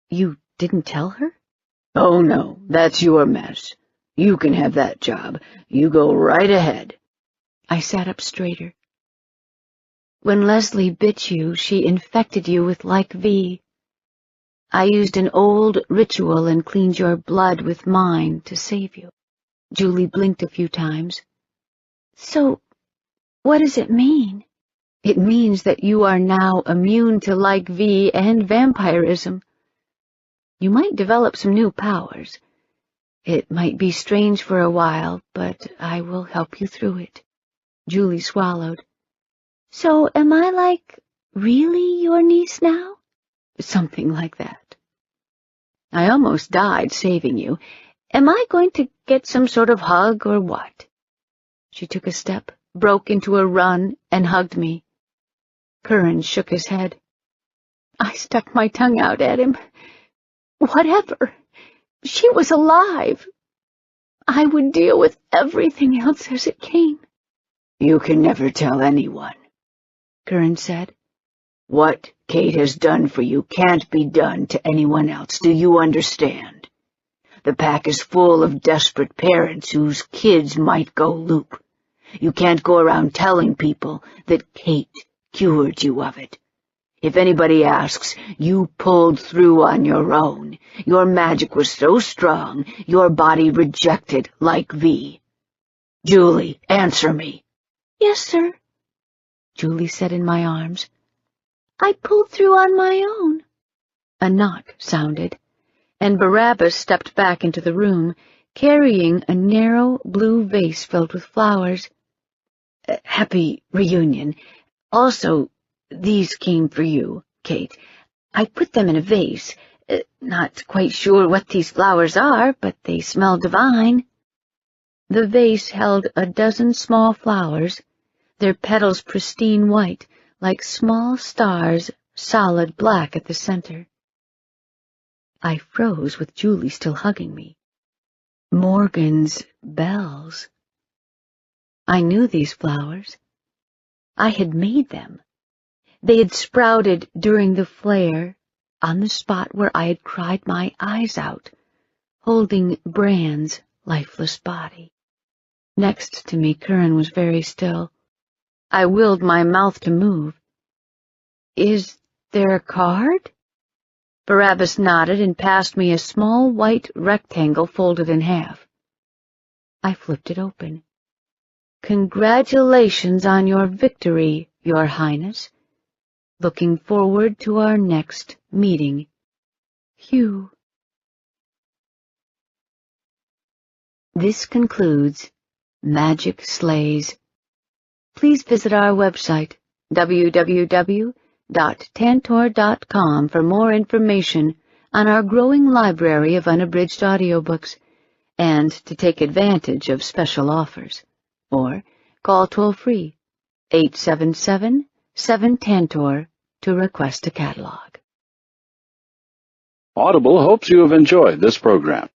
You didn't tell her? Oh, no, that's your mess. You can have that job. You go right ahead. I sat up straighter. When Leslie bit you, she infected you with like V. I used an old ritual and cleaned your blood with mine to save you. Julie blinked a few times. So, what does it mean? It means that you are now immune to like V and vampirism. You might develop some new powers. It might be strange for a while, but I will help you through it. Julie swallowed. So am I like really your niece now? Something like that. I almost died saving you. Am I going to get some sort of hug or what? She took a step, broke into a run, and hugged me. Curran shook his head. I stuck my tongue out at him. Whatever. She was alive. I would deal with everything else as it came. You can never tell anyone, Curran said. What Kate has done for you can't be done to anyone else. Do you understand? The pack is full of desperate parents whose kids might go loop. You can't go around telling people that Kate cured you of it. If anybody asks, you pulled through on your own. Your magic was so strong, your body rejected like V. Julie, answer me. Yes, sir, Julie said in my arms. I pulled through on my own. A knock sounded, and Barabbas stepped back into the room, carrying a narrow blue vase filled with flowers. Happy reunion. Also, these came for you, Kate. I put them in a vase. Not quite sure what these flowers are, but they smell divine. The vase held a dozen small flowers, their petals pristine white, like small stars, solid black at the center. I froze with Julie still hugging me. Morgan's bells. I knew these flowers. I had made them. They had sprouted during the flare, on the spot where I had cried my eyes out, holding Bran's lifeless body. Next to me, Curran was very still. I willed my mouth to move. "Is there a card?" Barabbas nodded and passed me a small white rectangle folded in half. I flipped it open. "Congratulations on your victory, Your Highness. Looking forward to our next meeting. Hugh." This concludes Magic Slays. Please visit our website, www.tantor.com, for more information on our growing library of unabridged audiobooks and to take advantage of special offers. Or call toll-free 877-7-TANTOR to request a catalog. Audible hopes you have enjoyed this program.